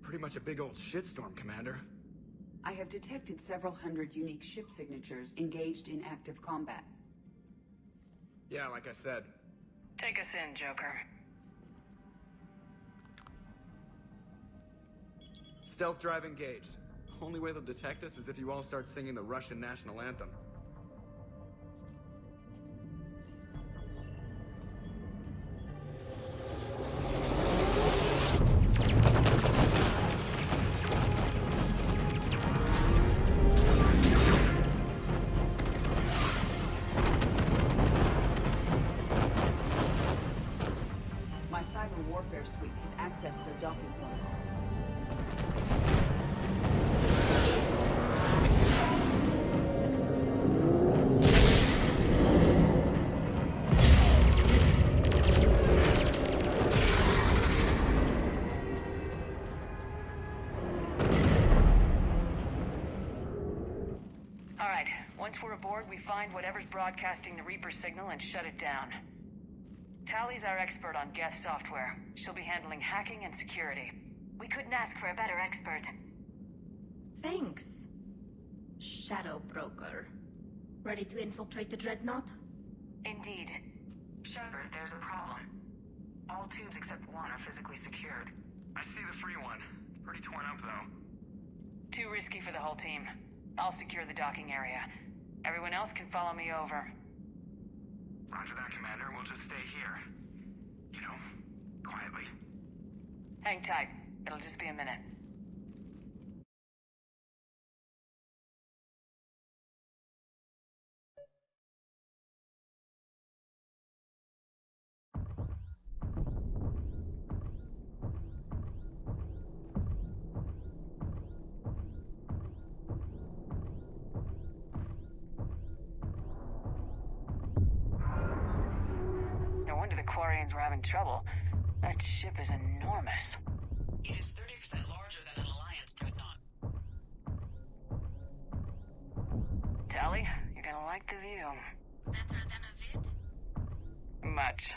Pretty much a big old shitstorm, Commander. I have detected several hundred unique ship signatures engaged in active combat. Yeah, like I said. Take us in, Joker. Stealth drive engaged. Only way they'll detect us is if you all start singing the Russian national anthem. My cyber warfare suite has accessed their docking protocols. All right, once we're aboard, we find whatever's broadcasting the Reaper signal and shut it down. Tali's our expert on Geth software. She'll be handling hacking and security. We couldn't ask for a better expert. Thanks, Shadow Broker. Ready to infiltrate the Dreadnought? Indeed. Shepard, there's a problem. All tubes except one are physically secured. I see the free one. Pretty torn up, though. Too risky for the whole team. I'll secure the docking area. Everyone else can follow me over. Roger that, Commander. We'll just stay here. You know, quietly. Hang tight. It'll just be a minute. No wonder the Quarians were having trouble. That ship is enormous. It is 30% larger than an Alliance dreadnought. Tally, you're gonna like the view. Better than a vid? Much.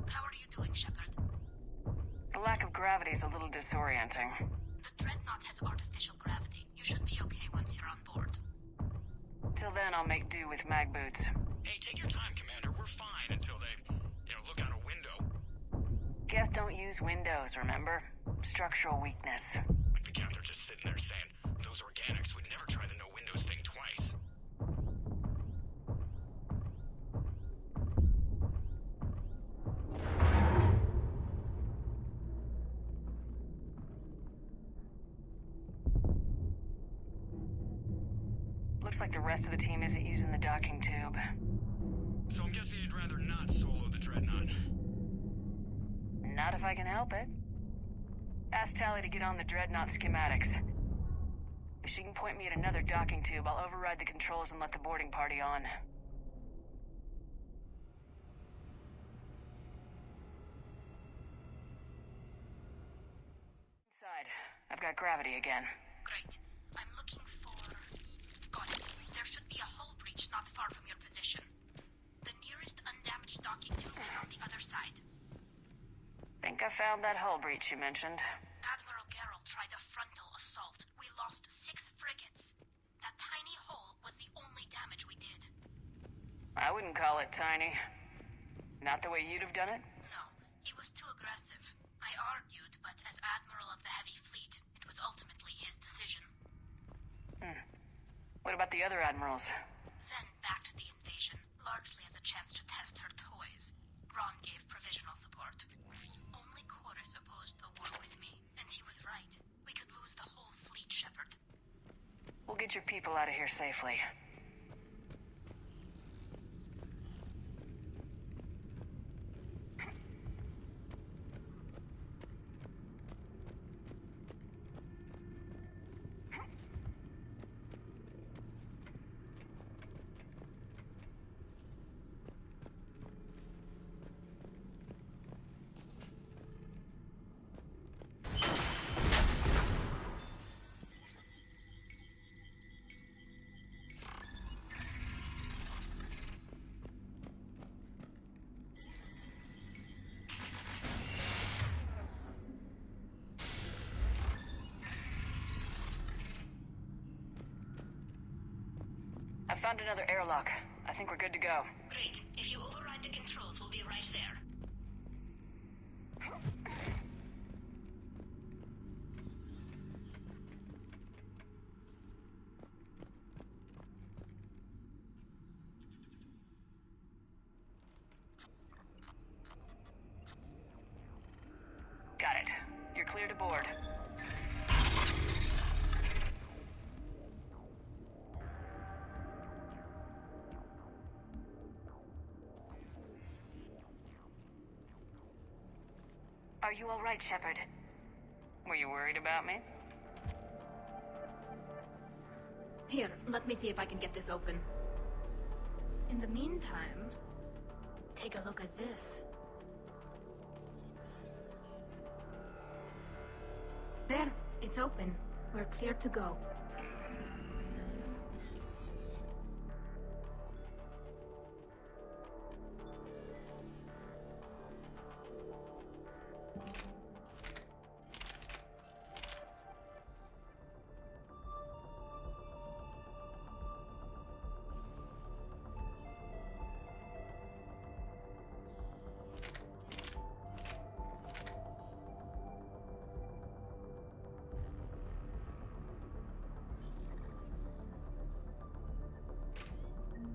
How are you doing, Shepard? The lack of gravity is a little disorienting. The Dreadnought has artificial gravity. You should be okay once you're on board. Till then, I'll make do with mag boots. Hey, take your time, Commander. We're fine until they, look out a window. Geth don't use windows, remember? Structural weakness. Like the Geth are just sitting there saying, those organics would never try the no windows thing twice. Looks like the rest of the team isn't using the docking tube. So I'm guessing you'd rather not solo the Dreadnought. Not if I can help it. Ask Tally to get on the Dreadnought schematics. If she can point me at another docking tube, I'll override the controls and let the boarding party on. Inside. I've got gravity again. Great. I'm looking for... Got it. There should be a hull breach not far from your position. The nearest undamaged docking tube is on the other side. Think I found that hull breach you mentioned. Admiral Geralt tried a frontal assault. We lost 6 frigates. That tiny hole was the only damage we did. I wouldn't call it tiny. Not the way you'd have done it? No, he was too aggressive. I argued, but as Admiral of the Heavy Fleet, it was ultimately his decision. What about the other admirals? Zen backed the invasion, largely as a chance to test her toys. Ron gave provisional support. Only Chorus opposed the war with me, and he was right. We could lose the whole fleet, Shepard. We'll get your people out of here safely. I found another airlock. I think we're good to go. Great. If you override the controls, we'll be right there. Got it. You're clear to board. Are you all right, Shepard? Were you worried about me? Here, let me see if I can get this open. In the meantime, take a look at this. There, it's open. We're clear to go.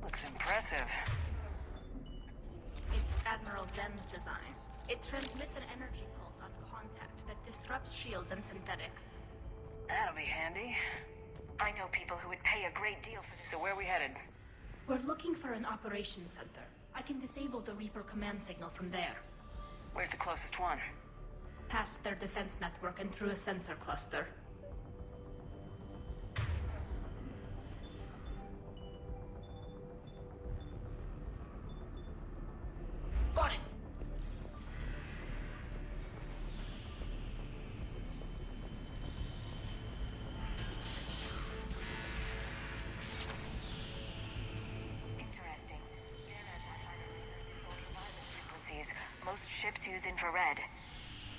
Looks impressive. It's Admiral Zen's design. It transmits an energy pulse on contact that disrupts shields and synthetics. That'll be handy. I know people who would pay a great deal for this. So where are we headed? We're looking for an operations center. I can disable the Reaper command signal from there. Where's the closest one? Past their defense network and through a sensor cluster. Got it! Interesting. Most ships use infrared.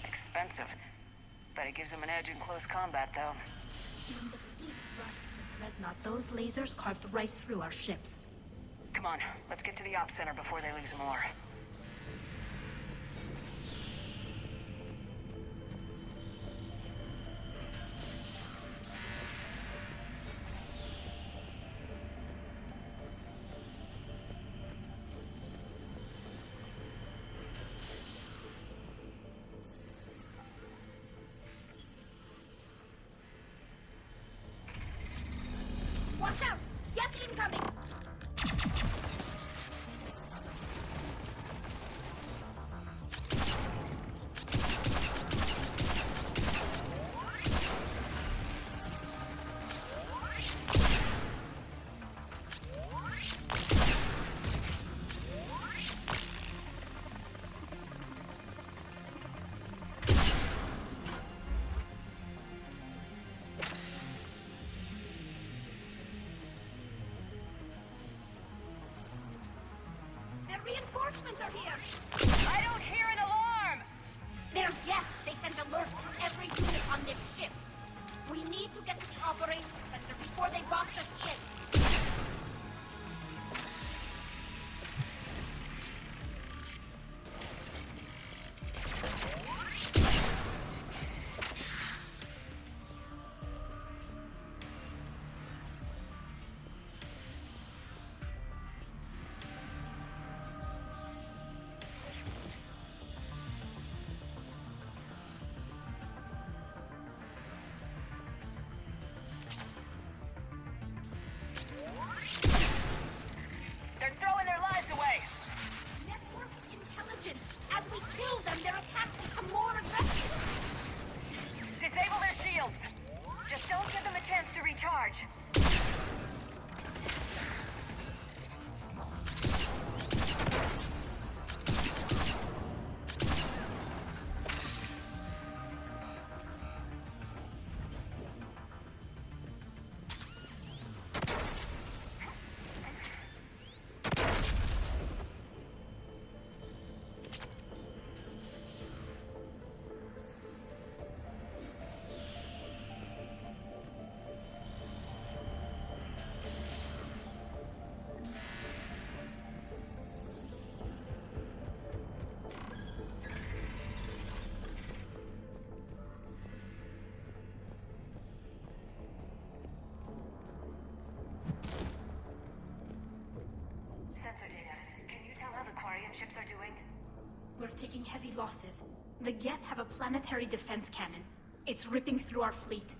Expensive. But it gives them an edge in close combat, though. When the fleet rushed the Dreadnought, those lasers carved right through our ships. Come on, let's get to the ops center before they lose more. Watch out! Geth incoming! Reinforcements are here! I don't hear an alarm! They're Geth! They sent alerts to every unit on this ship! We need to get to the operations center before they box us in! They're throwing their lives away! Network intelligence! As we kill them, their attacks become more aggressive! Disable their shields! Just don't give them a chance to recharge! Quarian ships are doing? We're taking heavy losses. The Geth have a planetary defense cannon. It's ripping through our fleet.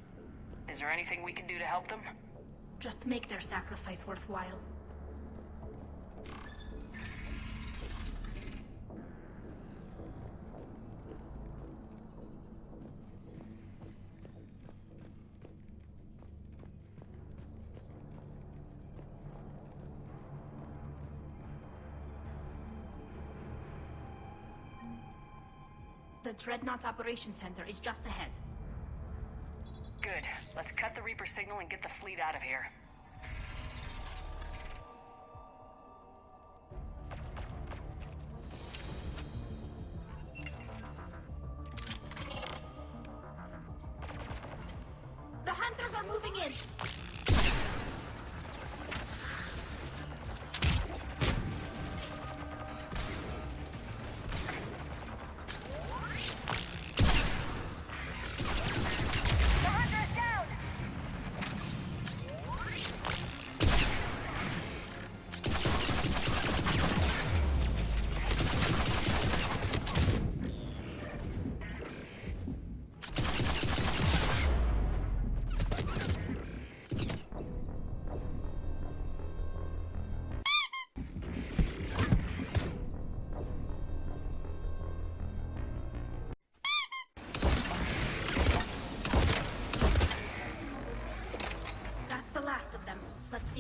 Is there anything we can do to help them? Just make their sacrifice worthwhile. The Dreadnought's Operations Center is just ahead. Good. Let's cut the Reaper signal and get the fleet out of here. The Hunters are moving in!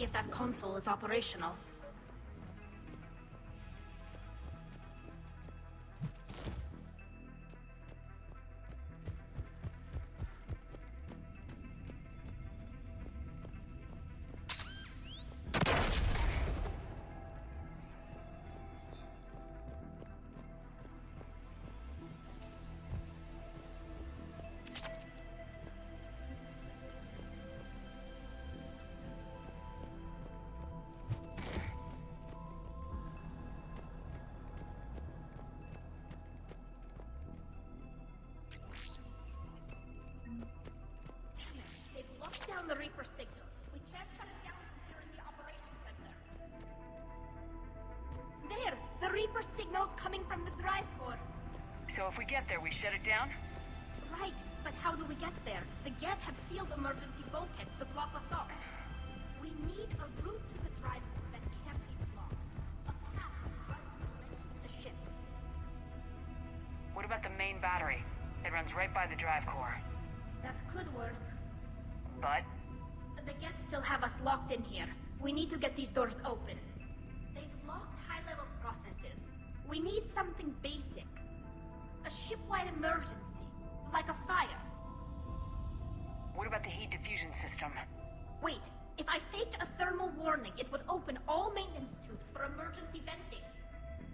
see if that console is operational. Down the Reaper signal. We can't shut it down from here in the operations center. There! The Reaper signal's coming from the drive core. So if we get there, we shut it down? Right, but how do we get there? The Geth have sealed emergency bulkheads to block us off. We need a route to the drive core that can't be blocked. A path right to the ship. What about the main battery? It runs right by the drive core. That could work. But? The Geth still have us locked in here. We need to get these doors open. They've locked high-level processes. We need something basic. A ship-wide emergency, like a fire. What about the heat diffusion system? Wait, if I faked a thermal warning, it would open all maintenance tubes for emergency venting.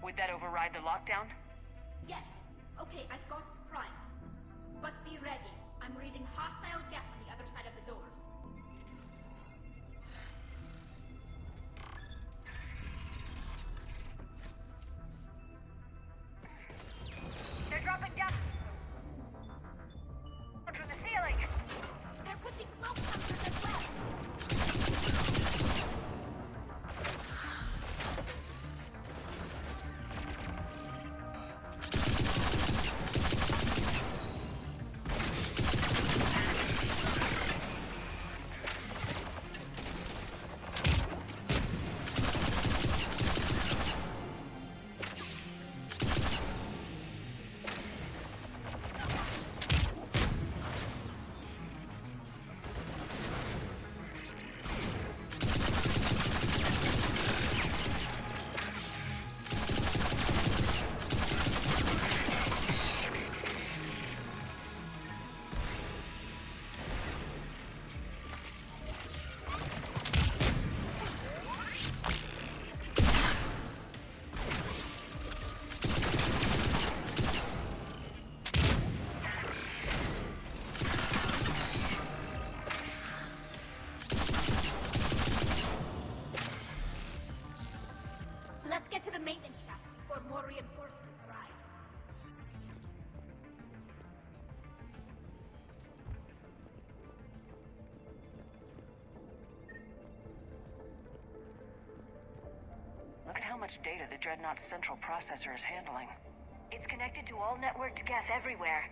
Would that override the lockdown? Yes. Okay, I've got it primed. But be ready. I'm reading hostile Geth on the other side of the doors. They're dropping down through the ceiling. There could be cloak hunters as well. To the maintenance shaft before more reinforcements arrive. Look at how much data the Dreadnought's central processor is handling. It's connected to all networked Geth everywhere.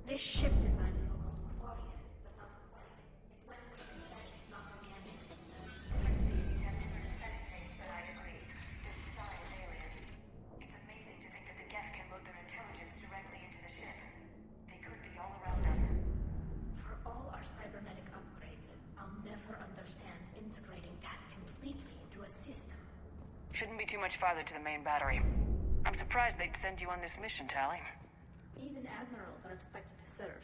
This ship design is almost Quarian, but not quite. It's went with synthetics, not organics. But I agree. This design is alien. It's amazing to think that the Geth can load their intelligence directly into the ship. They could be all around us. For all our cybernetic upgrades, I'll never understand integrating that completely into a system. Shouldn't be too much farther to the main battery. I'm surprised they'd send you on this mission, Tally. Even admirals are expected to serve.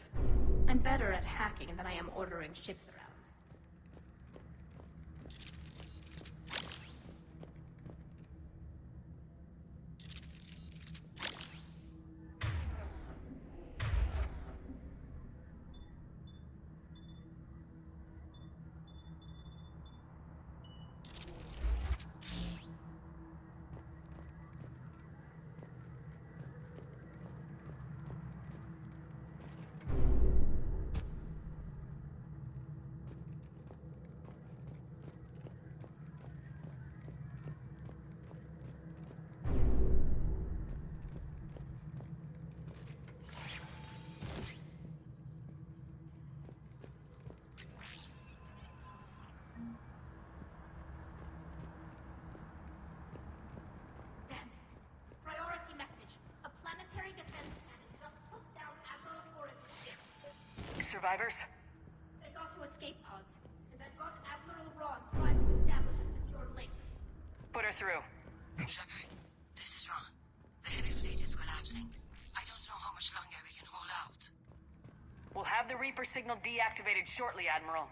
I'm better at hacking than I am ordering ships around. survivors? They got to escape pods, and I've got Admiral Ron trying to establish a secure link. Put her through. Shepard, this is Ron. The heavy fleet is collapsing. I don't know how much longer we can hold out. We'll have the Reaper signal deactivated shortly, Admiral.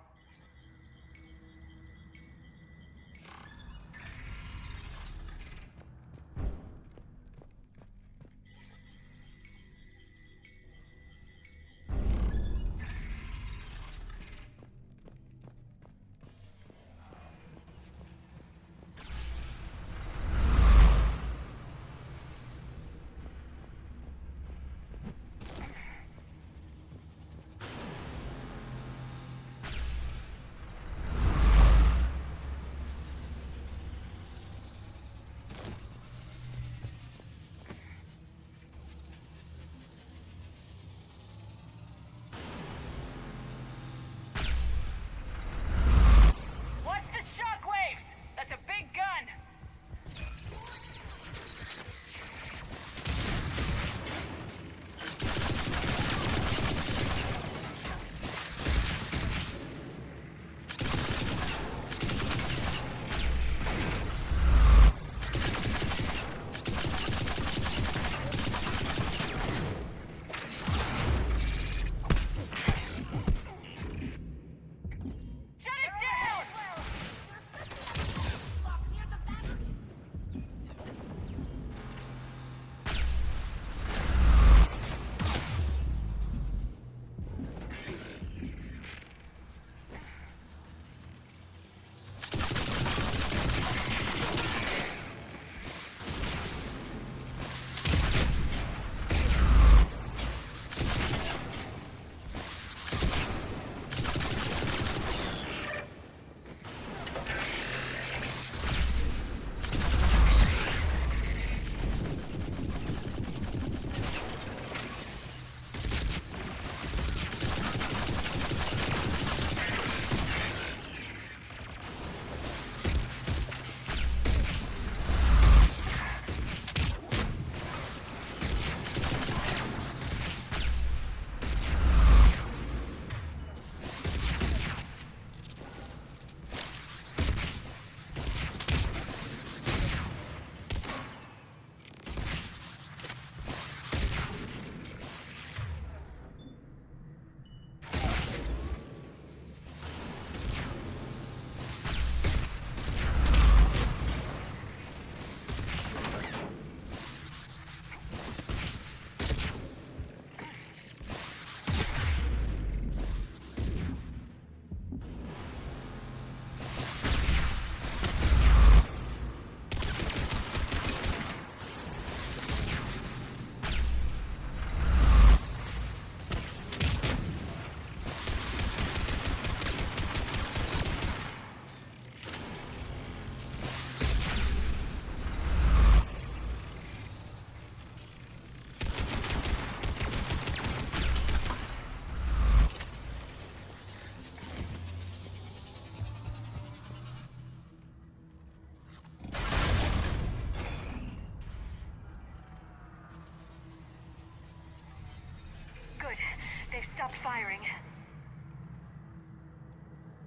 They've stopped firing.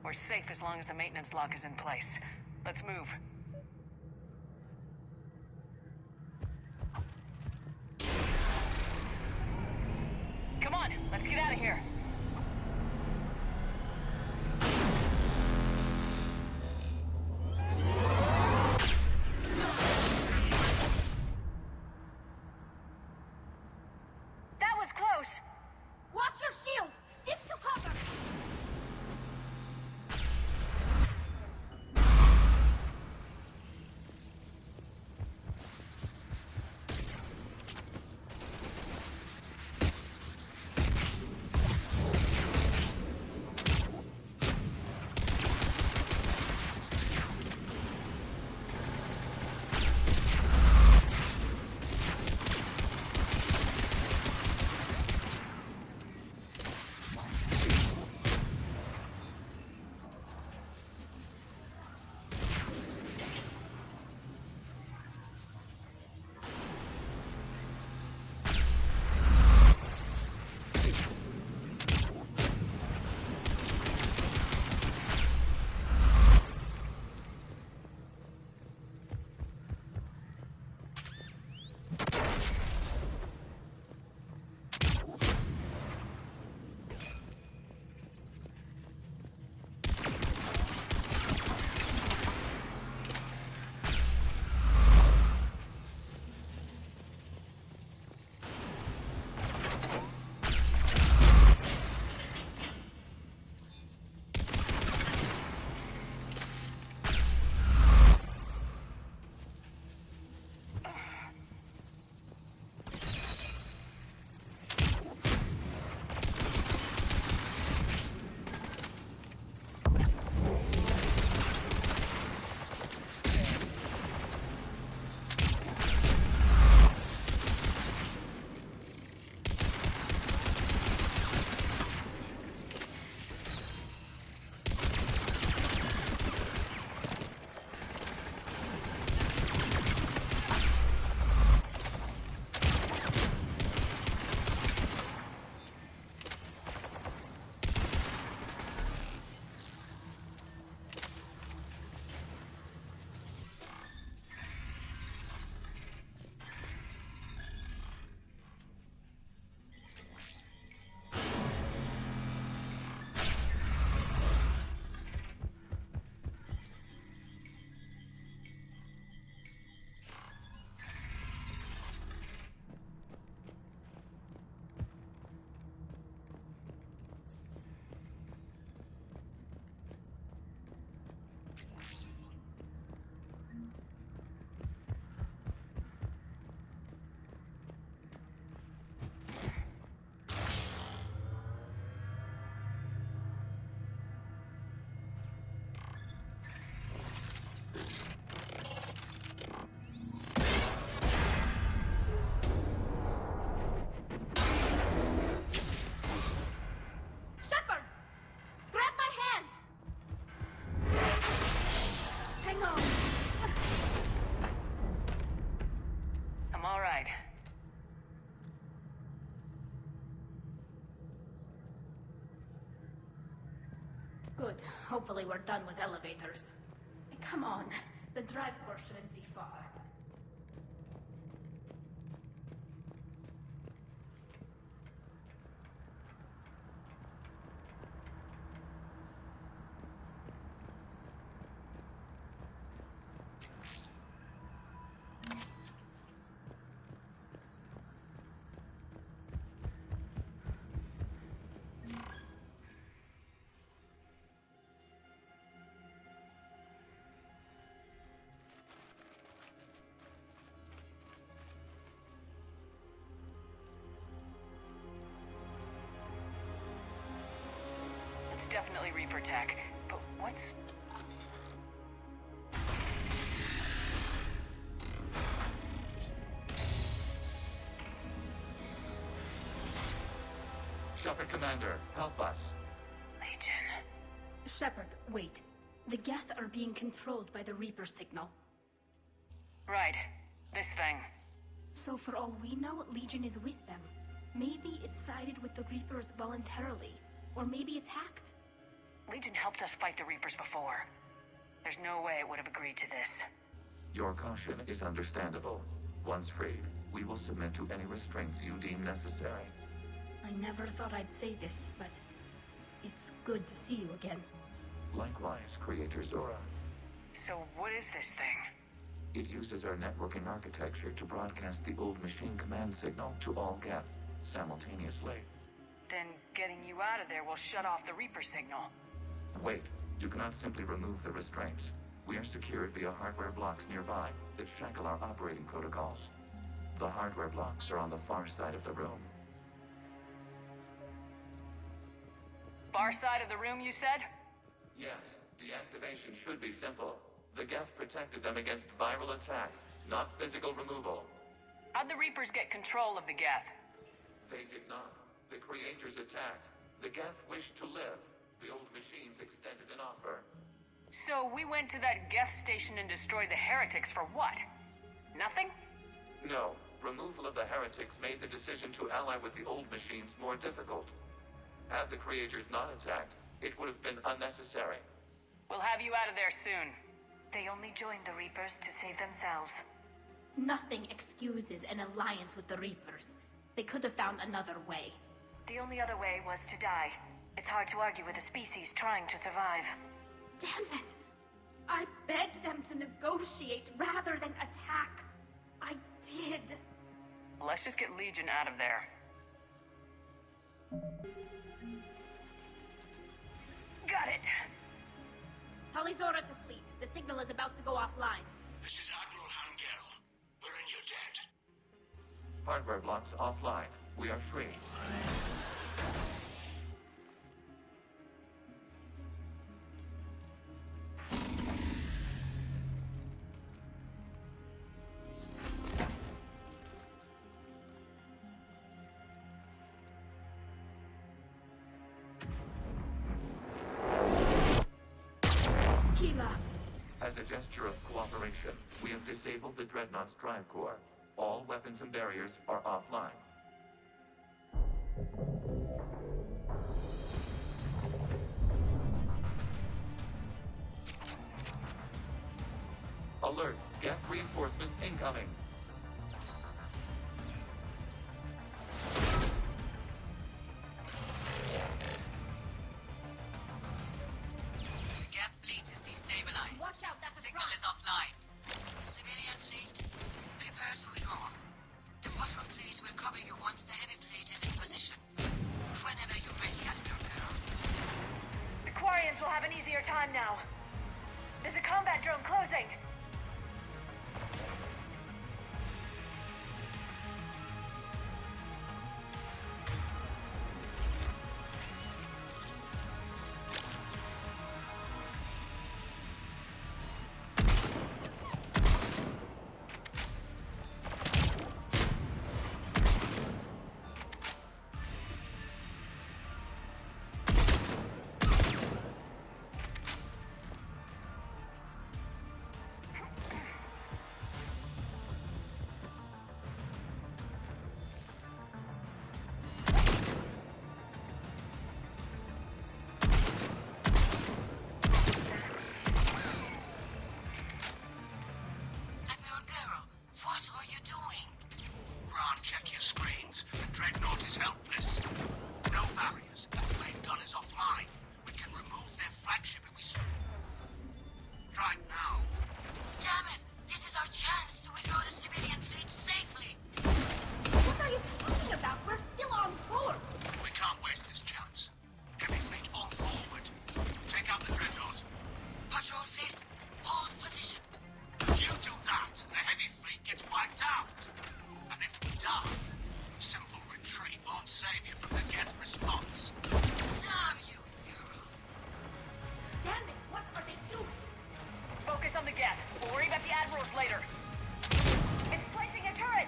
We're safe as long as the maintenance lock is in place. Let's move. Come on, let's get out of here. That was close! Watch your shields! Stick to cover! Good. Hopefully we're done with elevators. Come on. The drive course shouldn't be far. It's definitely Reaper tech, but what's... Shepard Commander, help us. Legion. Shepard, wait. The Geth are being controlled by the Reaper signal. Right. This thing. So for all we know, Legion is with them. Maybe it sided with the Reapers voluntarily. Or maybe it's hacked. Legion helped us fight the Reapers before. There's no way it would have agreed to this. Your caution is understandable. Once freed, we will submit to any restraints you deem necessary. I never thought I'd say this, but it's good to see you again. Likewise, Creator Zora. So what is this thing? It uses our networking architecture to broadcast the old machine command signal to all Geth simultaneously. Then getting you out of there will shut off the Reaper signal. Wait, you cannot simply remove the restraints. We are secured via hardware blocks nearby that shackle our operating protocols. The hardware blocks are on the far side of the room. Far side of the room, you said? Yes, deactivation should be simple. The Geth protected them against viral attack, not physical removal. How'd the Reapers get control of the Geth? They did not. The creators attacked. The Geth wished to live. The old machines extended an offer. So we went to that Geth station and destroyed the heretics for what? Nothing? No. Removal of the heretics made the decision to ally with the old machines more difficult. Had the creators not attacked, it would have been unnecessary. We'll have you out of there soon. They only joined the Reapers to save themselves. Nothing excuses an alliance with the Reapers. They could have found another way. The only other way was to die. It's hard to argue with a species trying to survive. Damn it! I begged them to negotiate rather than attack. I did. Let's just get Legion out of there. Got it. Talizora to fleet. The signal is about to go offline. This is Admiral Hangel. We're in your debt. Hardware blocks offline. We are free. As a gesture of cooperation, we have disabled the Dreadnought's drive core. All weapons and barriers are offline. Alert! Geth reinforcements incoming! The Quarians will have an easier time now. There's a combat drone closing. Geth response. Damn you, girl. Damn it, what are they doing? Focus on the Geth. We'll worry about the admirals later. It's placing a turret!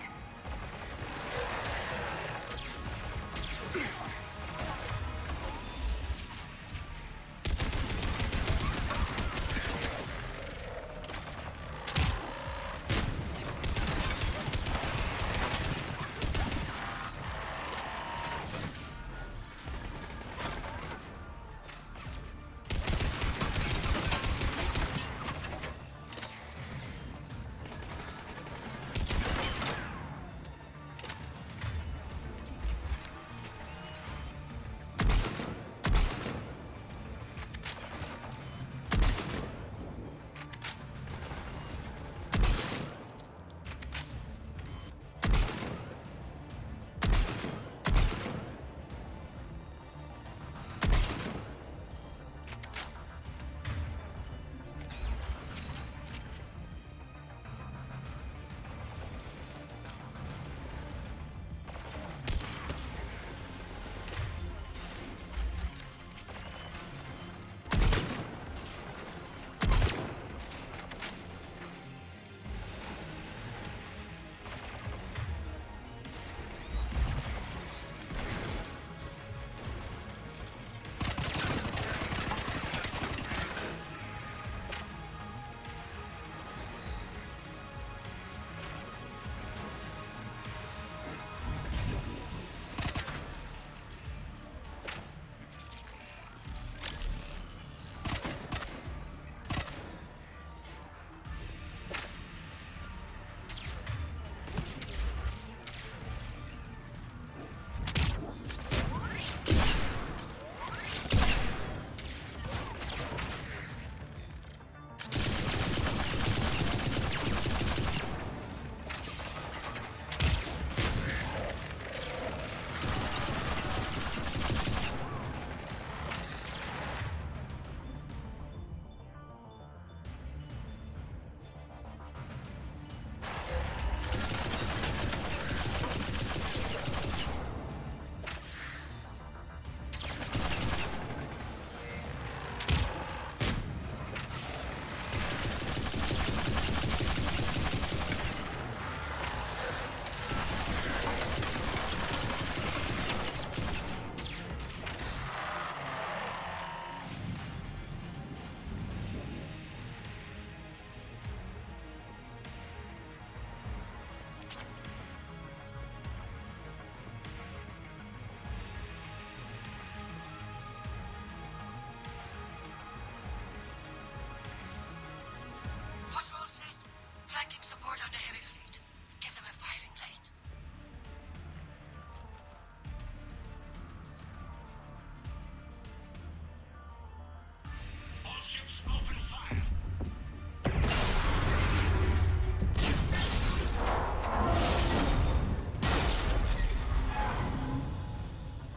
Ships open fire!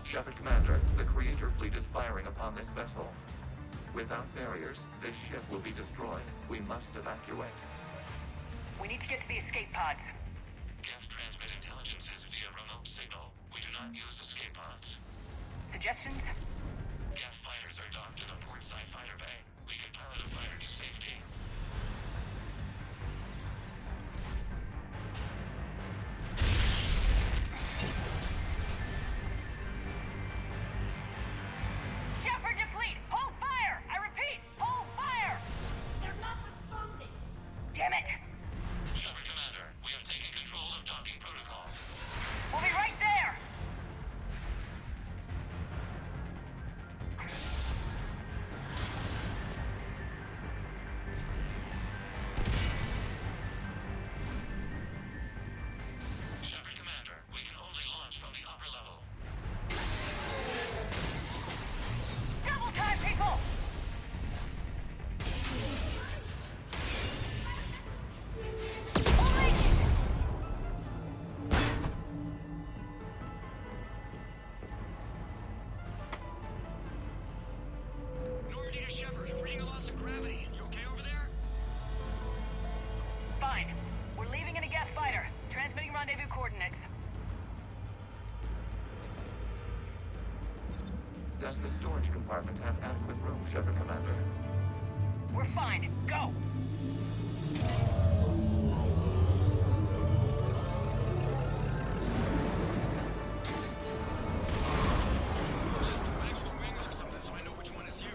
Shepard Commander, the Creator fleet is firing upon this vessel. Without barriers, this ship will be destroyed. We must evacuate. We need to get to the escape pods. Geth transmit intelligences via remote signal. We do not use escape pods. Suggestions? Geth fighters are docked in a port Sci-Fighter bay. We can pilot a fighter to safety. Shepard to fleet! Hold fire! I repeat, hold fire! They're not responding. Damn it! Shepard Commander, we have taken control of docking protocols. We'll be right there! Does the storage compartment have adequate room, Shepard Commander? We're fine. Go! Just waggle the wings or something so I know which one is you.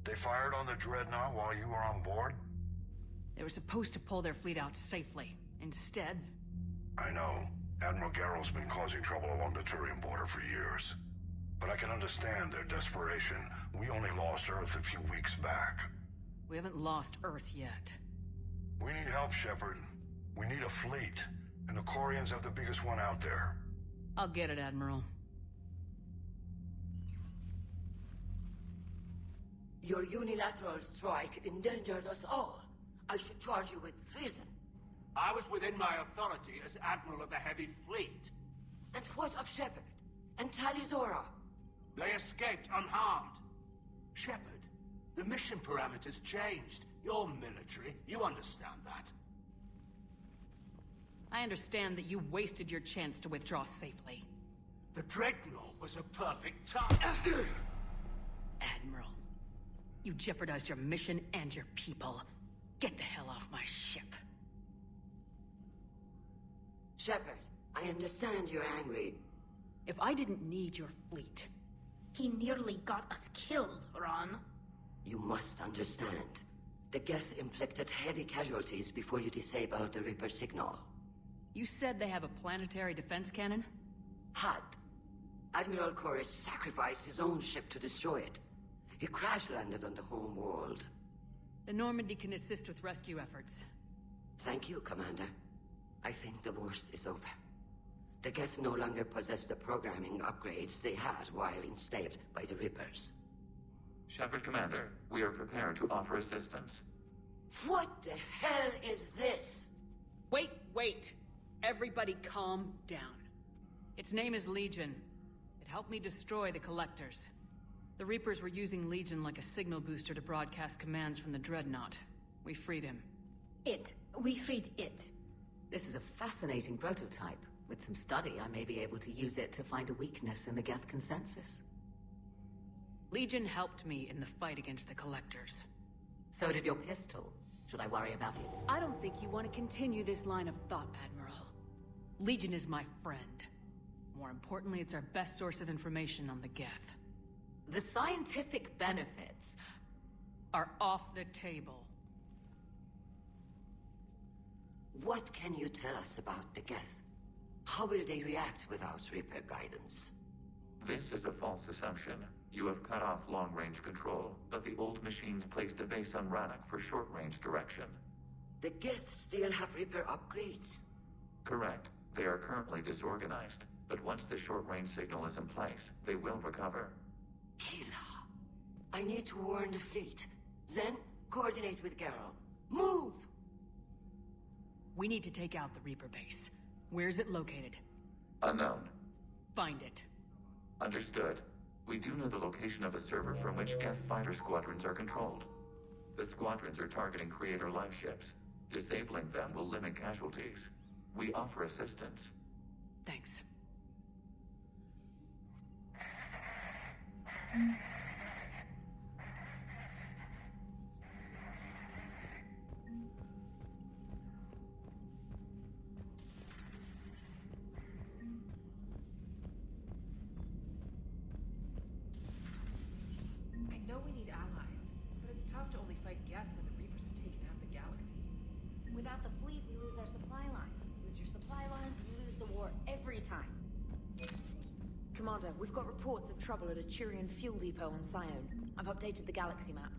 They fired on the Dreadnought while you were on board? They were supposed to pull their fleet out safely. Instead... I know. Admiral Garrow's been causing trouble along the Turian border for years. But I can understand their desperation. We only lost Earth a few weeks back. We haven't lost Earth yet. We need help, Shepard. We need a fleet. And the Quarians have the biggest one out there. I'll get it, Admiral. Your unilateral strike endangered us all. I should charge you with treason. I was within my authority as Admiral of the Heavy Fleet. And what of Shepard? And Talizora? They escaped unharmed. Shepard, the mission parameters changed. You're military, you understand that. I understand that you wasted your chance to withdraw safely. The Dreadnought was a perfect target. Admiral, you jeopardized your mission and your people. Get the hell off my ship. Shepard, I understand you're angry. If I didn't need your fleet... He nearly got us killed, Ron. You must understand. The Geth inflicted heavy casualties before you disabled the Reaper signal. You said they have a planetary defense cannon? Had. Admiral Koris sacrificed his own ship to destroy it. He crash-landed on the home world. The Normandy can assist with rescue efforts. Thank you, Commander. I think the worst is over. The Geth no longer possess the programming upgrades they had while enslaved by the Reapers. Shepard Commander, we are prepared to offer assistance. What the hell is this? Wait! Everybody calm down. Its name is Legion. It helped me destroy the Collectors. The Reapers were using Legion like a signal booster to broadcast commands from the Dreadnought. We freed him. We freed it. This is a fascinating prototype. With some study, I may be able to use it to find a weakness in the Geth consensus. Legion helped me in the fight against the Collectors. So did your pistol. Should I worry about it? I don't think you want to continue this line of thought, Admiral. Legion is my friend. More importantly, it's our best source of information on the Geth. The scientific benefits are off the table. What can you tell us about the Geth? How will they react without Reaper guidance? This is a false assumption. You have cut off long-range control, but the old machines placed a base on Rannoch for short-range direction. The Geth still have Reaper upgrades? Correct. They are currently disorganized, but once the short-range signal is in place, they will recover. Kila, I need to warn the fleet. Then, coordinate with Garrow. Move! We need to take out the Reaper base. Where is it located? Unknown. Find it. Understood. We do know the location of a server from which Geth fighter squadrons are controlled. The squadrons are targeting Creator life ships. Disabling them will limit casualties. We offer assistance. Thanks. I know we need allies, but it's tough to only fight Geth when the Reapers have taken half the galaxy. Without the fleet, we lose our supply lines. Lose your supply lines, you lose the war every time. Commander, we've got reports of trouble at a Turian fuel depot on Sione. I've updated the galaxy map.